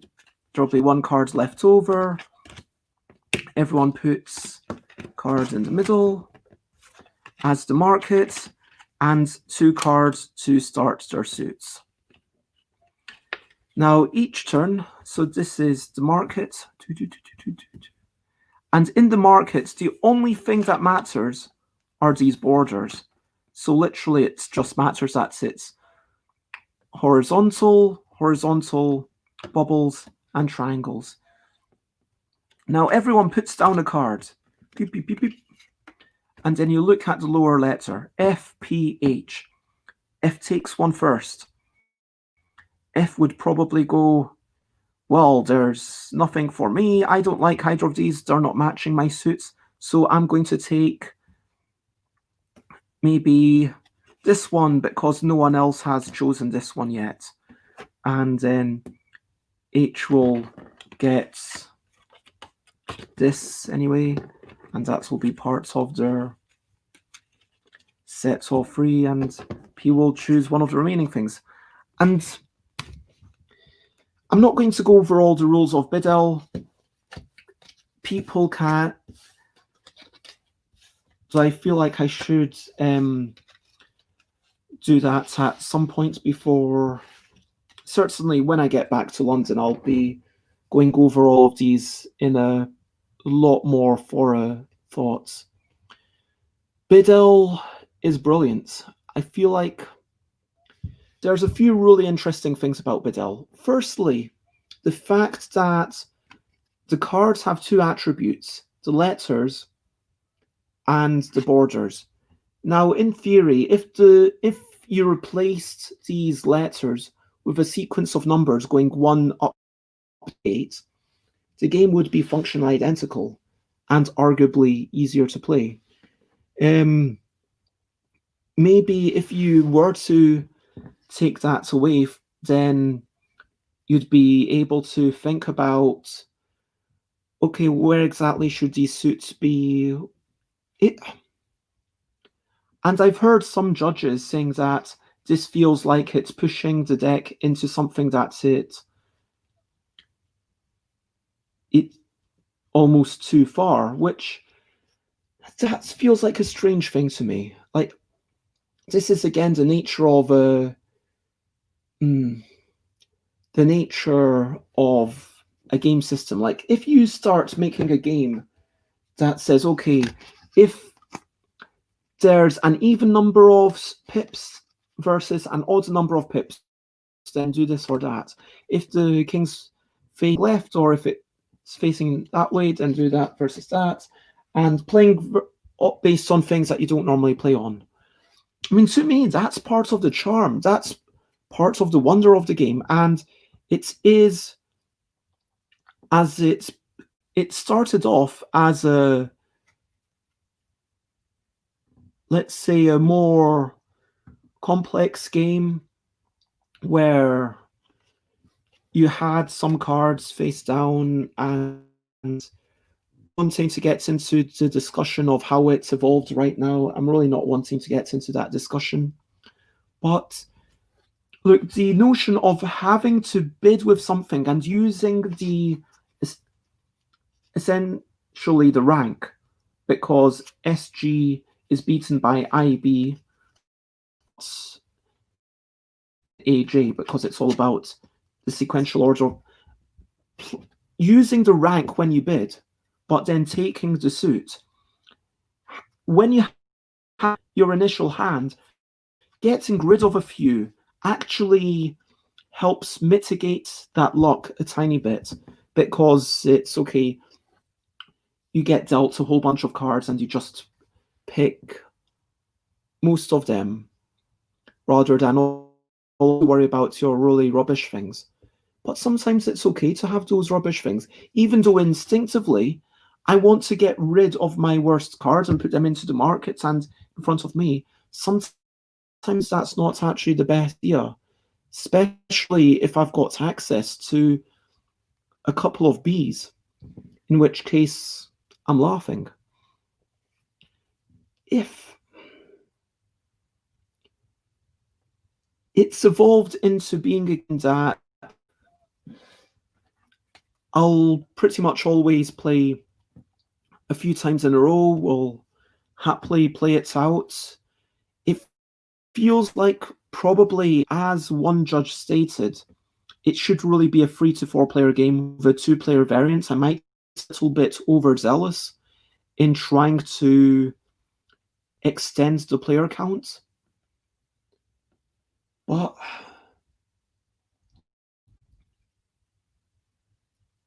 Speaker 1: be 1 card left over. Everyone puts card in the middle as the market, and 2 cards to start their suits. Now each turn, so this is the market, and in the market, the only thing that matters are these borders. So literally it just matters that it's horizontal, bubbles, and triangles. Now everyone puts down a card. Beep, beep, beep, beep. And then you look at the lower letter, F, P, H. F takes one first. F would probably go, well, there's nothing for me. I don't like either of these. They're not matching my suits. So I'm going to take maybe this one because no one else has chosen this one yet. And then H will get this anyway. And that will be parts of their sets of 3. And P will choose one of the remaining things. And I'm not going to go over all the rules of Biddell. People can, so I feel like I should do that at some point before. Certainly when I get back to London, I'll be going over all of these in a lot more thorough thoughts. Biddell is brilliant. I feel like there's a few really interesting things about Biddell. Firstly, the fact that the cards have 2 attributes, the letters and the borders. Now, in theory, if you replaced these letters with a sequence of numbers going 1 up to 8, the game would be functionally identical and arguably easier to play. Maybe if you were to take that away, then you'd be able to think about, okay, where exactly should these suits be? And I've heard some judges saying that this feels like it's pushing the deck into something that's it almost too far, which that feels like a strange thing to me. Like, this is again the nature of a game system. Like, if you start making a game that says, okay, if there's an even number of pips versus an odd number of pips, then do this or that. If the king's facing left or if it's facing that way, then do that versus that. And playing based on things that you don't normally play on. I mean, to me, that's part of the charm. That's part of the wonder of the game. And it is, as it started off as a, let's say, a more complex game where you had some cards face down and wanting to get into the discussion of how it's evolved right now. I'm really not wanting to get into that discussion. But look, the notion of having to bid with something and using essentially the rank, because SG is beaten by IB, AJ, because it's all about the sequential order of using the rank when you bid, but then taking the suit. When you have your initial hand, getting rid of a few actually helps mitigate that luck a tiny bit, because it's okay, you get dealt a whole bunch of cards and you just pick most of them rather than worry about your really rubbish things. But sometimes it's okay to have those rubbish things, even though instinctively I want to get rid of my worst cards and put them into the markets and in front of me. Sometimes sometimes that's not actually the best idea, especially if I've got access to a couple of Bs, in which case I'm laughing. If it's evolved into being a game that I'll pretty much always play a few times in a row, will happily play it out. It feels like, probably as one judge stated, it should really be a 3 to 4 player game with a 2-player variant. I might be a little bit overzealous in trying to extend the player count, but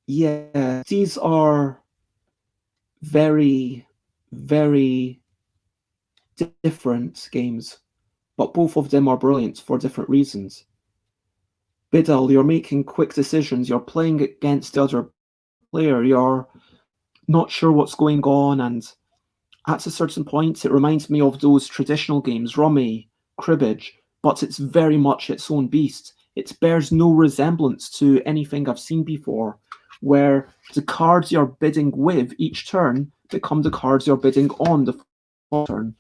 Speaker 1: yeah, these are very, very different games, but both of them are brilliant for different reasons. Biddell, you're making quick decisions, you're playing against the other player, you're not sure what's going on, and at a certain point it reminds me of those traditional games, Rummy, cribbage, but it's very much its own beast. It bears no resemblance to anything I've seen before, where the cards you're bidding with each turn become the cards you're bidding on the following turn.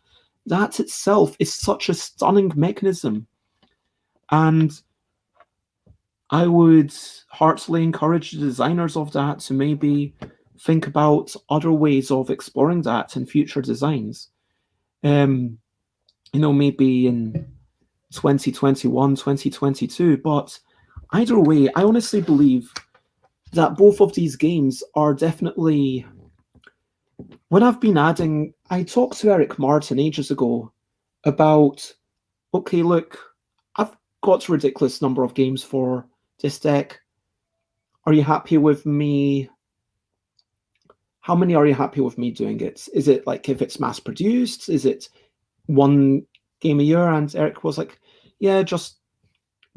Speaker 1: That itself is such a stunning mechanism, and I would heartily encourage the designers of that to maybe think about other ways of exploring that in future designs. Maybe in 2021, 2022. But either way, I honestly believe that both of these games are definitely... When I've been adding... I talked to Eric Martin ages ago about, okay, look, I've got a ridiculous number of games for this deck. Are you happy with me? How many are you happy with me doing it? Is it like if it's mass produced? Is it one game a year? And Eric was like, yeah, just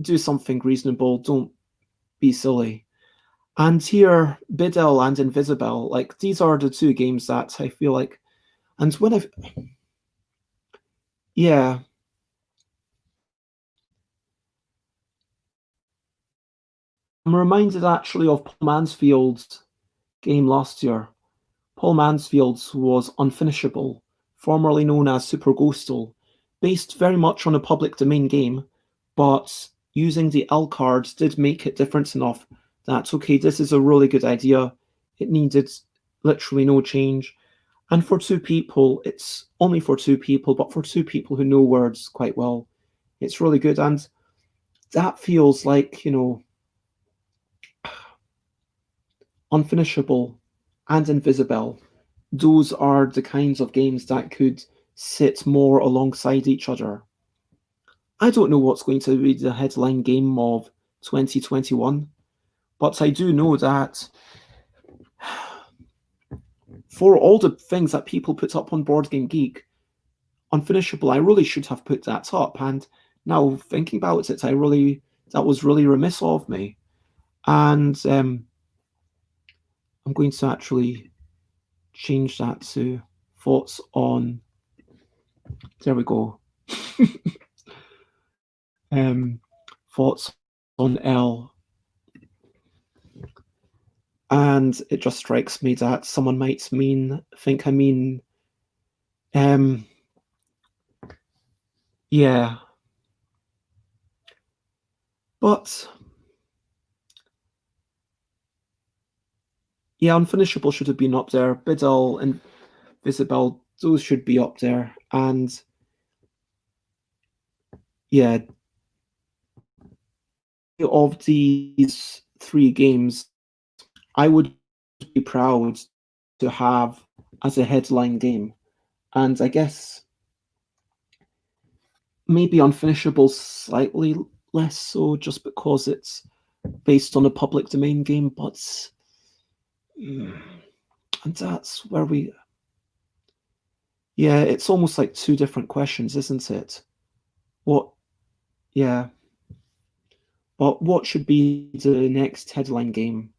Speaker 1: do something reasonable. Don't be silly. And here, Biddell and Invizabell, like, these are the two games that I feel like... And when I've... Yeah. I'm reminded actually of Paul Mansfield's game last year. Paul Mansfield's was Unfinishable, formerly known as Super Ghostal, based very much on a public domain game, but using the L cards did make it different enough that, okay, this is a really good idea. It needed literally no change. And for two people, it's only for two people, but for two people who know words quite well, it's really good. And that feels like, Unfinishable and Invizabell, those are the kinds of games that could sit more alongside each other. I don't know what's going to be the headline game of 2021, but I do know that for all the things that people put up on Board Game Geek, Unfinishable, I really should have put that up. And now thinking about it, that was really remiss of me. And I'm going to actually change that to thoughts on... There we go. Thoughts on L. And it just strikes me that someone might think I mean... yeah. But... yeah, Unfinishable should have been up there. Biddell and Invizabell, those should be up there. And yeah, of these three games, I would be proud to have as a headline game. And I guess maybe Unfinishable slightly less so, just because it's based on a public domain game, but... and that's where we... Yeah, it's almost like two different questions, isn't it? Yeah. But what should be the next headline game?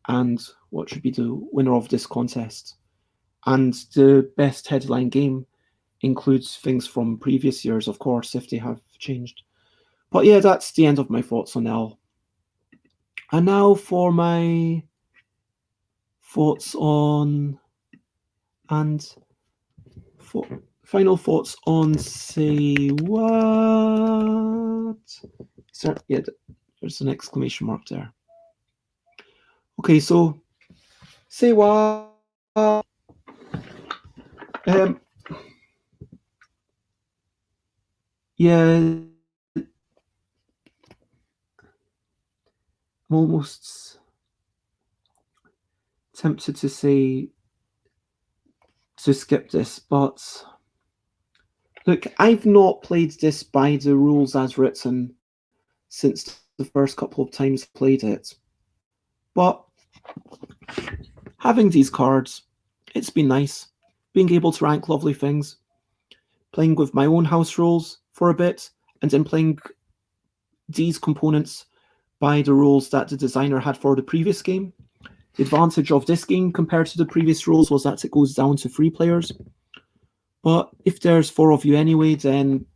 Speaker 1: And what should be the winner of this contest? And the best headline game includes things from previous years, of course, if they have changed. But yeah, that's the end of my thoughts on L. And now for my thoughts on, and final thoughts on say what? Yeah, there's an exclamation mark there. Okay, so say what? Yeah, I'm almost tempted to say to skip this, but look, I've not played this by the rules as written since the first couple of times I played it. But having these cards, it's been nice. Being able to rank lovely things. Playing with my own house rules for a bit, and then playing these components by the rules that the designer had for the previous game. The advantage of this game compared to the previous rules was that it goes down to 3 players. But if there's 4 of you anyway, then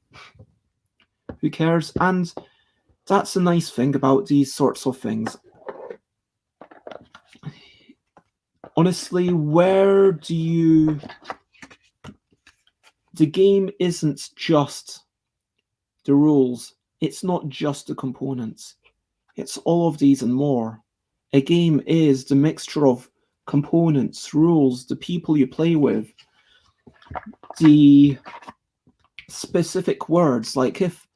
Speaker 1: who cares? And that's a nice thing about these sorts of things. Honestly, the game isn't just the rules. It's not just the components. It's all of these and more. A game is the mixture of components, rules, the people you play with, the specific words, like if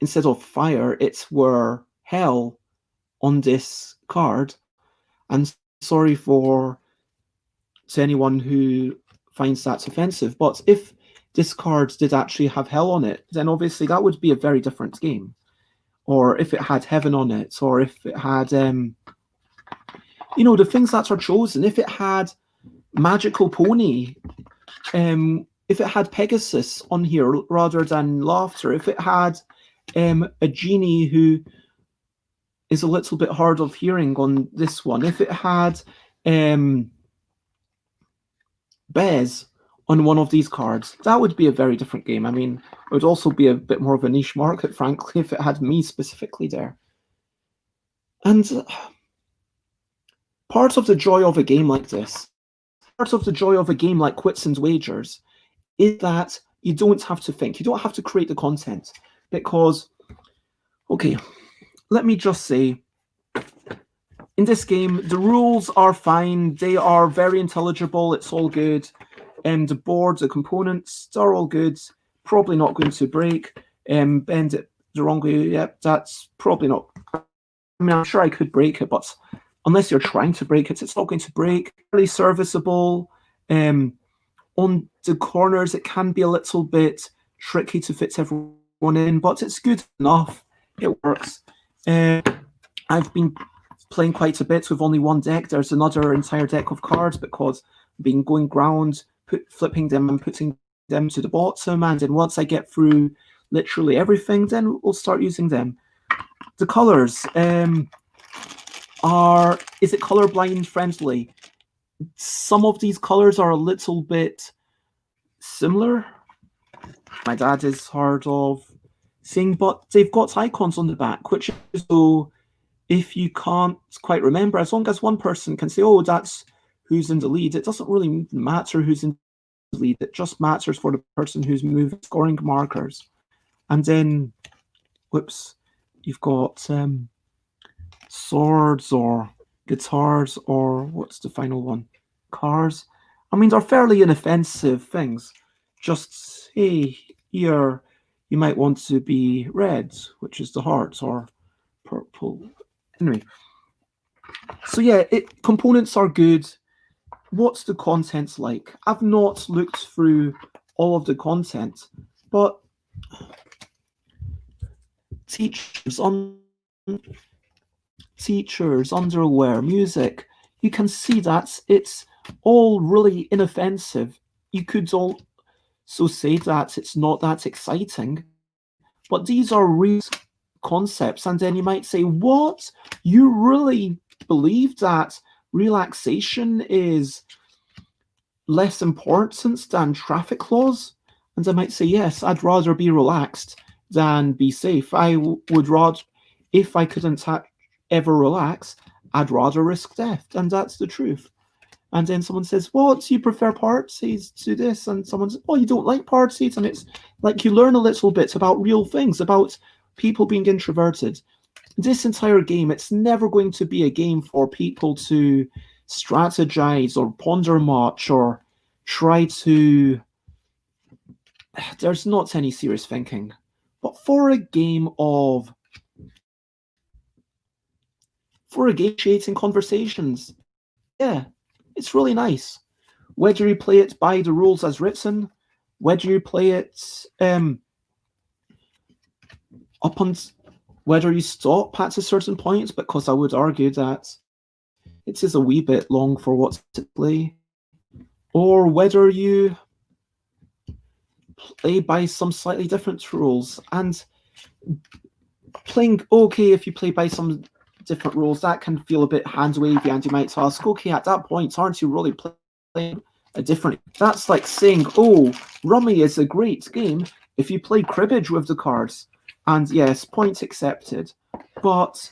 Speaker 1: instead of fire, it were hell on this card, and sorry to anyone who finds that offensive, but if this card did actually have hell on it, then obviously that would be a very different game. Or if it had heaven on it, or if it had, the things that are chosen, if it had magical pony, if it had Pegasus on here rather than laughter, if it had a genie who is a little bit hard of hearing on this one, if it had BEZ on one of these cards, that would be a very different game. I mean, it would also be a bit more of a niche market, frankly, if it had me specifically there. And part of the joy of a game like this, part of the joy of a game like Wits and Wagers, is that you don't have to think. You don't have to create the content. Because, okay, let me just say, in this game, the rules are fine. They are very intelligible. It's all good. The board, the components, they're all good. Probably not going to break. Bend it the wrong way. Yep, that's probably not. I mean, I'm sure I could break it, but unless you're trying to break it, it's not going to break. Really serviceable. On the corners, it can be a little bit tricky to fit everyone in, but it's good enough. It works. I've been playing quite a bit with only one deck. There's another entire deck of cards because I've been going ground, flipping them and putting them to the bottom, and then once I get through literally everything, then we'll start using them. The colors is it colorblind friendly? Some of these colors are a little bit similar. My dad is hard of seeing, but they've got icons on the back, which is so if you can't quite remember, as long as one person can say, oh, that's who's in the lead, it doesn't really matter who's in the lead. It just matters for the person who's moving scoring markers. And then, whoops, you've got swords or guitars or what's the final one? Cars. I mean, they're fairly inoffensive things. Just, hey, here you might want to be red, which is the hearts, or purple. Anyway, so yeah, components are good. What's the contents like? I've not looked through all of the content, but teachers, underwear, music, you can see that it's all really inoffensive. You could also say that it's not that exciting, but these are real concepts. And then you might say, what? You really believe that relaxation is less importance than traffic laws? And I might say, yes, I'd rather be relaxed than be safe. I would rather, if I couldn't ever relax, I'd rather risk death. And that's the truth. And then someone says, well, do you prefer parties to this? And someone says, oh, you don't like parties? And it's like you learn a little bit about real things, about people being introverted. This entire game, it's never going to be a game for people to strategize or ponder much or try to... There's not any serious thinking. But for a game initiating conversations, yeah, it's really nice. Whether you play it by the rules as written, whether you play it whether you stop at a certain point, because I would argue that it is a wee bit long for what's to play, or whether you play by some slightly different rules. And playing, okay, if you play by some different rules, that can feel a bit hand-wavy, and you might ask, okay, at that point, aren't you really playing a different... That's like saying, oh, Rummy is a great game if you play cribbage with the cards. And yes, point accepted. But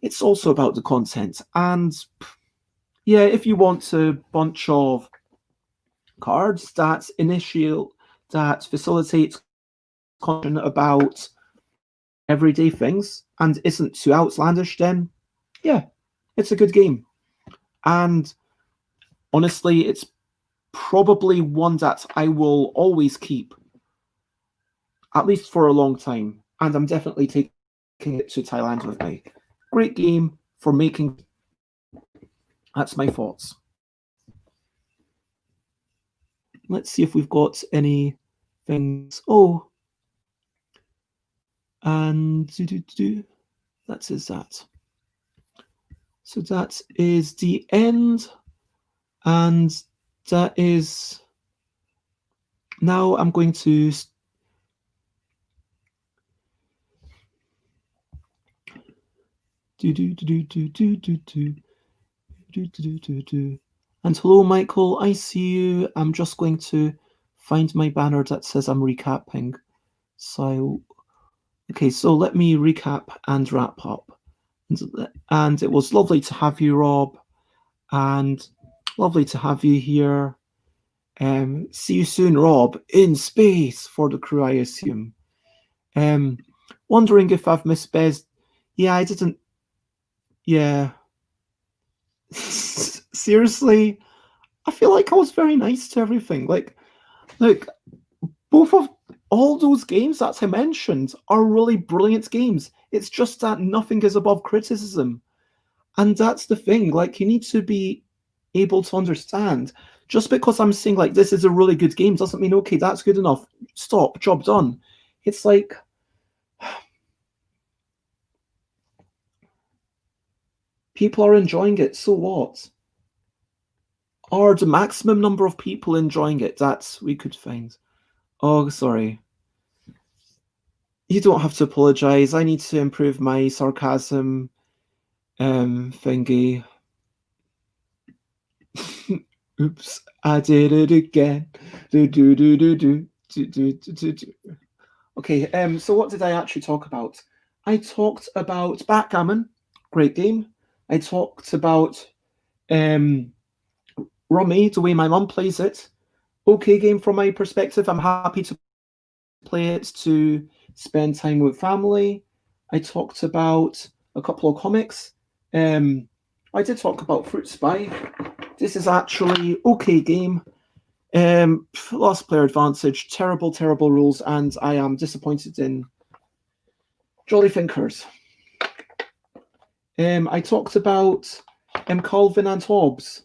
Speaker 1: it's also about the content. And yeah, if you want a bunch of cards that facilitate content about everyday things and isn't too outlandish, then yeah, it's a good game. And honestly, it's probably one that I will always keep, at least for a long time. And I'm definitely taking it to Thailand with me. Great game for making... That's my thoughts. Let's see if we've got any things. Oh, and that is that. So that is the end, and that is... Now I'm going to... And hello, Michael, I see you. I'm just going to find my banner that says I'm recapping. So, okay, so let me recap and wrap up. And it was lovely to have you, Rob, and lovely to have you here. See you soon, Rob, in space for the crew, I assume. Wondering if I've missed BEZ. Yeah, I didn't. Yeah. Seriously, I feel like I was very nice to everything. Like, both of all those games that I mentioned are really brilliant games. It's just that nothing is above criticism. And that's the thing. Like, you need to be able to understand. Just because I'm saying, like, this is a really good game doesn't mean, okay, that's good enough. Stop, job done. It's like... people are enjoying it, so what? Or the maximum number of people enjoying it, that we could find. Oh, sorry. You don't have to apologize. I need to improve my sarcasm thingy. Oops, I did it again. Okay, so what did I actually talk about? I talked about Backgammon, great game. I talked about Rummy, the way my mum plays it. Okay game from my perspective. I'm happy to play it to spend time with family. I talked about a couple of comics. I did talk about Fruit Spy. This is actually okay game. Lost player advantage, terrible rules, and I am disappointed in Jolly Thinkers. I talked about Calvin and Hobbes.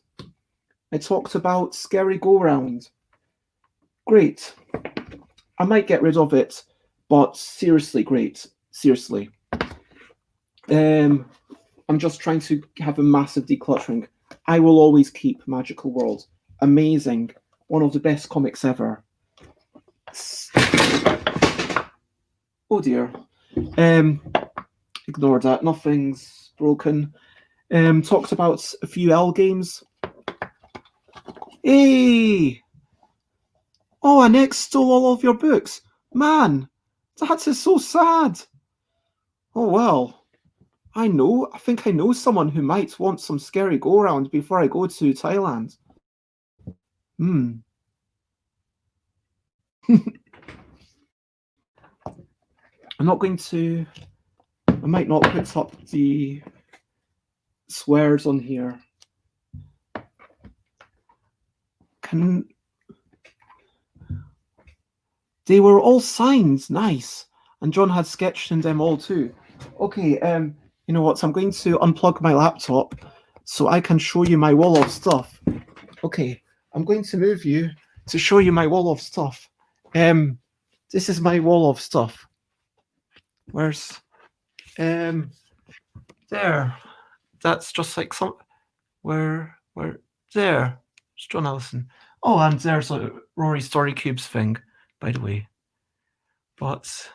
Speaker 1: I talked about Scary Go Round. Great. I might get rid of it, but seriously, great. Seriously. I'm just trying to have a massive decluttering. I will always keep Magical World. Amazing. One of the best comics ever. Oh dear. Ignore that. Nothing's broken. Talked about a few L games. Hey! Oh, an ex stole all of your books. Man, that is so sad. Oh, well. I think I know someone who might want some scary go-around before I go to Thailand. I'm not going to... I might not put up the swears on here. They were all signed, nice. And John had sketched in them all too. Okay, you know what? So I'm going to unplug my laptop so I can show you my wall of stuff. Okay, I'm going to move you to show you my wall of stuff. This is my wall of stuff. Where's there? That's just like some where there. It's John Allison. Oh, and there's a Rory Story Cubes thing, by the way. But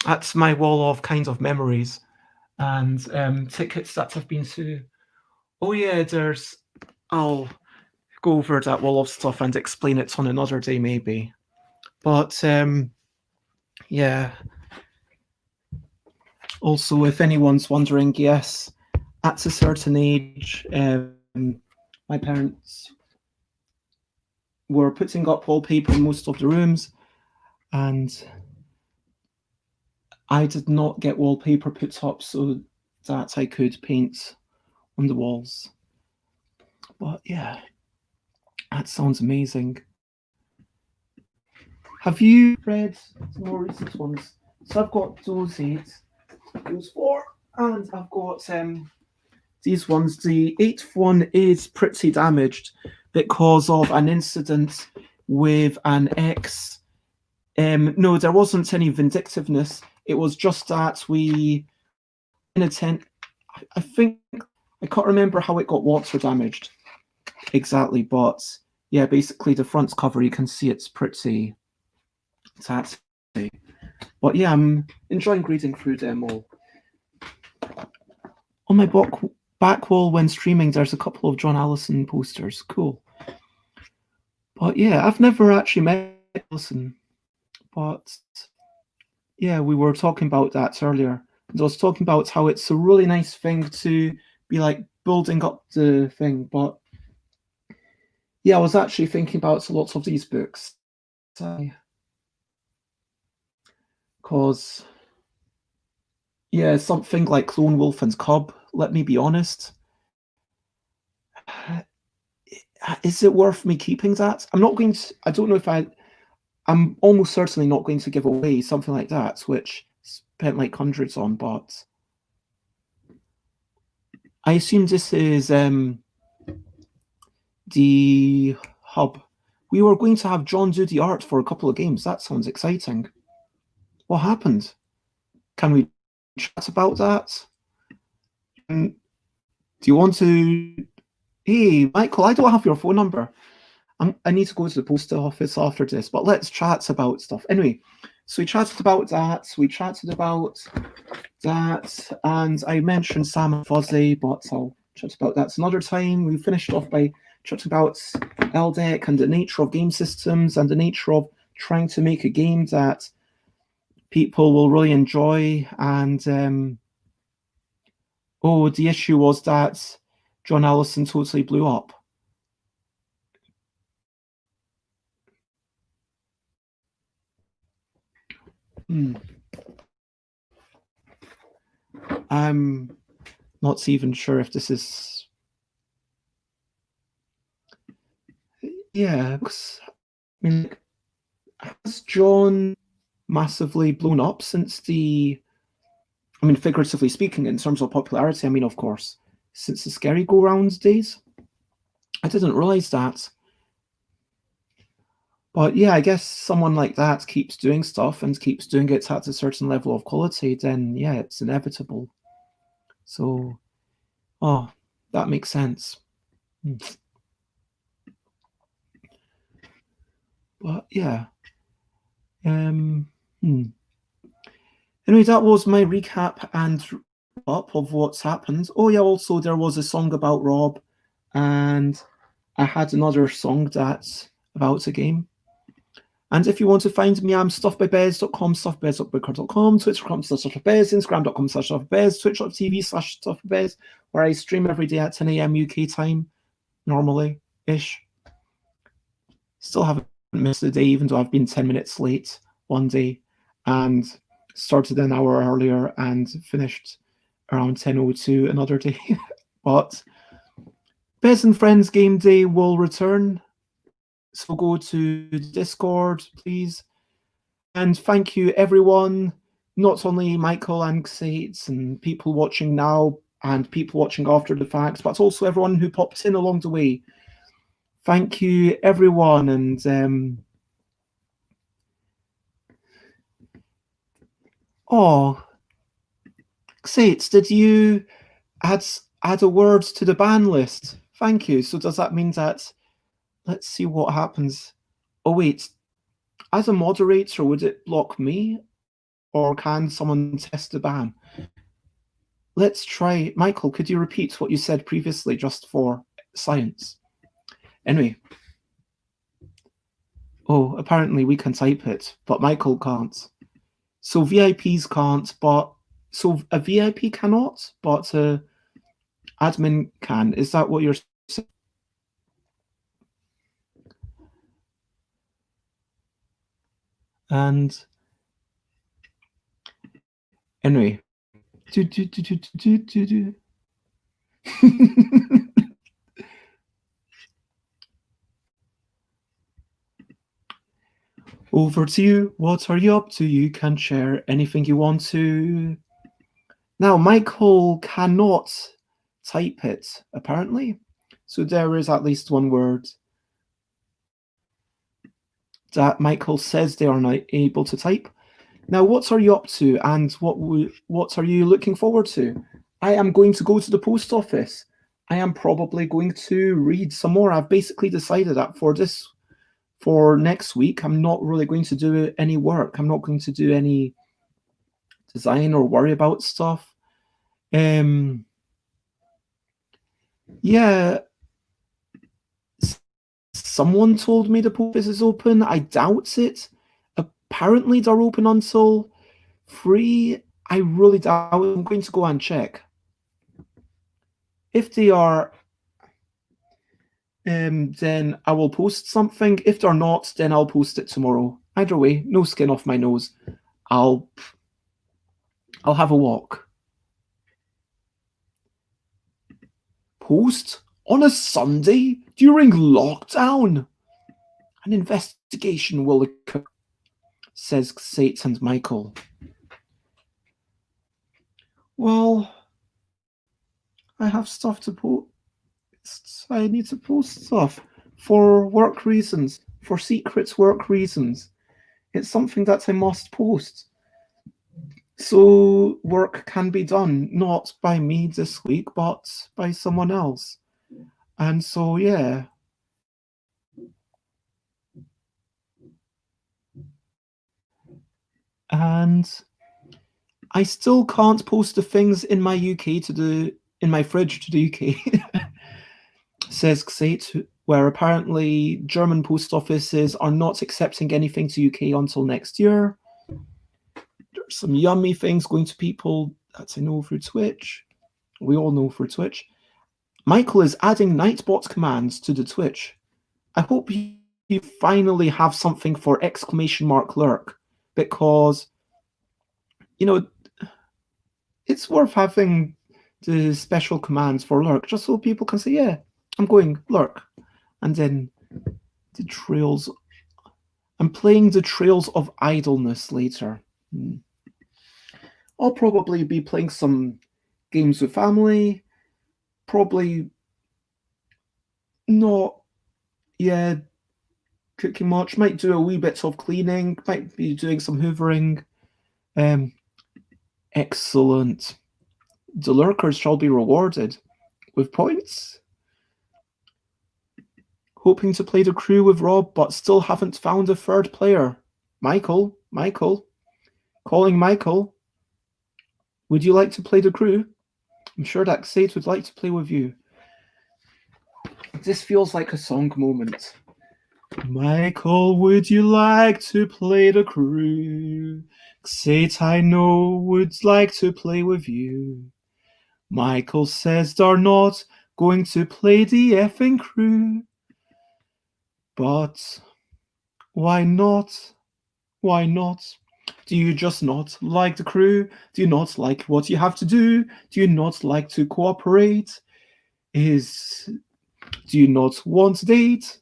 Speaker 1: that's my wall of kind of memories and tickets that have been to. Oh yeah, I'll go over that wall of stuff and explain it on another day maybe. But yeah. Also, if anyone's wondering, yes, at a certain age, my parents were putting up wallpaper in most of the rooms, and I did not get wallpaper put up so that I could paint on the walls. But yeah, that sounds amazing. Have you read some more recent ones? So I've got those 8, those 4, and I've got these ones. The 8th one is pretty damaged because of an incident with an ex. No, there wasn't any vindictiveness. It was just that we in a tent. I think I can't remember how it got water damaged exactly, but yeah, basically the front's cover, you can see it's pretty tatty. But yeah, I'm enjoying reading through them all. On my back wall when streaming, there's a couple of John Allison posters. Cool. But yeah, I've never actually met Allison, but yeah, we were talking about that earlier. And I was talking about how it's a really nice thing to be like building up the thing. But yeah, I was actually thinking about lots of these books. Because yeah, something like Clone Wolf and Cub, let me be honest. Is it worth me keeping that? I'm not going to, I don't know if I'm almost certainly not going to give away something like that, which spent like hundreds on, but I assume this is the hub. We were going to have John do the art for a couple of games. That sounds exciting. What happened? Can we chat about that? Do you want to... Hey, Michael, I don't have your phone number. I need to go to the post office after this, but let's chat about stuff. Anyway, so we chatted about that. We chatted about that, and I mentioned Sam and Fuzzy, but I'll chat about that another time. We finished off by chatting about LDEC and the nature of game systems and the nature of trying to make a game that people will really enjoy. And the issue was that John Allison totally blew up. I'm not even sure if this is... Yeah, because, I mean, has John massively blown up since figuratively speaking, in terms of popularity, of course, since the Scary Go-Round days? I didn't realize that. But yeah, I guess someone like that keeps doing stuff and keeps doing it at a certain level of quality, then yeah, it's inevitable. So, that makes sense. But yeah. Anyway, that was my recap and up of what's happened. Oh yeah, also there was a song about Rob, and I had another song that's about a game. And if you want to find me, I'm stuffbybez.com, stuffbybez.booker.com, twitter.com/stuffbybez, instagram.com/stuffbybez, twitch.tv/stuffbybez, where I stream every day at 10 a.m. UK time, normally-ish. Still haven't missed a day, even though I've been 10 minutes late one day, and started an hour earlier and finished around 10:02 another day. But Bez and Friends Game Day will return. So go to the Discord, please. And thank you, everyone, not only Michael and Xates and people watching now and people watching after the fact, but also everyone who pops in along the way. Thank you, everyone. And oh, Xates, did you add a word to the ban list? Thank you. So does that mean that... Let's see what happens. Oh, wait. As a moderator, would it block me? Or can someone test the ban? Let's try. Michael, could you repeat what you said previously, just for science? Anyway. Oh, apparently we can type it, but Michael can't. So VIPs can't, but... So a VIP cannot, but admin can. Is that what you're saying? And anyway, over to you. What are you up to? You can share anything you want to. Now, Michael cannot type it, apparently. So there is at least one word that Michael says they are not able to type. Now, what are you up to, and what are you looking forward to? I am going to go to the post office. I am probably going to read some more. I've basically decided that for next week, I'm not really going to do any work. I'm not going to do any design or worry about stuff. Yeah. Someone told me the post office is open. I doubt it. Apparently they're open until 3. I really doubt it. I'm going to go and check. If they are, then I will post something. If they're not, then I'll post it tomorrow. Either way, no skin off my nose. I'll have a walk. Post on a Sunday during lockdown? An investigation will occur, says Xates and Michael. Well, I have stuff to post. I need to post stuff for work reasons, for secret work reasons. It's something that I must post. So work can be done, not by me this week, but by someone else. And so, yeah. And I still can't post the things in my UK in my fridge to the UK, says Xate, where apparently German post offices are not accepting anything to UK until next year. There's some yummy things going to people that I know through Twitch. We all know through Twitch. Michael is adding Nightbot commands to the Twitch. I hope you finally have something for !lurk, because, you know, it's worth having the special commands for lurk, just so people can say, yeah, I'm going lurk. And then the trails. I'm playing the Trails of Idleness later. I'll probably be playing some games with family. Probably not, yeah, cooking much. Might do a wee bit of cleaning. Might be doing some hoovering. Excellent. The lurkers shall be rewarded with points. Hoping to play the crew with Rob, but still haven't found a third player. Michael. Calling Michael. Would you like to play the crew? I'm sure that Sade would like to play with you. This feels like a song moment. Michael, would you like to play the crew? Sade, I know, would like to play with you. Michael says they're not going to play the effing crew. But why not? Why not? Do you just not like the crew? Do you not like what you have to do? Do you not like to cooperate? Do you not want to date?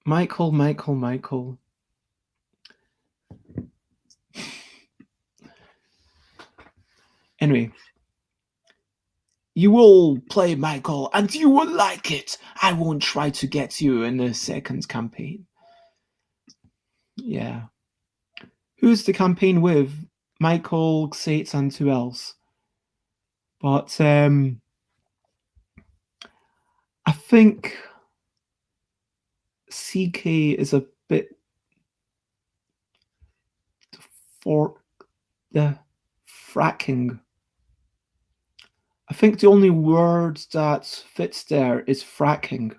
Speaker 1: Michael. Anyway, you will play Michael and you will like it. I won't try to get you in the second campaign. Yeah. Who's the campaign with? Michael, Xates, and who else? But I think CK is a bit for the fracking. I think the only word that fits there is fracking.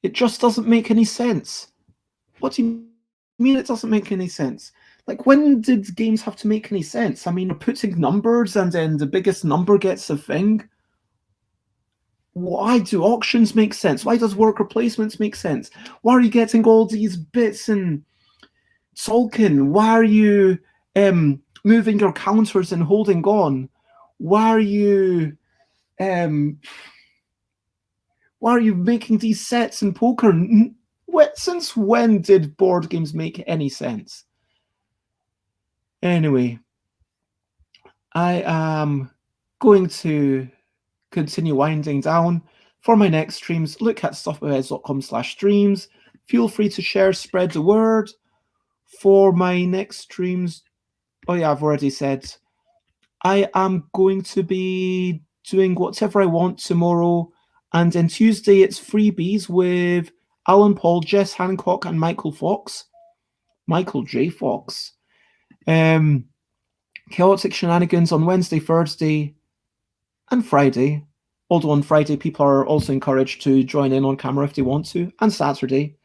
Speaker 1: It just doesn't make any sense. What do you mean it doesn't make any sense? Like, when did games have to make any sense? I mean, we're putting numbers and then the biggest number gets a thing. Why do auctions make sense? Why does worker placements make sense? Why are you getting all these bits in Tolkien? Why are you moving your counters and holding on? Why are you making these sets in poker? Since when did board games make any sense? Anyway, I am going to continue winding down. For my next streams, look at stuffwithbez.com/streams. Feel free to share, spread the word. For my next streams, oh yeah, I've already said, I am going to be doing whatever I want tomorrow. And then Tuesday, it's freebies with Alan Paul, Jess Hancock, and Michael J. Fox. Chaotic Shenanigans on Wednesday, Thursday, and Friday. Although on Friday, people are also encouraged to join in on camera if they want to, and Saturday.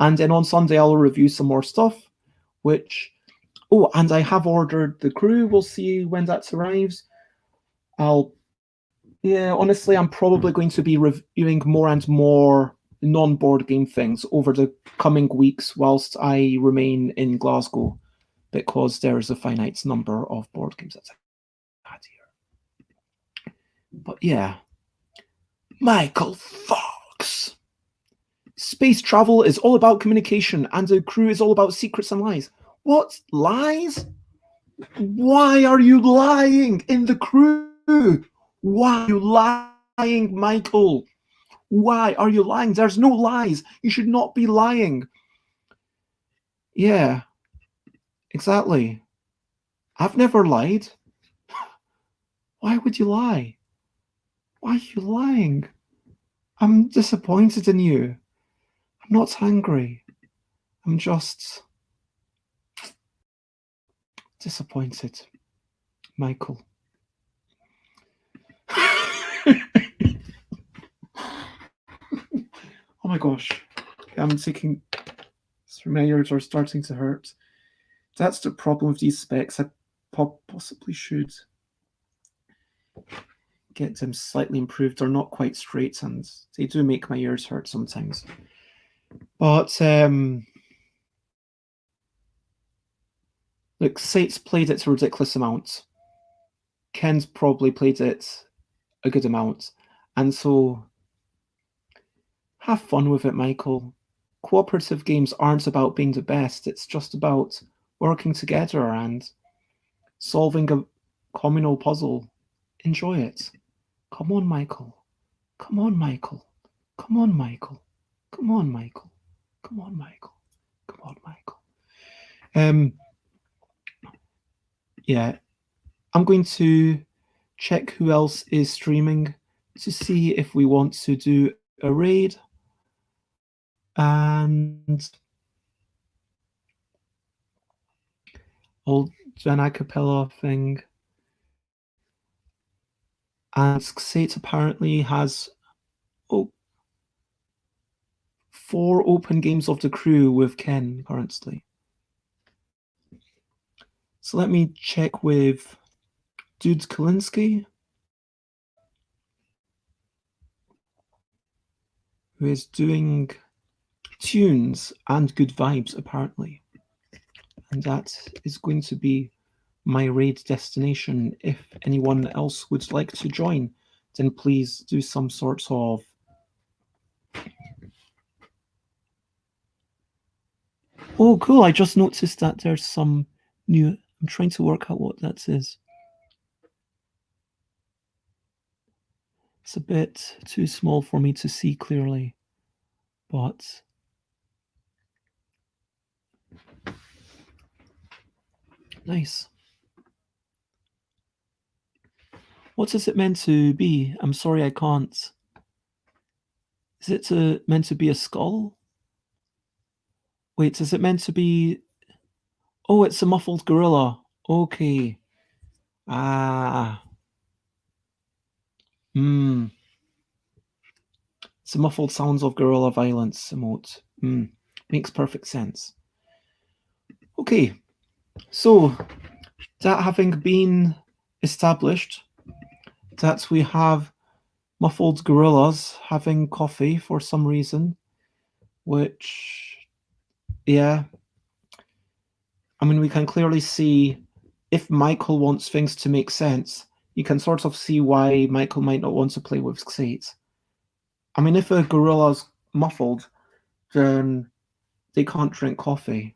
Speaker 1: And then on Sunday, I'll review some more stuff, which... Oh, and I have ordered the crew. We'll see when that arrives. Honestly, I'm probably going to be reviewing more and more non-board game things over the coming weeks whilst I remain in Glasgow, because there is a finite number of board games that I had here. But yeah. Michael Fox. Space travel is all about communication, and the crew is all about secrets and lies. What? Lies? Why are you lying in the crew? Why are you lying, Michael? Why are you lying? There's no lies. You should not be lying. Yeah, exactly. I've never lied. Why would you lie? Why are you lying? I'm disappointed in you. I'm not angry. I'm just disappointed, Michael. Oh my gosh. I'm taking... My ears are starting to hurt. That's the problem with these specs. I possibly should get them slightly improved. They're not quite straight, and they do make my ears hurt sometimes. But look, Sate's played it a ridiculous amount. Ken's probably played it a good amount. And so have fun with it, Michael. Cooperative games aren't about being the best. It's just about working together and solving a communal puzzle. Enjoy it. Come on, Michael. Come on, Michael. Come on, Michael. Come on, Michael. Come on, Michael. Come on, Michael. Yeah, I'm going to check who else is streaming to see if we want to do a raid. and I'll do an a cappella thing. And Xate apparently has 4 open games of the crew with Ken currently. So let me check with Dude Kalinske, who is doing tunes and good vibes apparently. And that is going to be my raid destination. If anyone else would like to join, then please do some sort of oh cool, I just noticed that there's some new, I'm trying to work out what that is. It's a bit too small for me to see clearly, but nice. What is it meant to be? I'm sorry, I can't. Is it meant to be a skull? Wait, is it meant to be... Oh, it's a muffled gorilla. Okay. Ah. It's a muffled sounds of gorilla violence emote. Makes perfect sense. Okay. So, that having been established, that we have muffled gorillas having coffee for some reason, which, yeah, I mean, we can clearly see if Michael wants things to make sense, you can sort of see why Michael might not want to play with Xate. I mean, if a gorilla's muffled, then they can't drink coffee.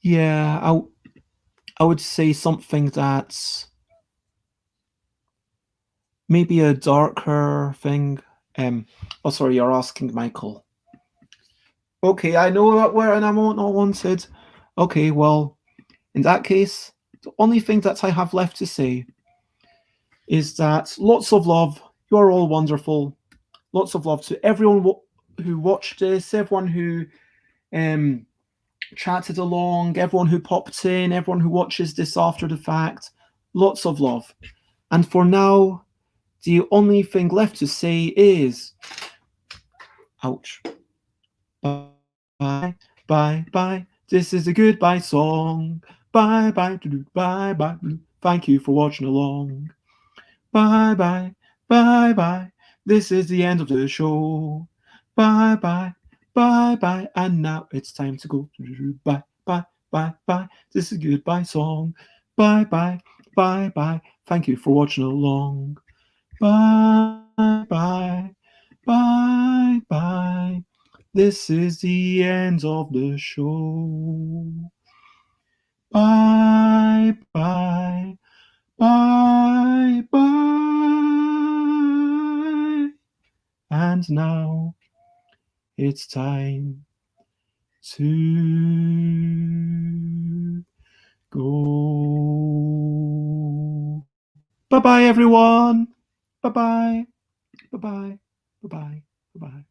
Speaker 1: Yeah, I would say something that's maybe a darker thing. Oh, sorry, you're asking Michael. Okay, I know that where and I'm not wanted. Okay, well, in that case, the only thing that I have left to say is that lots of love. You're all wonderful. Lots of love to everyone who watched this, everyone who chatted along, everyone who popped in, everyone who watches this after the fact. Lots of love. And for now, the only thing left to say is, ouch. Bye, bye, bye. This is a goodbye song. Bye, bye, bye, bye. Thank you for watching along. Bye, bye, bye, bye. This is the end of the show. Bye, bye, bye, bye. And now it's time to go. Bye, bye, bye, bye. This is a goodbye song. Bye, bye, bye, bye. Thank you for watching along. Bye, bye, bye, bye. This is the end of the show. Bye, bye, bye, bye. And now it's time to go. Bye-bye, everyone. Bye-bye. Bye-bye. Bye-bye. Bye-bye.